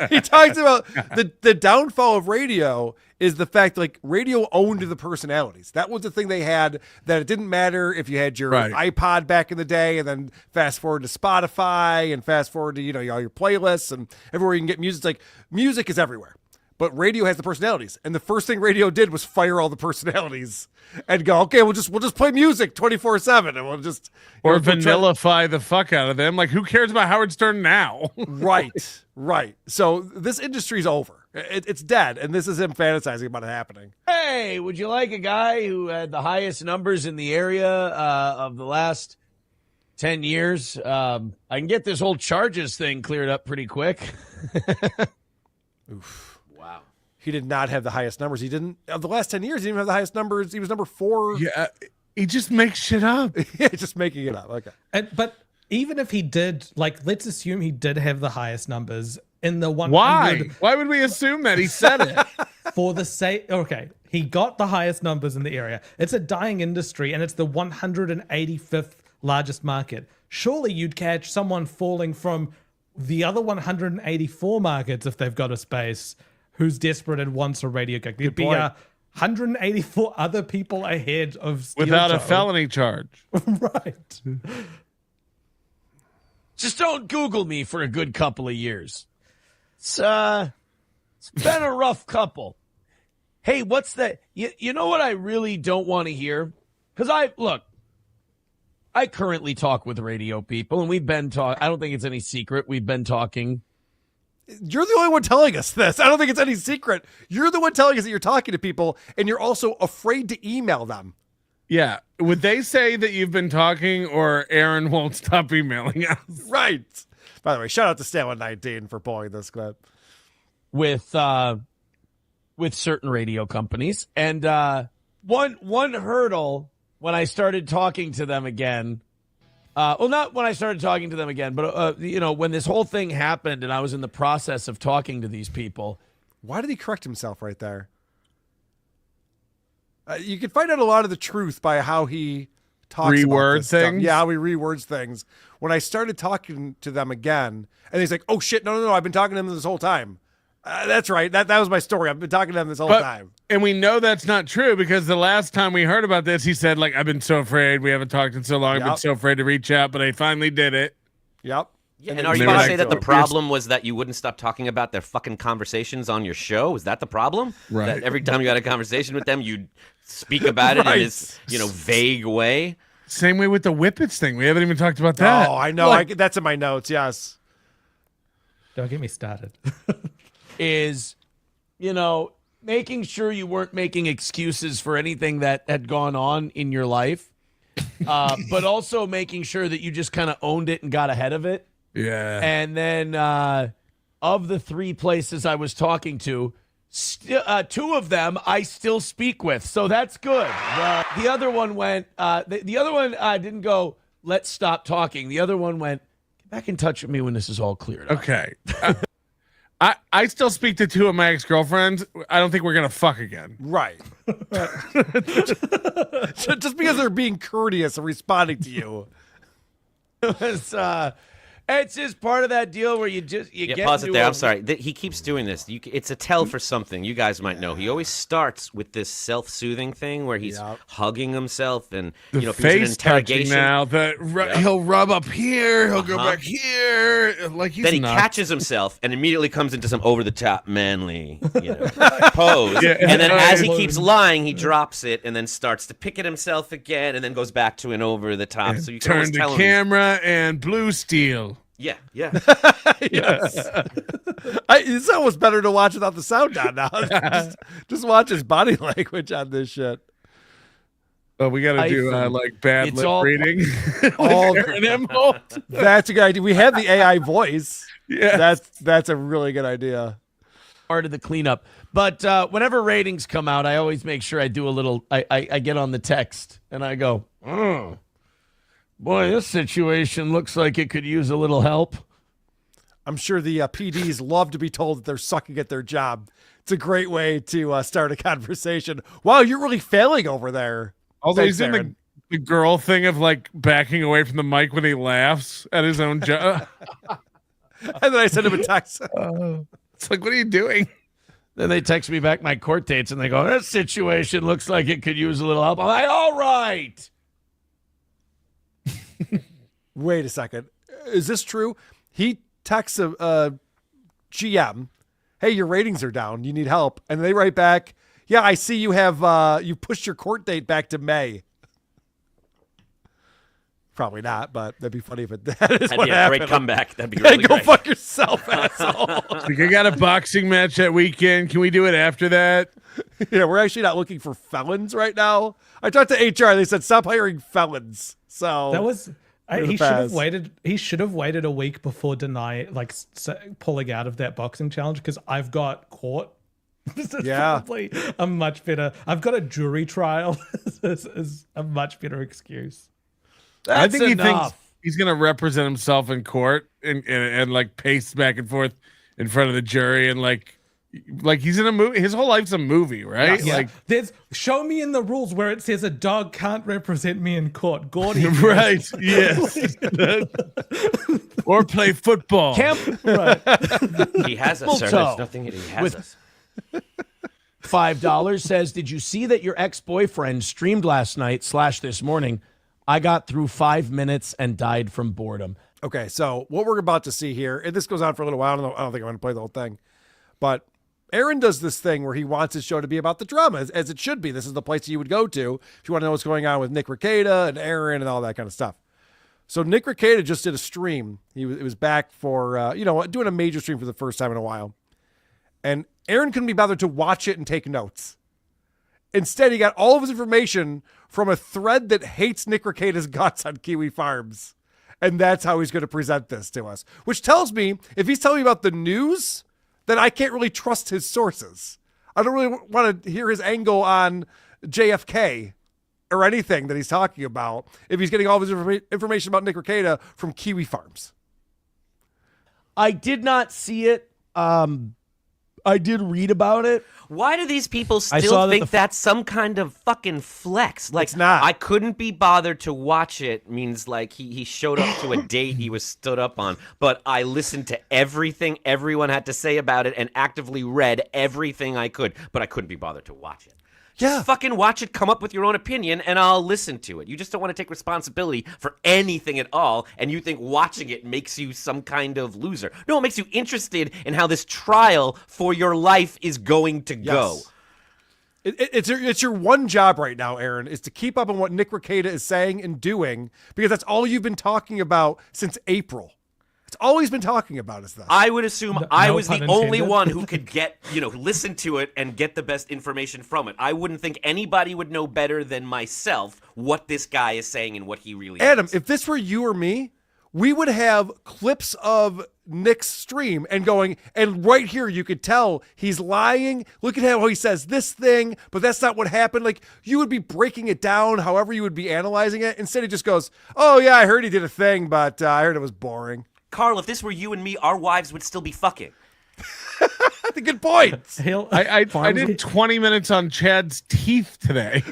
He talks about the downfall of radio is the fact like radio owned the personalities. That was the thing they had, that it didn't matter if you had your iPod back in the day and then fast forward to Spotify and fast forward to, all your playlists and everywhere you can get music. It's like music is everywhere. But radio has the personalities. And the first thing radio did was fire all the personalities and go, okay, we'll just play music 24/7 and we'll just or vanillify the fuck out of them. Like, who cares about Howard Stern now? Right. So this industry's over. It's dead. And this is him fantasizing about it happening. Hey, would you like a guy who had the highest numbers in the area of the last 10 years? I can get this whole charges thing cleared up pretty quick. Oof. Wow. He did not have the highest numbers. He didn't, of the last 10 years, he didn't have the highest numbers. He was number 4. Yeah. He just makes shit up. Just making it up. Okay. But even if he did, like, let's assume he did have the highest numbers in the 100. Why would we assume that? He said it. For the sake, okay, he got the highest numbers in the area. It's a dying industry, and it's the 185th largest market. Surely you'd catch someone falling from the other 184 markets if they've got a space who's desperate and wants a radio gig. There'd be a 184 other people ahead of Steel without Toe. a felony charge. Right. Just don't Google me for a good couple of years. It's been a rough couple. Hey, what's that? You know what I really don't want to hear? Because I currently talk with radio people, and we've been talking. I don't think it's any secret. We've been talking. You're the only one telling us this. I don't think it's any secret. You're the one telling us that you're talking to people, and you're also afraid to email them. Yeah. Would they say that you've been talking, or Aaron won't stop emailing us? Right. By the way, shout out to Stan119 for pulling this clip. With certain radio companies, and one hurdle when I started talking to them again. Well, not when I started talking to them again, but when this whole thing happened and I was in the process of talking to these people. Why did he correct himself right there? You can find out a lot of the truth by how he talks about this stuff. Yeah, how he rewords things. When I started talking to them again, and he's like, "Oh shit, no, I've been talking to them this whole time." That's right. That was my story. I've been talking to them this whole time. And we know that's not true because the last time we heard about this, he said, like, I've been so afraid. We haven't talked in so long. I've been so afraid to reach out, but I finally did it. Yep. Yeah, and are you going to say that the problem was that you wouldn't stop talking about their fucking conversations on your show? Is that the problem? Right. That every time you had a conversation with them, you'd speak about it in this, vague way? Same way with the whippets thing. We haven't even talked about that. Oh, I know. That's in my notes. Yes. Don't get me started. Is, making sure you weren't making excuses for anything that had gone on in your life, but also making sure that you just kind of owned it and got ahead of it. Yeah. And then of the 3 places I was talking to, 2 of them I still speak with, so that's good. The other one went, the other one didn't go, let's stop talking. The other one went, get back in touch with me when this is all cleared up. Okay. I still speak to 2 of my ex-girlfriends. I don't think we're going to fuck again. Right. Just because they're being courteous and responding to you. It's just part of that deal where you get pause it there. I'm sorry. He keeps doing this. It's a tell for something. You guys might know. He always starts with this self-soothing thing where he's hugging himself and the if he was in an interrogation. Now he'll rub up here, he'll go back here, like he's then he nuts. catches himself and immediately comes into some over-the-top manly pose. And then as he keeps lying, he drops it and then starts to pick at himself again and then goes back to an over-the-top. So you can turn the camera and blue steel. Yeah. Yes. It's almost better to watch without the sound on now. Just watch his body language on this shit. Oh, we got to do bad lip reading. That's a good idea. We have the AI voice. Yeah, that's a really good idea. Part of the cleanup. But whenever ratings come out, I always make sure I do a little. I get on the text and I go, boy, this situation looks like it could use a little help. I'm sure the PDs love to be told that they're sucking at their job. It's a great way to start a conversation. Wow, you're really failing over there. Although he's in the girl thing of backing away from the mic when he laughs at his own job. And then I send him a text. It's like, what are you doing? Then they text me back my court dates and they go, this situation looks like it could use a little help. I'm like, all right. Wait a second. Is this true? He texts a GM, hey, your ratings are down. You need help. And they write back, yeah, I see you have you pushed your court date back to May. Probably not, but that'd be funny if that is That'd what be a happened. great comeback. That'd be really Go great. fuck yourself, asshole. Like, I got a boxing match that weekend. Can we do it after that? Yeah, we're actually not looking for felons right now. I talked to HR. They said stop hiring felons. So that was he should have waited. He should have waited a week before pulling out of that boxing challenge because I've got court. This is probably a much better. I've got a jury trial. This is a much better excuse. I think he thinks he's going to represent himself in court and like pace back and forth in front of the jury and like he's in a movie. His whole life's a movie, right? Yeah. Like, show me in the rules where it says a dog can't represent me in court. Gordy, right? Yes. Or play football. Right. He has us, sir. There's nothing. He has us. $5 says, did you see that your ex-boyfriend streamed last night / this morning? I got through 5 minutes and died from boredom. Okay, so what we're about to see here, and this goes on for a little while. I don't think I'm going to play the whole thing, but Aaron does this thing where he wants his show to be about the drama, as it should be. This is the place you would go to if you want to know what's going on with Nick Rekieta and Aaron and all that kind of stuff. So Nick Rekieta just did a stream. It was back for, doing a major stream for the first time in a while. And Aaron couldn't be bothered to watch it and take notes. Instead, he got all of his information from a thread that hates Nick Rekieta's guts on Kiwi Farms. And that's how he's going to present this to us. Which tells me, if he's telling me about the news, then I can't really trust his sources. I don't really want to hear his angle on JFK or anything that he's talking about if he's getting all of his information about Nick Rekieta from Kiwi Farms. I did not see it. I did read about it. Why do these people still think that's some kind of fucking flex? Like, it's not. I couldn't be bothered to watch it means like he showed up to a date he was stood up on, but I listened to everything everyone had to say about it and actively read everything I could, but I couldn't be bothered to watch it. Just fucking watch it, come up with your own opinion, and I'll listen to it. You just don't want to take responsibility for anything at all, and you think watching it makes you some kind of loser. No, it makes you interested in how this trial for your life is going to go. It's your one job right now, Aaron, is to keep up on what Nick Rekieta is saying and doing, because that's all you've been talking about since April. It's all he's been talking about is this. I would assume I was the only one who could get, listen to it and get the best information from it. I wouldn't think anybody would know better than myself what this guy is saying and what he really Adam, is. if this were you or me, we would have clips of Nick's stream and going, and right here you could tell he's lying. Look at how he says this thing, but that's not what happened. Like, you would be breaking it down however you would be analyzing it. Instead, he just goes, oh yeah, I heard he did a thing, but I heard it was boring. Carl, if this were you and me, our wives would still be fucking. That's a good point. I did 20 minutes on Chad's teeth today.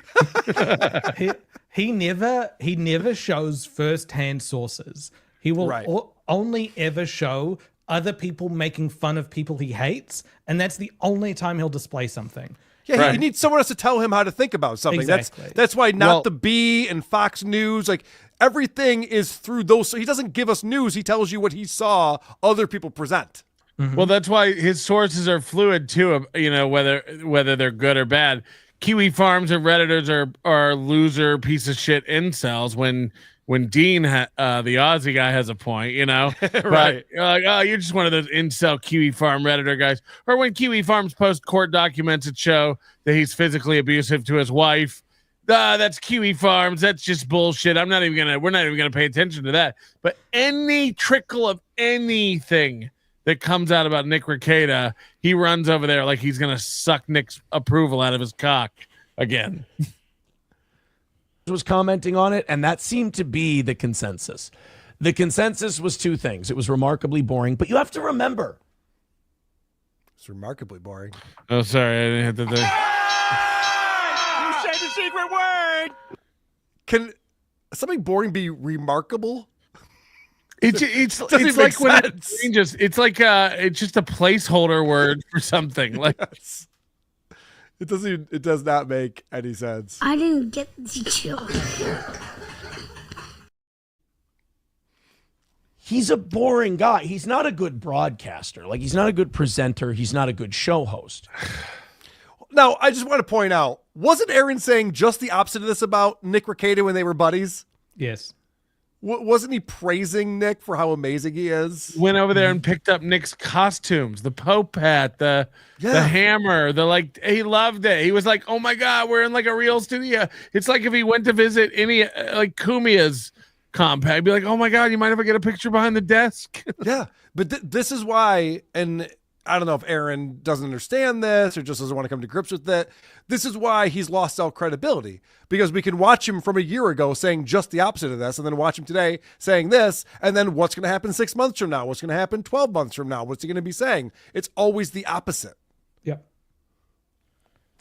he never shows first-hand sources. He will only ever show other people making fun of people he hates, and that's the only time he'll display something. Yeah, he needs someone else to tell him how to think about something. Exactly. That's why not the Bee and Fox News, like everything is through those. So he doesn't give us news. He tells you what he saw other people present. Mm-hmm. Well, that's why his sources are fluid too. Whether they're good or bad. Kiwi Farms or Redditors are loser piece of shit incels when Dean, the Aussie guy, has a point, right? But you're like, oh, you're just one of those incel Kiwi Farm Redditor guys. Or when Kiwi Farms post court documents that show that he's physically abusive to his wife. That's Kiwi Farms. That's just bullshit. We're not even gonna pay attention to that. But any trickle of anything that comes out about Nick Rekieta, he runs over there like he's gonna suck Nick's approval out of his cock again. Was commenting on it, and that seemed to be the consensus. The consensus was two things. It was remarkably boring, but you have to remember. It's remarkably boring. Oh, sorry. I didn't hit the thing. You said the secret word! Can something boring be remarkable? It's like when it changes. It's like it's just a placeholder word for something. Like yes. It does not make any sense. I didn't get the joke. He's a boring guy. He's not a good broadcaster. Like, he's not a good presenter. He's not a good show host. Now, I just want to point out, wasn't Aaron saying just the opposite of this about Nick Rekieta when they were buddies? Yes. Wasn't he praising Nick for how amazing he is? Went over there and picked up Nick's costumes, the Pope hat, the hammer, he loved it. He was like, oh my God, we're in like a real studio. It's like if he went to visit any like Kumia's compound, he'd be like, oh my God, you mind if I get a picture behind the desk? Yeah, but this is why, and I don't know if Aaron doesn't understand this or just doesn't want to come to grips with it. This is why he's lost all credibility, because we can watch him from a year ago saying just the opposite of this, and then watch him today saying this, and then what's going to happen 6 months from now? What's going to happen 12 months from now? What's he going to be saying? It's always the opposite. Yep.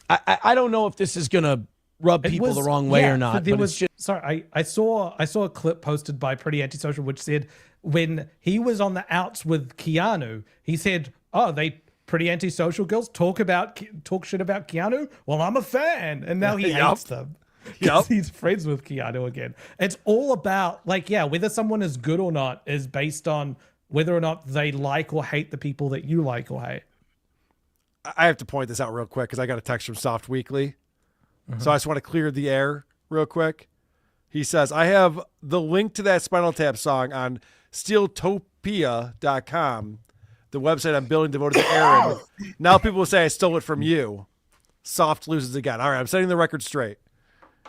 I don't know if this is going to rub people the wrong way or not. But was just, sorry, I saw a clip posted by Pretty Antisocial which said when he was on the outs with Keanu, he said, oh, they pretty antisocial girls talk shit about Keanu. Well, I'm a fan, and now he hates them. Because he's friends with Keanu again. It's all about whether someone is good or not is based on whether or not they like or hate the people that you like or hate. I have to point this out real quick because I got a text from Soft Weekly. So I just want to clear the air real quick. He says, I have the link to that Spinal Tap song on steeltopia.com, the website I'm building devoted to Aaron. Now people will say I stole it from you. Soft loses again. All right, I'm setting the record straight.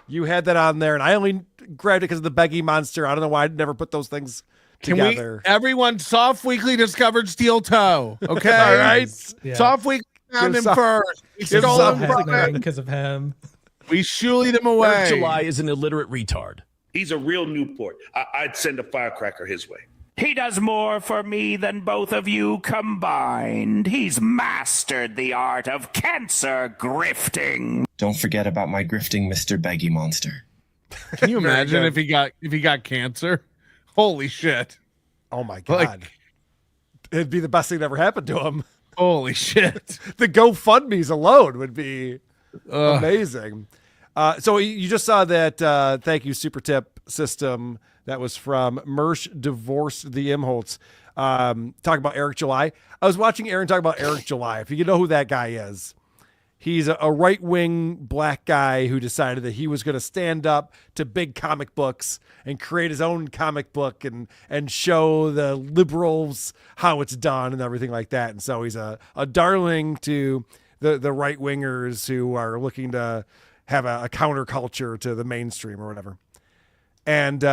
You had that on there, and I only grabbed it because of the Piggy monster. I don't know why I never put those things together. Everyone, Soft Weekly discovered Steel Toe. Okay, all right. Yeah. Soft Weekly found him first. We stole him from him because of him. We shooed him away. Eric July is an illiterate retard. He's a real Newport. I'd send a firecracker his way. He does more for me than both of you combined. He's mastered the art of cancer grifting. Don't forget about my grifting Mr. Beggy monster. Can you imagine if he got cancer? Holy shit. Oh my God. It'd be the best thing that ever happened to him. Holy shit. The GoFundMe's alone would be amazing. So you just saw that thank you super tip system that was from Mersch Divorce the Imholtz. Talking about Eric July. I was watching Aaron talk about Eric July. If you know who that guy is, he's a right-wing black guy who decided that he was going to stand up to big comic books and create his own comic book and show the liberals how it's done and everything like that. And so he's a darling to the right-wingers who are looking to have a counterculture to the mainstream or whatever. And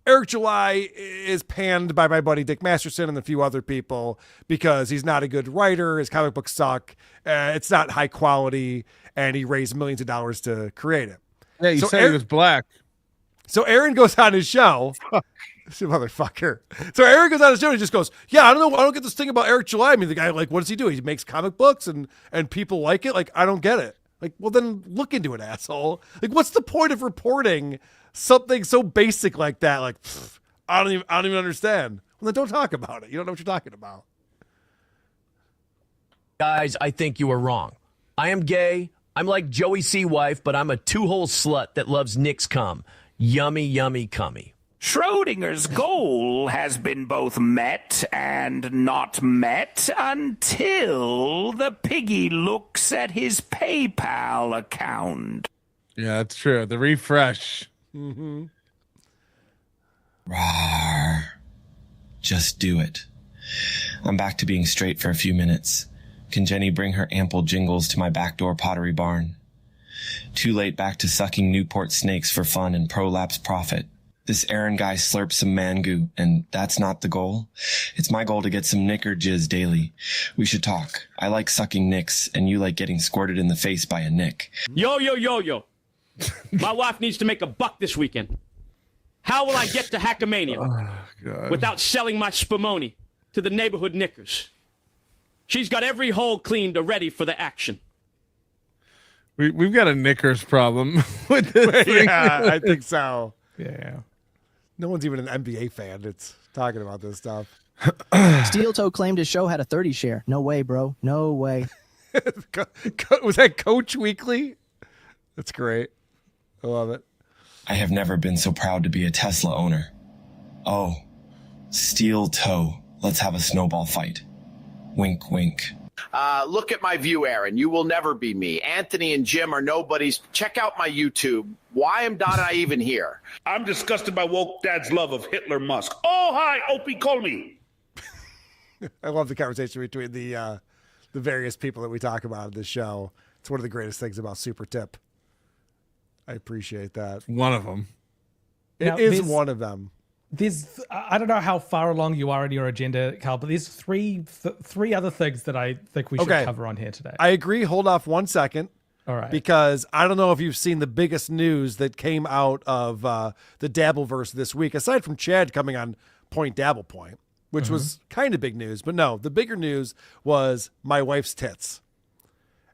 Eric July is panned by my buddy Dick Masterson and a few other people because he's not a good writer. His comic books suck. It's not high quality, and he raised millions of dollars to create it. Yeah, you said he was black. So Aaron goes on his show. This motherfucker. So Aaron goes on his show and he just goes, yeah, I don't know. I don't get this thing about Eric July. I mean, the guy, what does he do? He makes comic books and people like it. I don't get it. Well, then look into it, asshole. What's the point of reporting something so basic like that? I don't even understand. Well, then don't talk about it. You don't know what you're talking about. Guys, I think you are wrong. I am gay. I'm like Joey C. Wife, but I'm a two-hole slut that loves Nick's cum. Yummy, yummy, cummy. Schrodinger's goal has been both met and not met until the piggy looks at his PayPal account. Yeah, that's true. The refresh. Mm-hmm. Rawr. Just do it. I'm back to being straight for a few minutes. Can Jenny bring her ample jingles to my backdoor pottery barn? Too late back to sucking Newport snakes for fun and prolapse profit. This Aaron guy slurps some mangoo, and that's not the goal. It's my goal to get some knicker jizz daily. We should talk. I like sucking nicks, and you like getting squirted in the face by a nick. Yo. My wife needs to make a buck this weekend. How will I get to Hackamania without selling my spumoni to the neighborhood knickers? She's got every hole cleaned already for the action. We've got a knickers problem with this thing. Yeah, I think so. Yeah. No one's even an NBA fan that's talking about this stuff. Steel Toe claimed his show had a 30 share. No way, bro. No way. Was that Coach Weekly? That's great. I love it. I have never been so proud to be a Tesla owner. Oh, Steel Toe. Let's have a snowball fight. Wink, wink. Look at my view, Aaron. You will never be me. Anthony and Jim are nobodies. Check out my YouTube. Why am not I even here? I'm disgusted by woke dad's love of Hitler Musk. Oh, hi, Opie, call me. I love the conversation between the various people that we talk about in this show. It's one of the greatest things about Super Tip. I appreciate that. One of them. It is one of them. I don't know how far along you are in your agenda, Carl, but there's three other things that I think we should cover on here today. I agree. Hold off 1 second. All right. Because I don't know if you've seen the biggest news that came out of the Dabbleverse this week, aside from Chad coming on Point Dabble Point, which was kind of big news. But no, the bigger news was my wife's tits.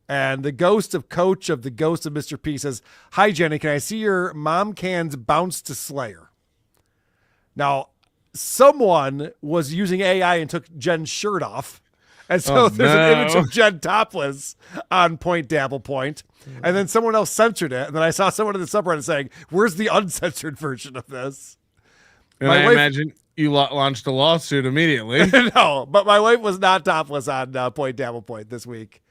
And the ghost of Coach of the ghost of Mr. P says, "Hi, Jenny, can I see your mom cans bounce to Slayer?" Now, someone was using AI and took Jen's shirt off And so there's an image of Jen topless on Point Dabble Point. And then someone else censored it. And then I saw someone in the subreddit saying, where's the uncensored version of this? And I imagine you launched a lawsuit immediately. No, but my wife was not topless on Point Dabble Point this week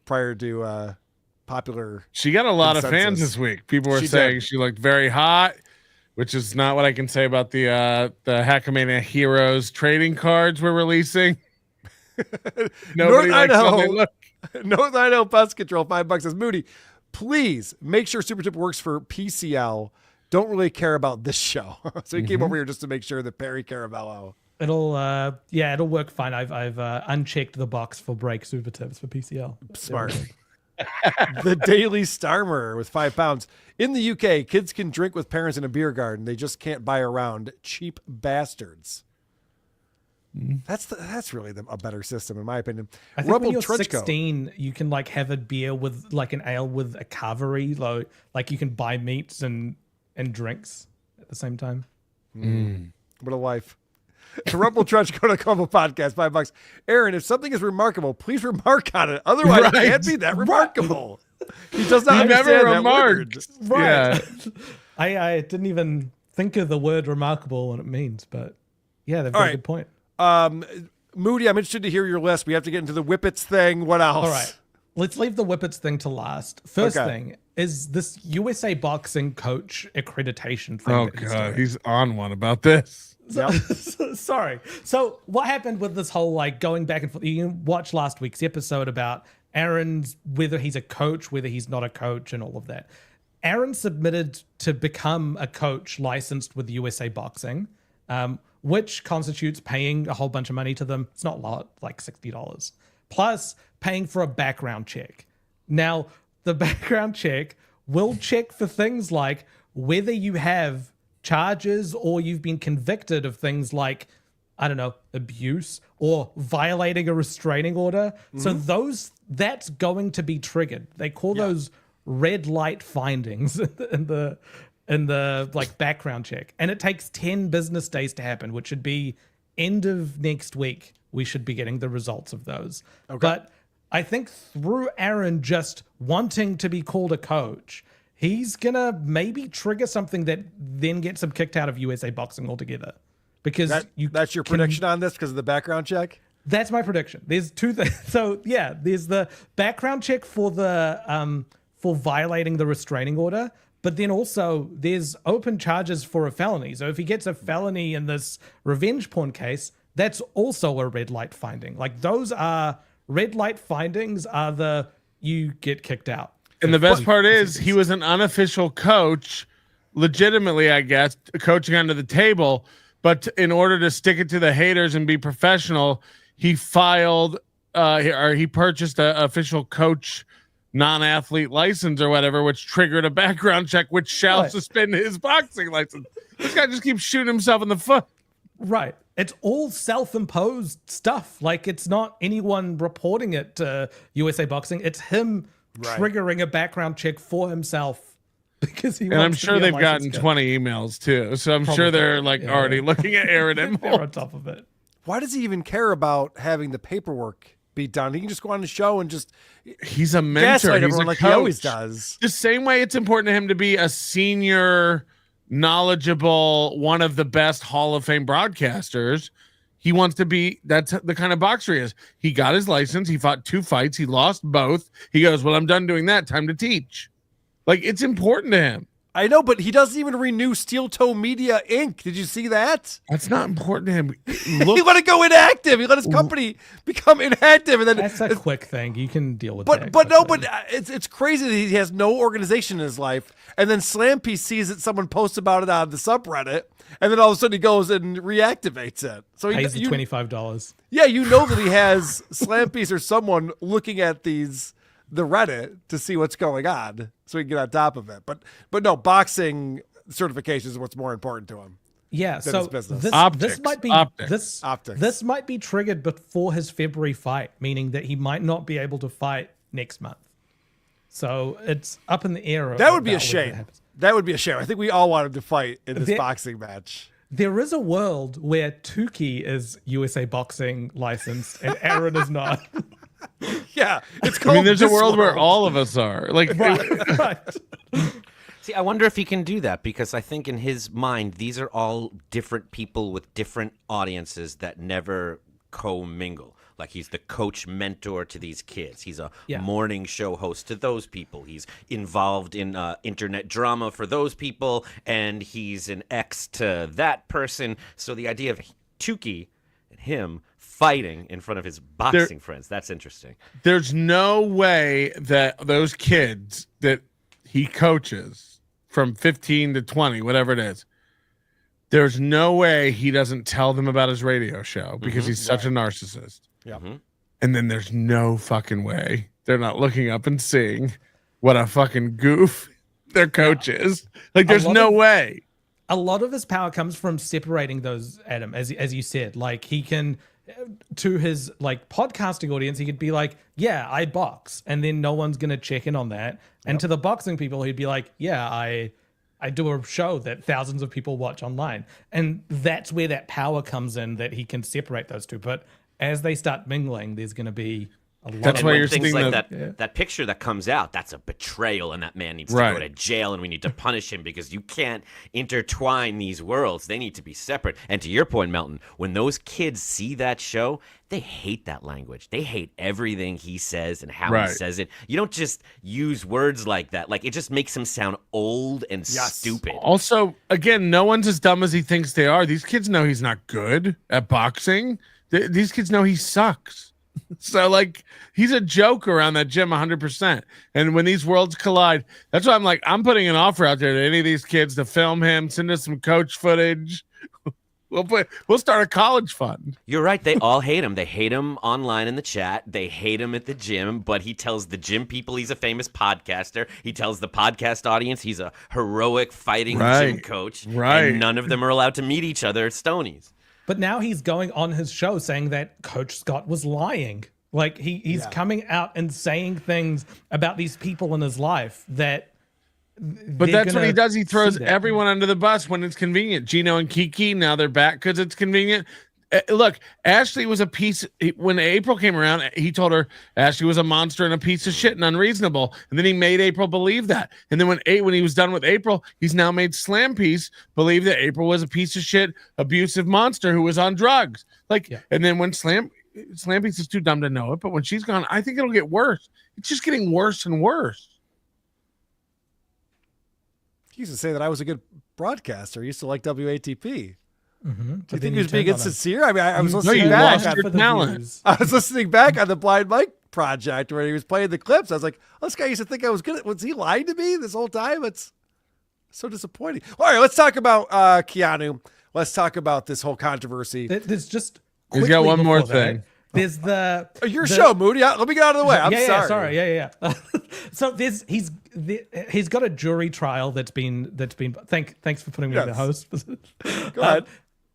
prior to popular. She got a lot of consensus. fans this week. People were saying she looked very hot, which is not what I can say about the Hackamania Heroes trading cards we're releasing. Nobody likes how they look. North Idaho Pest Control, $5 says, Moody, please make sure Super Tip works for PCL. Don't really care about this show. So he came over here just to make sure that Perry Caravello. It'll work fine. I've unchecked the box for break super tips for PCL. Smart. The Daily Starmer with £5. In the UK, kids can drink with parents in a beer garden. They just can't buy around. Cheap bastards. That's really a better system, in my opinion. I think when you're 16, you can have a beer with an ale with a carvery. Like you can buy meats and drinks at the same time. What a life. To Rumble Trench, go to Combo Podcast, $5. Aaron, if something is remarkable, please remark on it. Otherwise, it can't be that remarkable. He does not understand that word. Right. Yeah. I didn't even think of the word remarkable and what it means, but yeah, they've got a good point. Moody, I'm interested to hear your list. We have to get into the whippets thing. What else? All right. Let's leave the whippets thing to last. First thing is this USA Boxing coach accreditation thing. Oh, God. He's on one about this. Sorry. So what happened with this whole going back and forth? You can watch last week's episode about Aaron's, whether he's a coach, whether he's not a coach, and all of that. Aaron submitted to become a coach licensed with USA Boxing, which constitutes paying a whole bunch of money to them. It's not a lot, like $60, plus paying for a background check. Now, the background check will check for things like whether you have charges or you've been convicted of things like, I don't know, abuse or violating a restraining order. So that's going to be triggered. They call those red light findings in the background check. And it takes 10 business days to happen, which should be end of next week. We should be getting the results of those. Okay. But I think through Aaron just wanting to be called a coach, he's going to maybe trigger something that then gets him kicked out of USA Boxing altogether. Because that's your prediction on this because of the background check? That's my prediction. There's two things. So, yeah, there's the background check for the for violating the restraining order, but then also there's open charges for a felony. So if he gets a felony in this revenge porn case, that's also a red light finding. Those are red light findings are you get kicked out. And the best part is he was an unofficial coach, legitimately, I guess, coaching under the table. But in order to stick it to the haters and be professional, he filed or he purchased an official coach non-athlete license or whatever, which triggered a background check, which shall suspend his boxing license. This guy just keeps shooting himself in the foot. Right. It's all self-imposed stuff. It's not anyone reporting it to USA Boxing. It's him triggering a background check for himself because he. And I'm sure they've gotten 20 emails too, so I'm sure they're already looking at Aaron and they're on top of it. Why does he even care about having the paperwork be done? He can just go on the show and just. He's a mentor. He's a coach. He always does. The same way it's important to him to be a senior, knowledgeable, one of the best Hall of Fame broadcasters. He wants to be, that's the kind of boxer he is. He got his license. He fought 2 fights. He lost both. He goes, well, I'm done doing that. Time to teach. It's important to him. I know, but he doesn't even renew Steel Toe Media Inc. Did you see that? That's not important to him. He let it go inactive. He let his company become inactive, and then that's a quick thing. You can deal with that. But it's crazy that he has no organization in his life, and then Slampy sees that someone posts about it on the subreddit, and then all of a sudden he goes and reactivates it. So he pays the $25. Yeah, you know that he has Slampys or someone looking at the Reddit to see what's going on so he can get on top of it. But no, boxing certification is what's more important to him. Yeah, so this might be this might be triggered before his February fight, meaning that he might not be able to fight next month. So it's up in the air. That would be a shame. That would be a shame. I think we all want him to fight in this boxing match. there is a world where Tukey is USA Boxing licensed and Aaron is not. Yeah, it's I called. mean, there's a This world where all of us are. Like, right. See, I wonder if he can do that because I think in his mind, these are all different people with different audiences that never commingle. Like he's the coach mentor to these kids. He's a morning show host to those people. He's involved in internet drama for those people, and he's an ex to that person. So the idea of Tukey and him fighting in front of his boxing friends, that's interesting. there's no way that those kids that he coaches from 15 to 20, whatever it is, there's no way he doesn't tell them about his radio show because he's such a narcissist. Yeah. And then there's no fucking way they're not looking up and seeing what a fucking goof their coach is. Like, there's no way. A lot of his power comes from separating those, Adam, as you said. Like, he can, to his like podcasting audience, he could be like, yeah, I box, and then no one's gonna check in on that. And to the boxing people, he'd be like, yeah, I do a show that thousands of people watch online. And that's where that power comes in, that he can separate those two. But as they start mingling, there's going to be a lot That's and why when you're things seeing like the- that picture that comes out, that's a betrayal, and that man needs to Right. go to jail, and we need to punish him because you can't intertwine these worlds. They need to be separate. And to your point, Melton, when those kids see that show, they hate that language. They hate everything he says and how Right. he says it. You don't just use words like that. Like, it just makes him sound old and Yes. stupid. Also, again, no one's as dumb as he thinks they are. These kids know he's not good at boxing. These kids know he sucks. So, like, he's a joke around that gym 100%. And when these worlds collide, that's why I'm like, I'm putting an offer out there to any of these kids to film him, send us some coach footage. We'll start a college fund. You're right. They all hate him. They hate him online in the chat. They hate him at the gym, but he tells the gym people he's a famous podcaster. He tells the podcast audience he's a heroic fighting gym coach. Right. And none of them are allowed to meet each other at Stoney's. But now he's going on his show saying that Coach Scott was lying. Like he's coming out and saying things about these people in his life that. But that's what he does. He throws everyone under the bus when it's convenient. Gino and Kiki, now they're back because it's convenient. Look, Ashley was a piece. When April came around, he told her Ashley was a monster and a piece of shit and unreasonable. And then he made April believe that. And then when he was done with April, he's now made Slam Piece believe that April was a piece of shit, abusive monster who was on drugs. And then when Slam Piece is too dumb to know it, but when she's gone, I think it'll get worse. It's just getting worse and worse. He used to say that I was a good broadcaster. He used to like WATP. Mm-hmm. Do you think he was being insincere? I mean, I was listening you back. lost your talent. I was listening back on the Blind Mike project where he was playing the clips. I was like, oh, this guy used to think I was good. Was he lying to me this whole time? It's so disappointing. All right, let's talk about Keanu. Let's talk about this whole controversy. There's just. He's got one more before that, thing. There's the your show, Moody. Let me get out of the way. I'm sorry. Yeah. So he's got a jury trial that's been. Thanks for putting me in the host. Go ahead.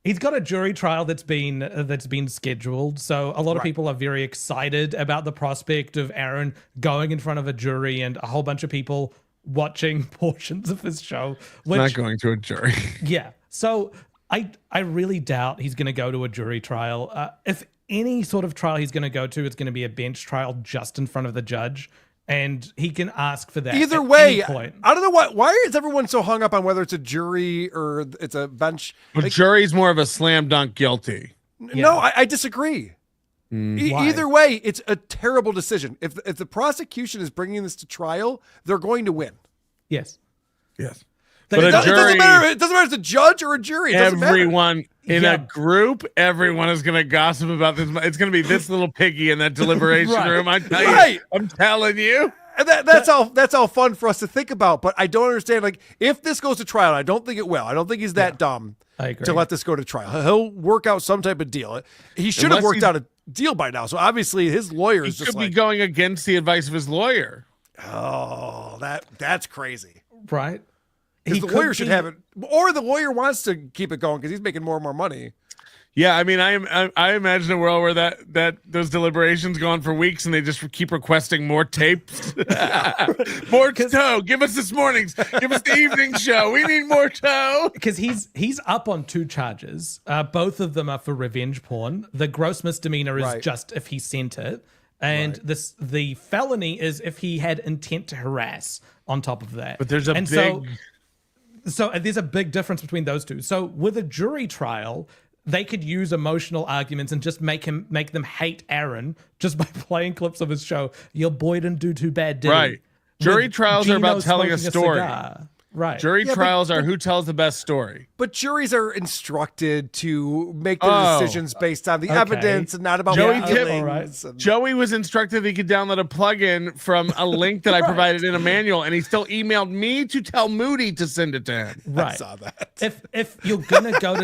He's got a jury trial that's been scheduled. So a lot of people are very excited about the prospect of Aaron going in front of a jury and a whole bunch of people watching portions of his show. Which, Not going to a jury. Yeah. So I really doubt he's going to go to a jury trial. If any sort of trial he's going to go to, it's going to be a bench trial just in front of the judge. And he can ask for that. Either way, I don't know why is everyone so hung up on whether it's a jury or it's a bench. A jury's more of a slam dunk guilty. No, I disagree. Either way, it's a terrible decision. If the prosecution is bringing this to trial, they're going to win. Yes. Yes. But it doesn't matter. It doesn't matter if it's a judge or a jury. It doesn't Everyone matter. in a group, everyone is going to gossip about this. It's going to be this little piggy in that deliberation room. I'm telling you. And that's all fun for us to think about. But I don't understand. Like, if this goes to trial, I don't think it will. I don't think he's that dumb to let this go to trial. He'll work out some type of deal. He should have worked out a deal by now. So obviously his lawyer is just could be going against the advice of his lawyer. Oh, that's crazy. Right. Because the lawyer should have it, or the lawyer wants to keep it going because he's making more and more money. Yeah, I mean, I imagine a world where that those deliberations go on for weeks, and they just keep requesting more tapes, more toe. Give us this morning's, give us the evening show. We need more toe. Because he's up on 2 charges. Both of them are for revenge porn. The gross misdemeanor is just if he sent it, and the felony is if he had intent to harass. On top of that, but there's a so there's a big difference between those two. So with a jury trial, they could use emotional arguments and just make them hate Aaron just by playing clips of his show. Your boy didn't do too bad, did he? Right. Jury trials are about telling a story. Right. Jury trials are who tells the best story. But juries are instructed to make their decisions based on the evidence and not about feelings. Joey was instructed he could download a plugin from a link that I provided in a manual, and he still emailed me to tell Moody to send it to him. Right. I saw that. If you're gonna go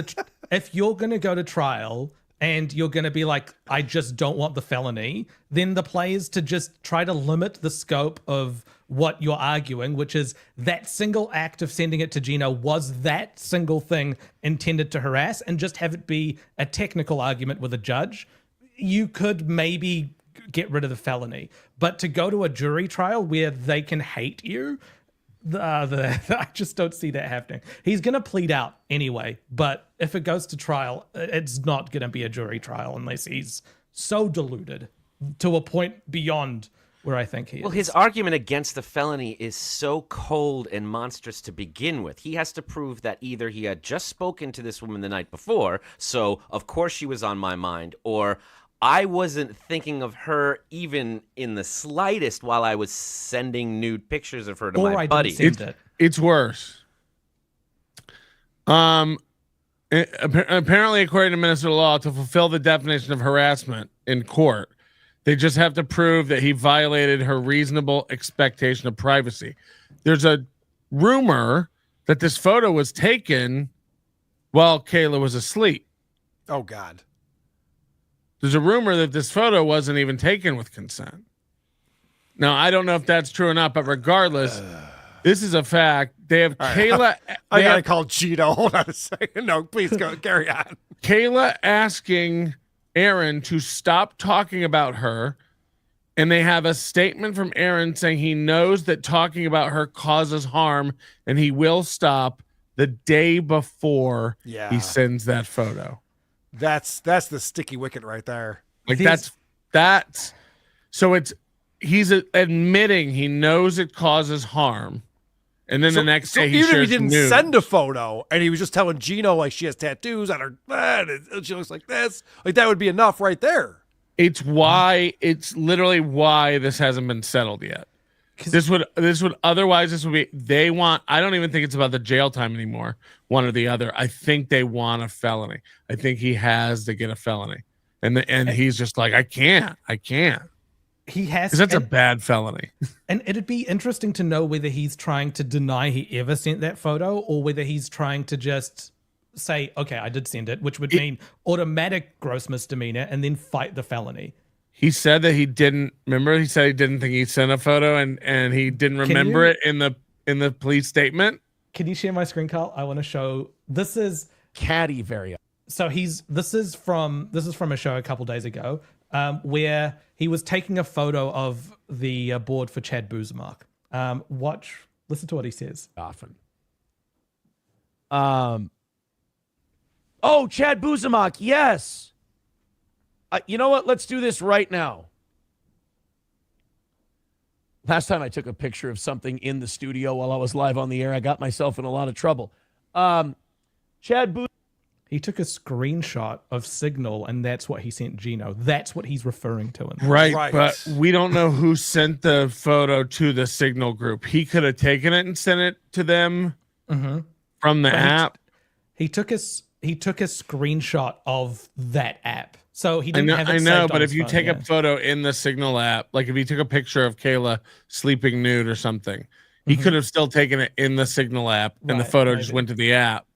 to trial and you're gonna be like, I just don't want the felony, then the play is to just try to limit the scope of what you're arguing, which is that single act of sending it to Gino was that single thing intended to harass, and just have it be a technical argument with a judge. You could maybe get rid of the felony, but to go to a jury trial where they can hate you, I just don't see that happening. He's going to plead out anyway, but if it goes to trial, it's not going to be a jury trial unless he's so deluded to a point beyond where I think he is. Well, his argument against the felony is so cold and monstrous to begin with. He has to prove that either he had just spoken to this woman the night before, so of course she was on my mind, or I wasn't thinking of her even in the slightest while I was sending nude pictures of her to my buddy. It's worse. Apparently, according to Minnesota law, to fulfill the definition of harassment in court, they just have to prove that he violated her reasonable expectation of privacy. There's a rumor that this photo was taken while Kayla was asleep. Oh, God. There's a rumor that this photo wasn't even taken with consent. Now, I don't know if that's true or not, but regardless, this is a fact. They have Kayla. I got to call Gino. Hold on a second. No, please go. Carry on. Kayla asking Aaron to stop talking about her, and they have a statement from Aaron saying he knows that talking about her causes harm and he will stop the day before he sends that photo. That's the sticky wicket right there. Like that's so he's admitting he knows it causes harm. And then the next day even if he didn't send a photo and he was just telling Gino like she has tattoos on her head and she looks like this, like that would be enough right there. It's literally why this hasn't been settled yet. This would be they want. I don't even think it's about the jail time anymore. One or the other. I think they want a felony. I think he has to get a felony, and he's just like I can't. He has, because that's a bad felony. And it'd be interesting to know whether he's trying to deny he ever sent that photo, or whether he's trying to just say, okay, I did send it, which would mean automatic gross misdemeanor and then fight the felony. He said that he didn't remember. He said he didn't think he sent a photo, and he didn't remember it in the police statement. Can you share my screen, Carl? I want to show. This is Caddy very. So this is from a show a couple days ago, where he was taking a photo of the board for Chad Buzamark. Listen to what he says. Often. Chad Buzamark, yes. You know what? Let's do this right now. Last time I took a picture of something in the studio while I was live on the air, I got myself in a lot of trouble. Chad Buzamark. He took a screenshot of Signal, and that's what he sent Gino. That's what he's referring to. Right, but we don't know who sent the photo to the Signal group. He could have taken it and sent it to them from the app. He took a screenshot of that app. So he didn't have it. I know, saved but on if his you phone, take a photo in the Signal app, like if you took a picture of Kayla sleeping nude or something, he could have still taken it in the Signal app, and the photo just went to the app.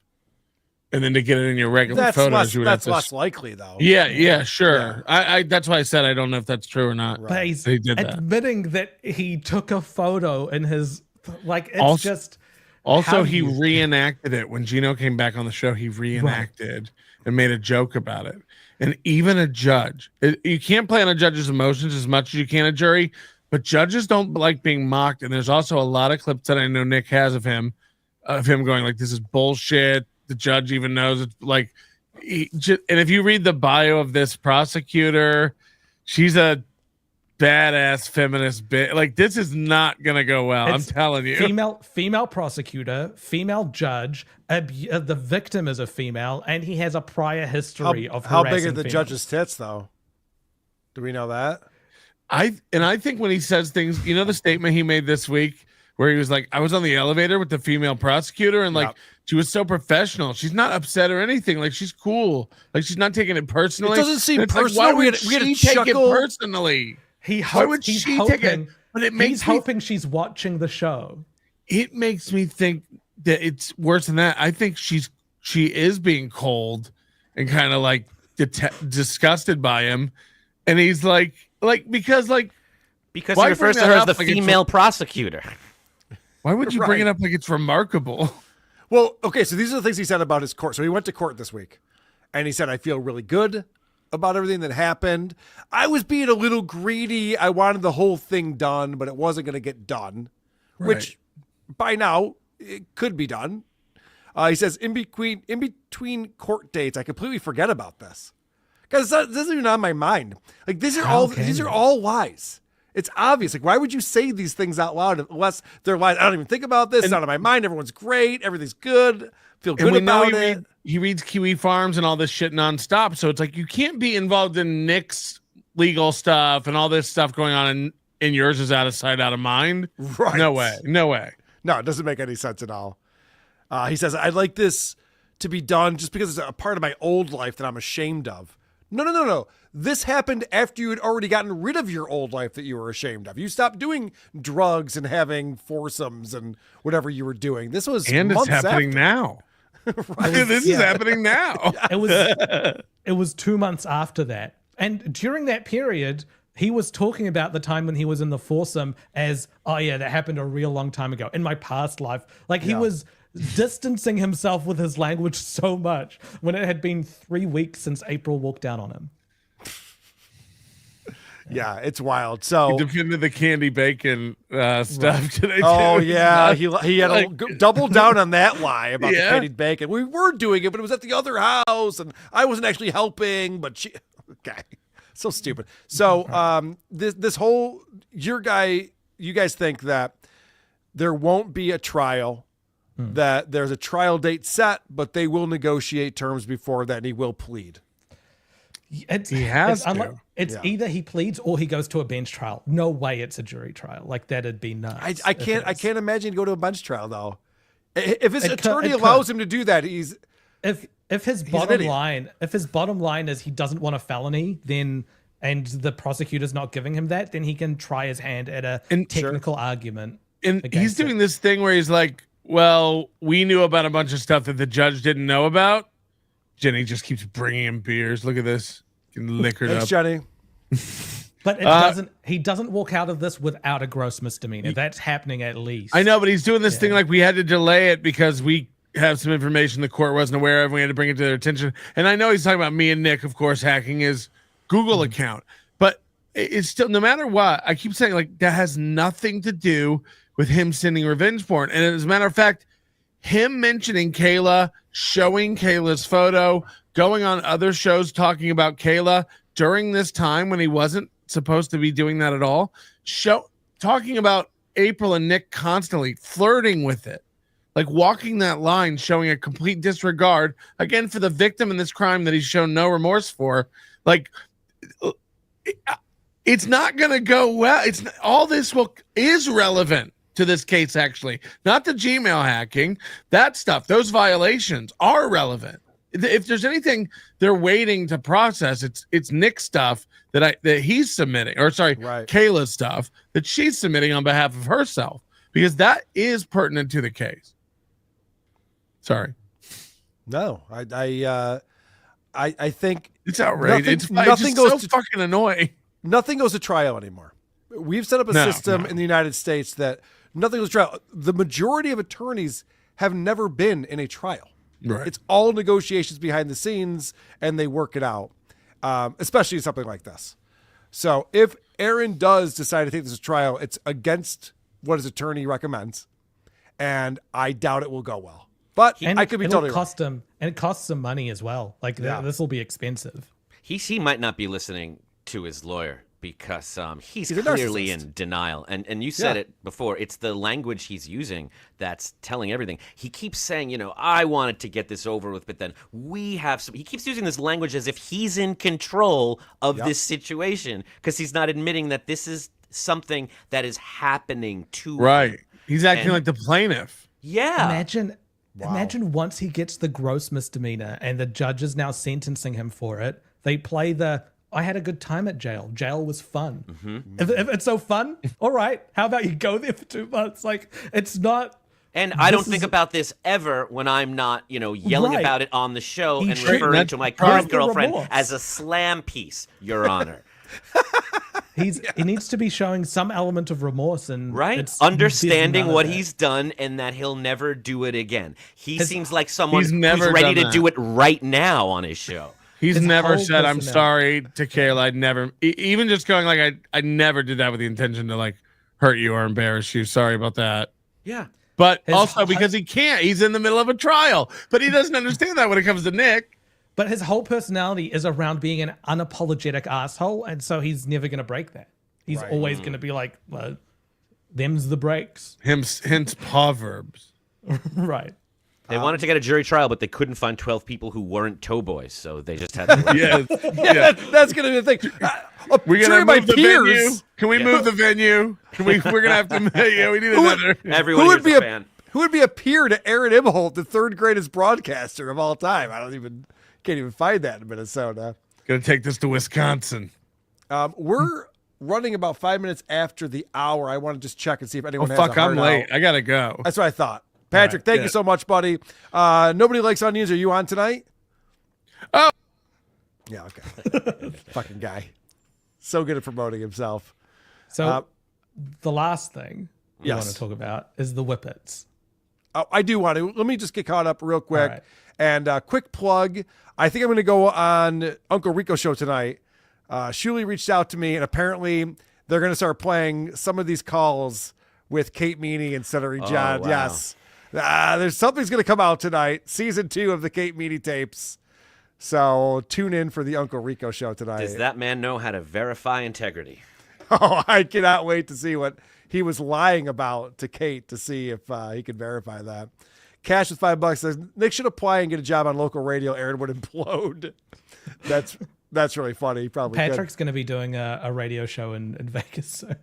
And then to get it in your regular photos, that's less likely, though. Yeah, sure. Yeah. I that's why I said I don't know if that's true or not. But he's he did admitting that he took a photo in his it's also, just. Also, he reenacted it when Gino came back on the show. He reenacted and made a joke about it. And even a judge, you can't play on a judge's emotions as much as you can a jury, but judges don't like being mocked. And there's also a lot of clips that I know Nick has of him going like, "This is bullshit." The judge even knows it's like, and if you read the bio of this prosecutor, she's a badass feminist bit. Like, this is not gonna go well. I'm telling you. Female prosecutor, female judge. The victim is a female, and he has a prior history of how big harassing are the females. judge's tits, though? Do we know that? I think when he says things, you know, the statement he made this week where he was like, "I was on the elevator with the female prosecutor, and like she was so professional. She's not upset or anything. Like, she's cool. Like, she's not taking it personally. It doesn't seem It's like, personal. why We would had a she take it chuckle. personally? He's she take it? But it makes he's hoping she's watching the show. It makes me think that it's worse than that. I think she is being cold and kind of like disgusted by him, and he's like because he why refers bring to her that as the up like it's female prosecutor. Why would you bring it up like it's remarkable? Well, okay, so these are the things he said about his court. So he went to court this week, and he said, "I feel really good about everything that happened. I was being a little greedy. I wanted the whole thing done, but it wasn't going to get done," which by now it could be done. He says, in between court dates, I completely forget about this because this isn't even on my mind. Like, these are all lies. It's obvious. Like, why would you say these things out loud unless they're lies? I don't even think about this. It's not on my mind. Everyone's great. Everything's good. Feel good about it. He reads Kiwi Farms and all this shit nonstop. So it's like, you can't be involved in Nick's legal stuff and all this stuff going on, and yours is out of sight, out of mind. Right. No way. No, it doesn't make any sense at all. He says, "I'd like this to be done just because it's a part of my old life that I'm ashamed of." No. This happened after you had already gotten rid of your old life that you were ashamed of. You stopped doing drugs and having foursomes and whatever you were doing. This was and months it's happening after. Now. This is happening now. It was 2 months after that. And during that period, he was talking about the time when he was in the foursome as, "Oh yeah, that happened a real long time ago in my past life." Like, he was distancing himself with his language so much when it had been 3 weeks since April walked down on him. Yeah, it's wild. So he defended the candy bacon stuff today. Oh too. yeah, he had to double down on that lie about the candied bacon. We were doing it, but it was at the other house, and I wasn't actually helping. But okay, so stupid. So this whole you guys think that there won't be a trial, that there's a trial date set, but they will negotiate terms before that, and he will plead. He has to. It's either he pleads or he goes to a bench trial. No way it's a jury trial. Like, that'd be nuts. I can't imagine go to a bench trial though. If his attorney allows him to do that, if his bottom line is he doesn't want a felony, then and the prosecutor's not giving him that, then he can try his hand at a technical argument. And he's doing this thing where he's like, "Well, we knew about a bunch of stuff that the judge didn't know about." Jenny just keeps bringing him beers. Look at this. Getting liquored up. Thanks, Jenny. But he doesn't walk out of this without a gross misdemeanor. That's happening at least. I know, but he's doing this thing like we had to delay it because we have some information the court wasn't aware of. We had to bring it to their attention. And I know he's talking about me and Nick, of course, hacking his Google account. But it's still, no matter what, I keep saying, like, that has nothing to do with him sending revenge porn. And as a matter of fact, him mentioning Kayla, showing Kayla's photo, going on other shows talking about Kayla during this time when he wasn't supposed to be doing that at all, talking about April and Nick constantly, flirting with it, like walking that line, showing a complete disregard, again, for the victim in this crime that he's shown no remorse for. Like, it's not going to go well. All this is relevant to this case, actually, not the Gmail hacking. That stuff, those violations are relevant. If there's anything they're waiting to process, it's Nick's stuff that he's submitting, or sorry, Kayla's stuff that she's submitting on behalf of herself, because that is pertinent to the case. Sorry. No, I think it's outrageous. Nothing goes so fucking annoying. Nothing goes to trial anymore. We've set up a system in the United States that nothing goes to trial. The majority of attorneys have never been in a trial. Right. It's all negotiations behind the scenes, and they work it out, especially something like this. So if Aaron does decide to take this to trial, it's against what his attorney recommends, and I doubt it will go well. But I could be totally cost him, and it costs some money as well. Like this will be expensive. He might not be listening to his lawyer because he's a clearly narcissist. in denial. And you said it before. It's the language he's using that's telling everything. He keeps saying, I wanted to get this over with, but then we have some. He keeps using this language as if he's in control of this situation because he's not admitting that this is something that is happening to him. He's acting like the plaintiff. Yeah. Imagine once he gets the gross misdemeanor and the judge is now sentencing him for it, they play I had a good time at jail. Jail was fun. If it's so fun, all right. How about you go there for 2 months? Like, it's not. And I don't think about this ever when I'm not, yelling about it on the show and referring to my current girlfriend as a slam piece, Your Honor. He needs to be showing some element of remorse and understanding what he's done and that he'll never do it again. He seems like someone who's ready to do it right now on his show. He's never said, "I'm sorry" to Kayla. I'd never, even just going like, I never did that with the intention to like hurt you or embarrass you. Sorry about that. Yeah. But also because he can't. He's in the middle of a trial, but he doesn't understand that when it comes to Nick. But his whole personality is around being an unapologetic asshole, and so he's never going to break that. He's always going to be like, well, them's the breaks. Hence proverbs. Right. They wanted to get a jury trial, but they couldn't find 12 people who weren't tow boys, so they just had to. That's going to be the thing. We're going to move the venue. Can we move the venue? We're going to have to. We need another. Everyone who would be a fan. Who would be a peer to Aaron Imholt, the third greatest broadcaster of all time? Can't even find that in Minnesota. Going to take this to Wisconsin. We're running about 5 minutes after the hour. I want to just check and see if anyone has fuck, a I'm hard late. out. I got to go. That's what I thought. Patrick, thank you so much, buddy. Nobody Likes Onions. Are you on tonight? Oh. Yeah, okay. Fucking guy. So good at promoting himself. So the last thing we want to talk about is the whippets. Oh, I do want to. Let me just get caught up real quick. Right. And quick plug. I think I'm going to go on Uncle Rico show tonight. Shuli reached out to me, and apparently they're going to start playing some of these calls with Kate Meany and Cedric John. Wow. Yes. There's something's going to come out tonight. Season 2 of the Kate Meany tapes. So tune in for the Uncle Rico show tonight. Does that man know how to verify integrity? Oh, I cannot wait to see what he was lying about to Kate to see if he could verify that. Cash with $5 says Nick should apply and get a job on local radio. Aaron would implode. That's really funny. He probably Patrick's going to be doing a radio show in Vegas. So.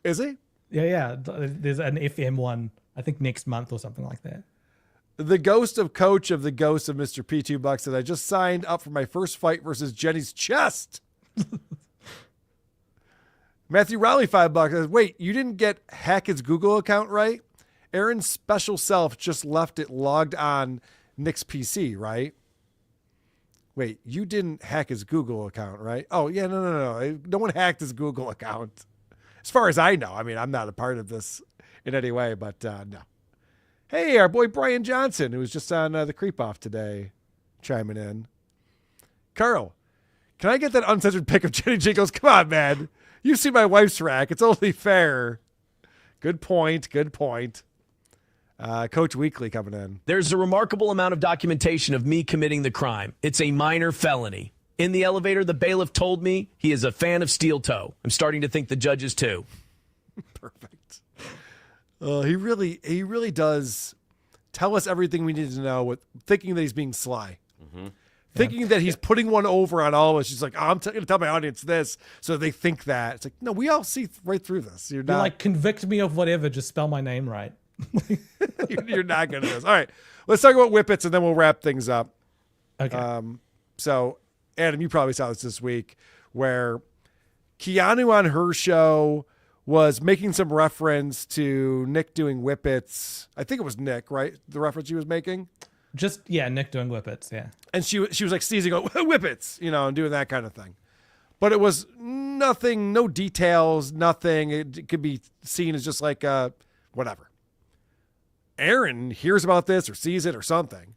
Is he? Yeah. There's an FM one, I think next month or something like that. The ghost of coach of the ghost of Mr. P2 Bucks said, I just signed up for my first fight versus Jenny's chest. Matthew Rowley, $5 says, wait, you didn't get Hackett's Google account right? Aaron's special self just left it logged on Nick's PC, right? Wait, you didn't hack his Google account, right? Oh, yeah, no. No one hacked his Google account. As far as I know. I mean, I'm not a part of this in any way, but no. Hey, our boy Brian Johnson, who was just on the Creep Off today, chiming in. Carl, can I get that uncensored pic of Jenny Jingles? Come on, man. You see my wife's rack. It's only fair. Good point. Coach Weekly coming in. There's a remarkable amount of documentation of me committing the crime. It's a minor felony. In the elevator, the bailiff told me he is a fan of steel toe. I'm starting to think the judge is too. Perfect. He really does tell us everything we need to know with thinking that he's being sly. Mm-hmm. Thinking that he's putting one over on all of us. She's like, I'm going to tell my audience this, so they think that. It's like, no, we all see right through this. You're not like, convict me of whatever, just spell my name right. You're not good at this. All right, let's talk about whippets, and then we'll wrap things up. Okay. So, Adam, you probably saw this week, where Keanu on her show was making some reference to Nick doing whippets. I think it was Nick, right? The reference he was making? Nick doing whippets, yeah. And she was like sneezing, whippets, and doing that kind of thing. But it was nothing, no details, nothing. It could be seen as just like whatever. Aaron hears about this or sees it or something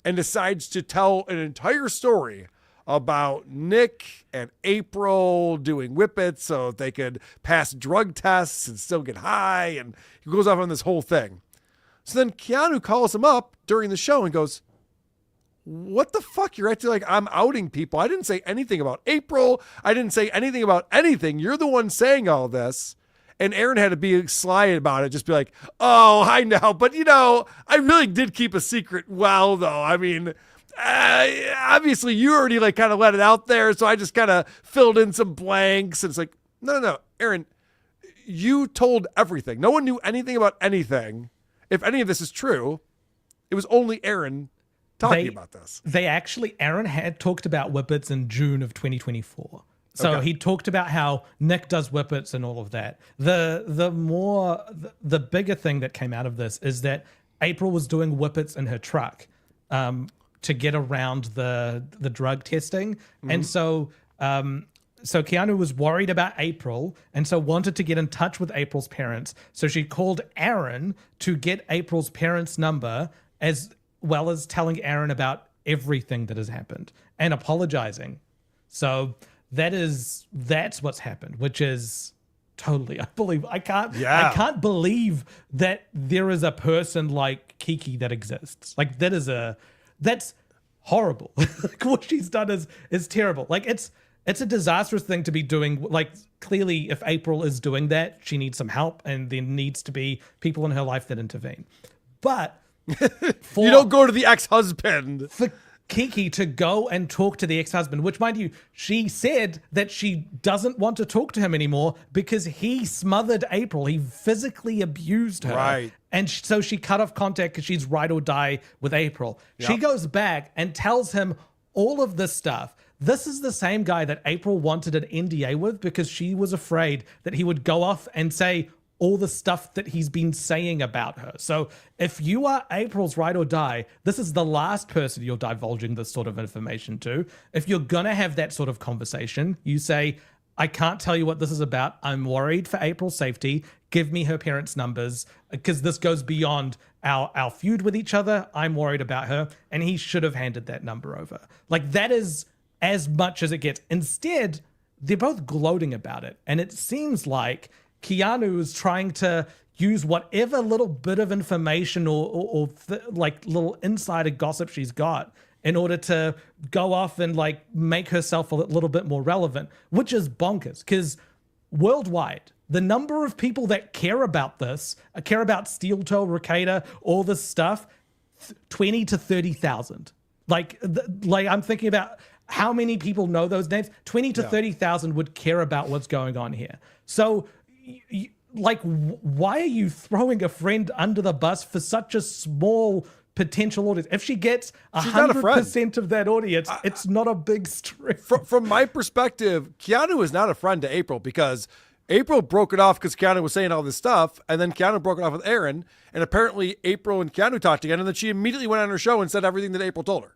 and decides to tell an entire story about Nick and April doing whippets so they could pass drug tests and still get high. And he goes off on this whole thing. So then Keanu calls him up during the show and goes, what the fuck? You're acting like I'm outing people. I didn't say anything about April. I didn't say anything about anything. You're the one saying all this. And Aaron had to be sly about it. Just be like, oh, I know. But, I really did keep a secret well, though. I mean, obviously you already like kind of let it out there. So I just kind of filled in some blanks. And it's like, no, Aaron, you told everything. No one knew anything about anything. If any of this is true, it was only Aaron talking about this. Aaron had talked about whippets in June of 2024. So he talked about how Nick does whippets and all of that. The bigger thing that came out of this is that April was doing whippets in her truck to get around the drug testing. Mm-hmm. And so Keanu was worried about April and so wanted to get in touch with April's parents. So she called Aaron to get April's parents' number as well as telling Aaron about everything that has happened and apologizing. So that's what's happened, which is totally unbelievable. I can't believe that there is a person like Kiki that exists. Like that's horrible. Like what she's done is terrible. Like it's a disastrous thing to be doing. Like clearly if April is doing that, she needs some help and there needs to be people in her life that intervene. But you don't go to the ex-husband. For Kiki to go and talk to the ex-husband, which mind you, she said that she doesn't want to talk to him anymore because he smothered April. He physically abused her. Right. And so she cut off contact because she's ride or die with April. Yep. She goes back and tells him all of this stuff. This is the same guy that April wanted an NDA with because she was afraid that he would go off and say all the stuff that he's been saying about her. So if you are April's ride or die, this is the last person you're divulging this sort of information to. If you're going to have that sort of conversation, you say, I can't tell you what this is about. I'm worried for April's safety. Give me her parents' numbers because this goes beyond our feud with each other. I'm worried about her. And he should have handed that number over. Like that is as much as it gets. Instead, they're both gloating about it. And it seems like Keanu is trying to use whatever little bit of information or like little insider gossip she's got in order to go off and like make herself a little bit more relevant, which is bonkers because worldwide, the number of people that care about this, care about Steel Toe, Ricada, all this stuff, 20 to 30,000. Like I'm thinking about how many people know those names. 20 to 30,000 would care about what's going on here. So like, why are you throwing a friend under the bus for such a small potential audience? If she gets 100% of that audience, it's not a big stretch. From my perspective, Keanu is not a friend to April because April broke it off because Keanu was saying all this stuff, and then Keanu broke it off with Aaron, and apparently April and Keanu talked again, and then she immediately went on her show and said everything that April told her.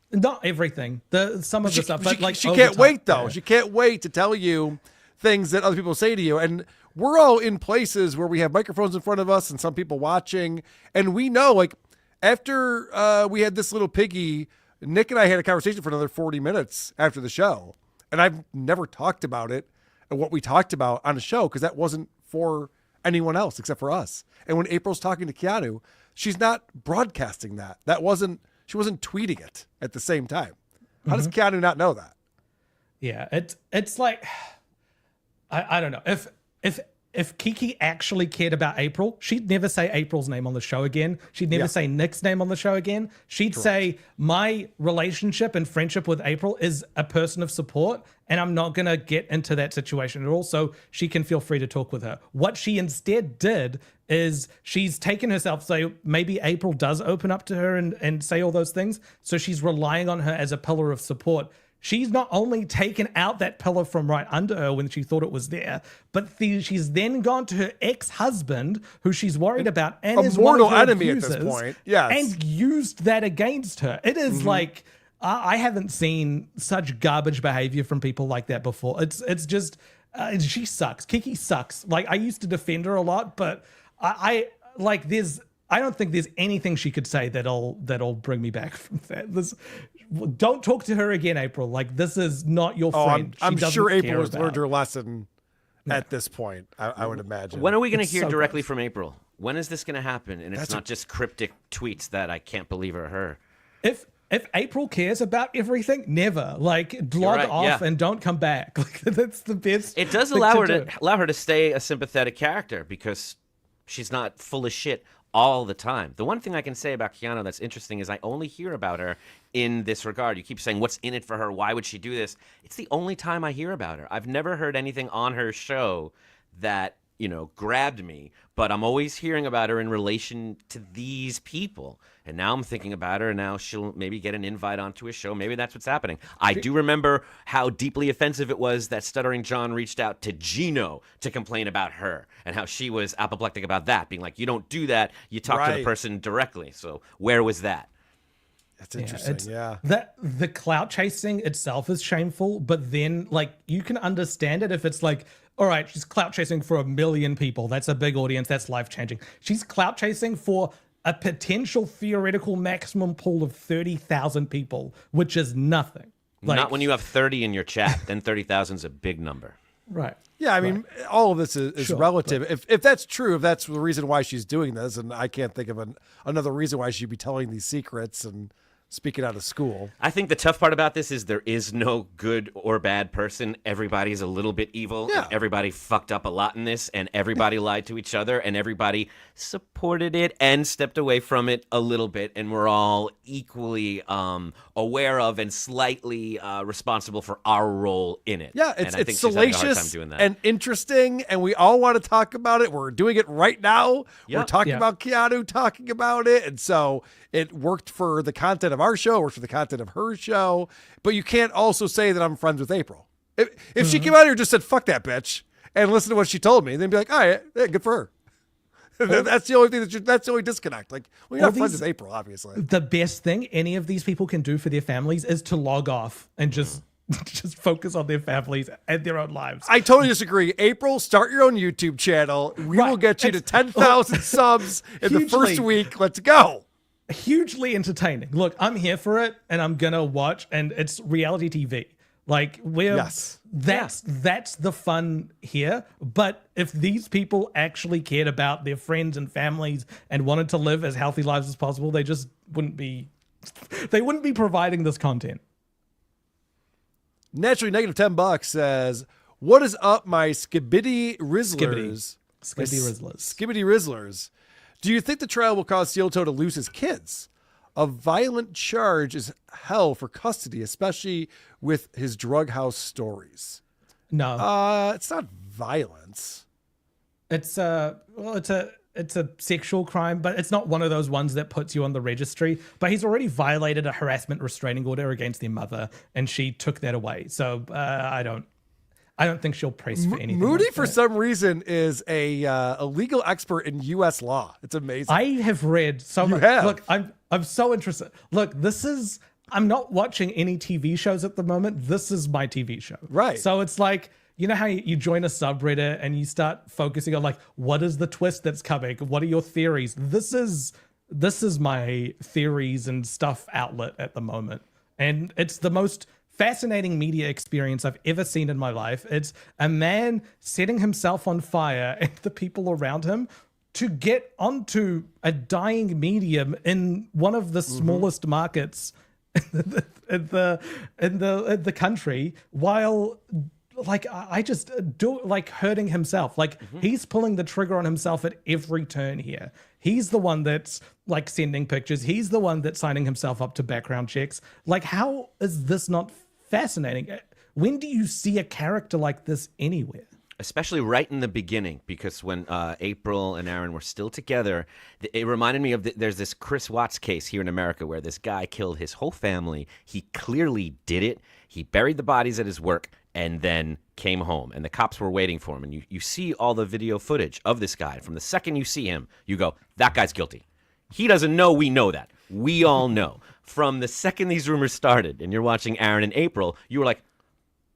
Not everything. Some of the stuff, but like she can't wait though. Yeah. She can't wait to tell you things that other people say to you. And we're all in places where we have microphones in front of us and some people watching. And we know, like, after we had this little Piggy, Nick and I had a conversation for another 40 minutes after the show. And I've never talked about it and what we talked about on the show because that wasn't for anyone else except for us. And when April's talking to Keanu, she's not broadcasting that. She wasn't tweeting it at the same time. How does Keanu not know that? Yeah, it's like... I don't know. If Kiki actually cared about April, she'd never say April's name on the show again. She'd never say Nick's name on the show again. She'd say, my relationship and friendship with April is a person of support, and I'm not going to get into that situation at all, so she can feel free to talk with her. What she instead did is she's taken herself, so maybe April does open up to her and say all those things, so she's relying on her as a pillar of support. She's not only taken out that pillar from right under her when she thought it was there, but she's then gone to her ex-husband, who she's worried about, and is one of her enemy abusers, at this point. Yes, and used that against her. It is like I haven't seen such garbage behavior from people like that before. It's just she sucks. Kiki sucks. Like I used to defend her a lot, but I like there's I don't think there's anything she could say that'll bring me back from that. Don't talk to her again, April. Like, this is not your friend. I'm She sure doesn't April care has about- learned her lesson at this point. I would imagine. When are we going to It's hear so directly gross. from April? When is this going to happen? And it's not just cryptic tweets that I can't believe are her. If April cares about everything, never. Like, log right, off yeah. and don't come back. Like, that's the best. It does thing allow to her do. to allow her to stay a sympathetic character because she's not full of shit all the time. The one thing I can say about Keanu that's interesting is I only hear about her in this regard. You keep saying, what's in it for her? Why would she do this? It's the only time I hear about her. I've never heard anything on her show that, grabbed me, but I'm always hearing about her in relation to these people. And now I'm thinking about her, and now she'll maybe get an invite onto a show. Maybe that's what's happening. I do remember how deeply offensive it was that Stuttering John reached out to Gino to complain about her and how she was apoplectic about that, being like, you don't do that. You talk to the person directly. So where was that? That's interesting. Yeah. That the clout chasing itself is shameful, but then like you can understand it if it's like, all right, she's clout chasing for 1 million people. That's a big audience. That's life changing. She's clout chasing for a potential theoretical maximum pool of 30,000 people, which is nothing. Like, Not when you have 30 in your chat. Then 30,000 is a big number. Right. Yeah, I mean, all of this is relative. If that's true, if that's the reason why she's doing this, and I can't think of another reason why she'd be telling these secrets and speaking out of school. I think the tough part about this is there is no good or bad person. Everybody's a little bit evil. Yeah. And everybody fucked up a lot in this, and everybody lied to each other, and everybody supported it and stepped away from it a little bit, and we're all equally aware of and slightly responsible for our role in it. Yeah, and I think it's she's having a hard time salacious doing that. and interesting, and we all want to talk about it. We're doing it right now. Yeah. We're talking Yeah. about Keanu talking about it, and so it worked for the content of our show, worked for the content of her show. But you can't also say that I'm friends with April. If she came out here and just said "fuck that bitch" and listen to what she told me, then be like, all right, yeah, good for her. That's the only thing that's the only disconnect. Like, well, you're All not friends these- with April, obviously. The best thing any of these people can do for their families is to log off and just focus on their families and their own lives. I totally disagree. April, start your own YouTube channel. We will get you to 10,000 subs in the first Hugely. week. Let's go. Hugely entertaining. Look, I'm here for it and I'm gonna watch, and it's reality TV. Like that's the fun here. But if these people actually cared about their friends and families and wanted to live as healthy lives as possible, they just wouldn't be providing this content. Naturally negative $10 says, "What is up, my Skibidi Rizzlers? Skibidi Rizzlers. Skibidi Rizzlers. Do you think the trial will cause Steel Toe to lose his kids? A violent charge is hell for custody, especially with his drug house stories." No. It's not violence. It's a sexual crime, but it's not one of those ones that puts you on the registry. But he's already violated a harassment restraining order against their mother, and she took that away. So I don't think she'll press for anything. Moody, like for that. some reason, is a legal expert in U.S. law. It's amazing. I have read so much. have? Look, I'm so interested. Look, I'm not watching any TV shows at the moment. This is my TV show. Right. So it's like, you know how you join a subreddit and you start focusing on like, what is the twist that's coming? What are your theories? This is my theories and stuff outlet at the moment. And it's the most fascinating media experience I've ever seen in my life. It's a man setting himself on fire and the people around him to get onto a dying medium in one of the smallest markets in the country, while like I just do like hurting himself. Like he's pulling the trigger on himself at every turn here. He's the one that's like sending pictures. He's the one that's signing himself up to background checks. Like, how is this not fascinating? When do you see a character like this anywhere? Especially right in the beginning, because when April and Aaron were still together, it reminded me of there's this Chris Watts case here in America where this guy killed his whole family. He clearly did it. He buried the bodies at his work and then came home, and the cops were waiting for him. And you see all the video footage of this guy. From the second you see him, you go, that guy's guilty. He doesn't know we know that. We all know. From the second these rumors started, and you're watching Aaron and April, you were like,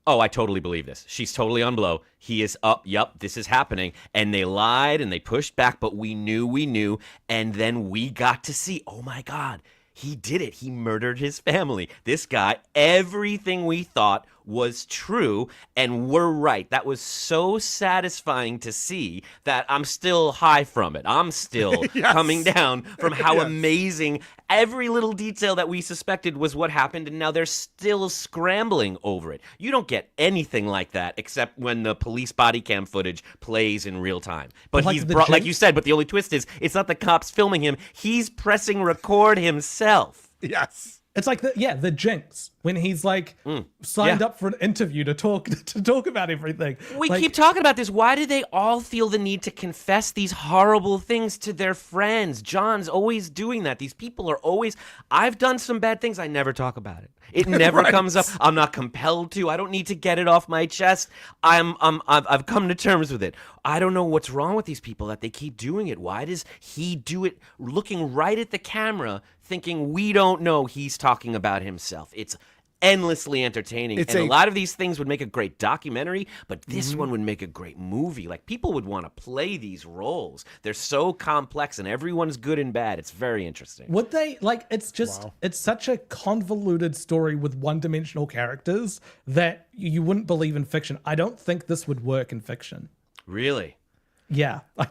Oh, I totally believe this. She's totally on blow. He is up. Yup, this is happening. And they lied and they pushed back, but we knew. And then we got to see, oh my God, he did it. He murdered his family. This guy, everything we thought was true, and we're right. That was so satisfying to see that I'm still high from it. I'm still coming down from how amazing every little detail that we suspected was what happened, and now they're still scrambling over it. You don't get anything like that except when the police body cam footage plays in real time. But like he's brought, like you said, but the only twist is it's not the cops filming him. He's pressing record himself. Yes. It's like the Jinx when he's like signed up for an interview to talk about everything. We keep talking about this. Why do they all feel the need to confess these horrible things to their friends? John's always doing that. These people are always. I've done some bad things. I never talk about it. It never comes up. I'm not compelled to. I don't need to get it off my chest. I've come to terms with it. I don't know what's wrong with these people that they keep doing it. Why does he do it looking right at the camera, thinking we don't know he's talking about himself? It's endlessly entertaining. And a lot of these things would make a great documentary, but this one would make a great movie. Like, people would want to play these roles. They're so complex, and everyone's good and bad. It's very interesting. Would they, like, it's just, it's such a convoluted story with one-dimensional characters that you wouldn't believe in fiction. I don't think this would work in fiction. Really? Yeah, I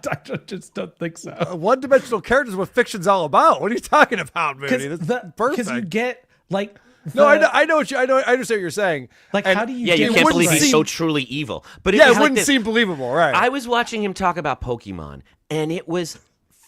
just don't think so. One-dimensional characters is what fiction's all about. What are you talking about, Moody? That's perfect. Because you get, like... No, I know what I understand what you're saying. Like, how do you? Yeah, you can't believe he's so truly evil. But it wouldn't seem believable, right? I was watching him talk about Pokemon, and it was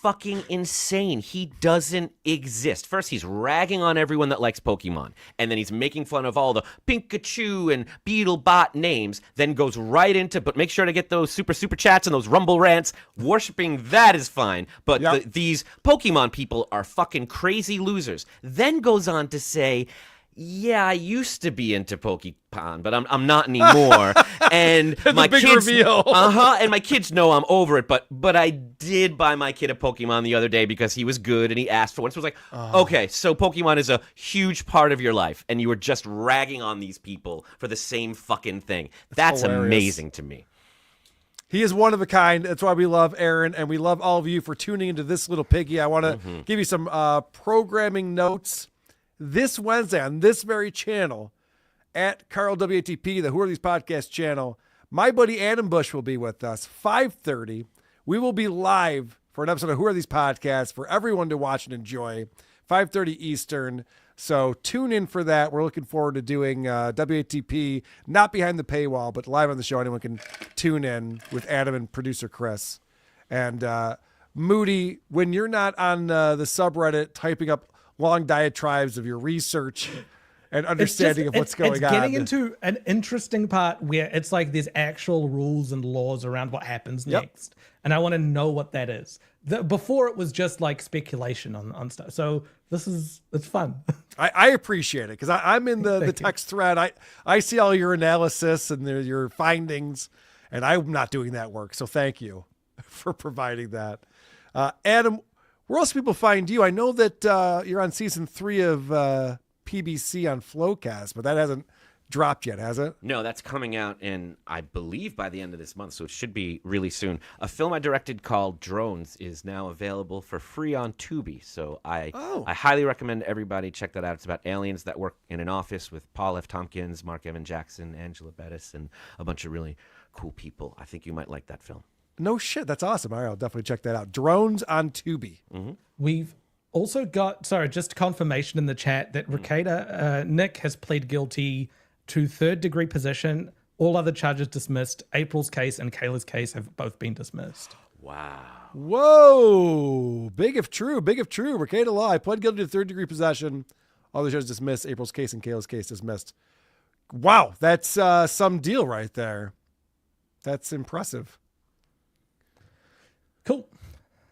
fucking insane. He doesn't exist. First, he's ragging on everyone that likes Pokemon, and then he's making fun of all the Pikachu and Beetlebot names. Then goes right into, but make sure to get those super chats and those Rumble rants. Worshipping that is fine, but these Pokemon people are fucking crazy losers. Then goes on to say, yeah, I used to be into Pokemon, but I'm not anymore. And my kids, and my kids know I'm over it. But I did buy my kid a Pokemon the other day because he was good and he asked for one. So it was like, okay, so Pokemon is a huge part of your life, and you were just ragging on these people for the same fucking thing. That's hilarious. Amazing to me. He is one of a kind. That's why we love Aaron, and we love all of you for tuning into this little piggy. I want to give you some programming notes. This Wednesday on this very channel at Carl WATP, the Who Are These Podcast channel, my buddy Adam Busch will be with us, 5:30. We will be live for an episode of Who Are These Podcasts for everyone to watch and enjoy, 5:30 Eastern. So tune in for that. We're looking forward to doing WATP, not behind the paywall, but live on the show. Anyone can tune in with Adam and producer Chris. And Moody, when you're not on the subreddit typing up long diatribes of your research and understanding of what's going on. It's getting into an interesting part where it's like there's actual rules and laws around what happens next. And I want to know what that is. Before it was just like speculation on stuff. So it's fun. I appreciate it because I'm in the text thread. I see all your analysis and your findings, and I'm not doing that work. So thank you for providing that. Adam, where else do people find you? I know that you're on season 3 of PBC on Flowcast, but that hasn't dropped yet, has it? No, that's coming out in, I believe, by the end of this month, so it should be really soon. A film I directed called Drones is now available for free on Tubi, so I highly recommend everybody check that out. It's about aliens that work in an office with Paul F. Tompkins, Mark Evan Jackson, Angela Bettis, and a bunch of really cool people. I think you might like that film. No shit. That's awesome. All right, I'll definitely check that out. Drones on Tubi. We've also got, just confirmation in the chat that Nick has pleaded guilty to third-degree possession. All other charges dismissed. April's case and Kayla's case have both been dismissed. Wow. Whoa. Big if true. Mercado Law. I pled guilty to third-degree possession. All the charges dismissed. April's case and Kayla's case dismissed. Wow. That's some deal right there. That's impressive. Cool.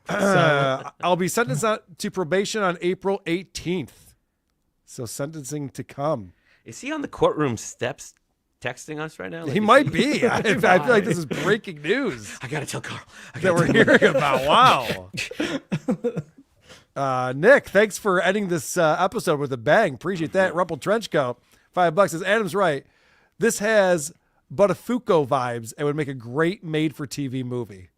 So, I'll be sentenced to probation on April 18th. So sentencing to come. Is he on the courtroom steps texting us right now? He might be. I feel like this is breaking news. I got to tell Carl. That we're hearing about. Wow. Nick, thanks for ending this episode with a bang. Appreciate that. Rumpel Trenchcoat, $5. As Adam's right. This has Buttafuoco vibes and would make a great made-for-TV movie.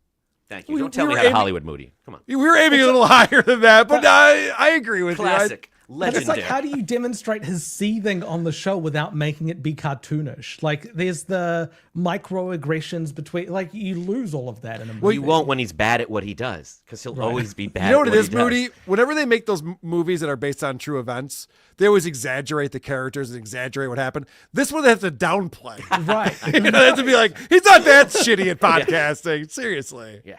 Thank you. Don't tell me how to Hollywood movie. Come on. We were aiming a little higher than that, but I agree with Classic. you. But it's Legendary. like, how do you demonstrate his seething on the show without making it be cartoonish? Like, there's the microaggressions between, like, you lose all of that in a movie. Well, you won't when he's bad at what he does, because he'll always be bad. You know what at it what is, he does. Moody? Whenever they make those movies that are based on true events, they always exaggerate the characters and exaggerate what happened. This one they have to downplay. Right. You know, they have to be like, he's not that shitty at podcasting. Seriously. Yeah.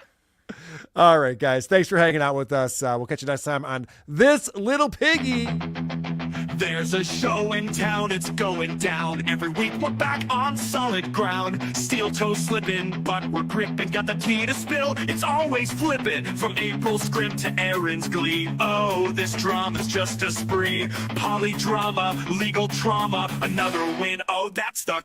All right, guys. Thanks for hanging out with us. We'll catch you next time on This Little Piggy. There's a show in town, it's going down. Every week we're back on solid ground. Steel toe slipping, but we're gripping. Got the tea to spill, it's always flipping. From April's script to Aaron's glee. Oh, this drama's just a spree. Polydrama, legal trauma, another win. Oh, that's the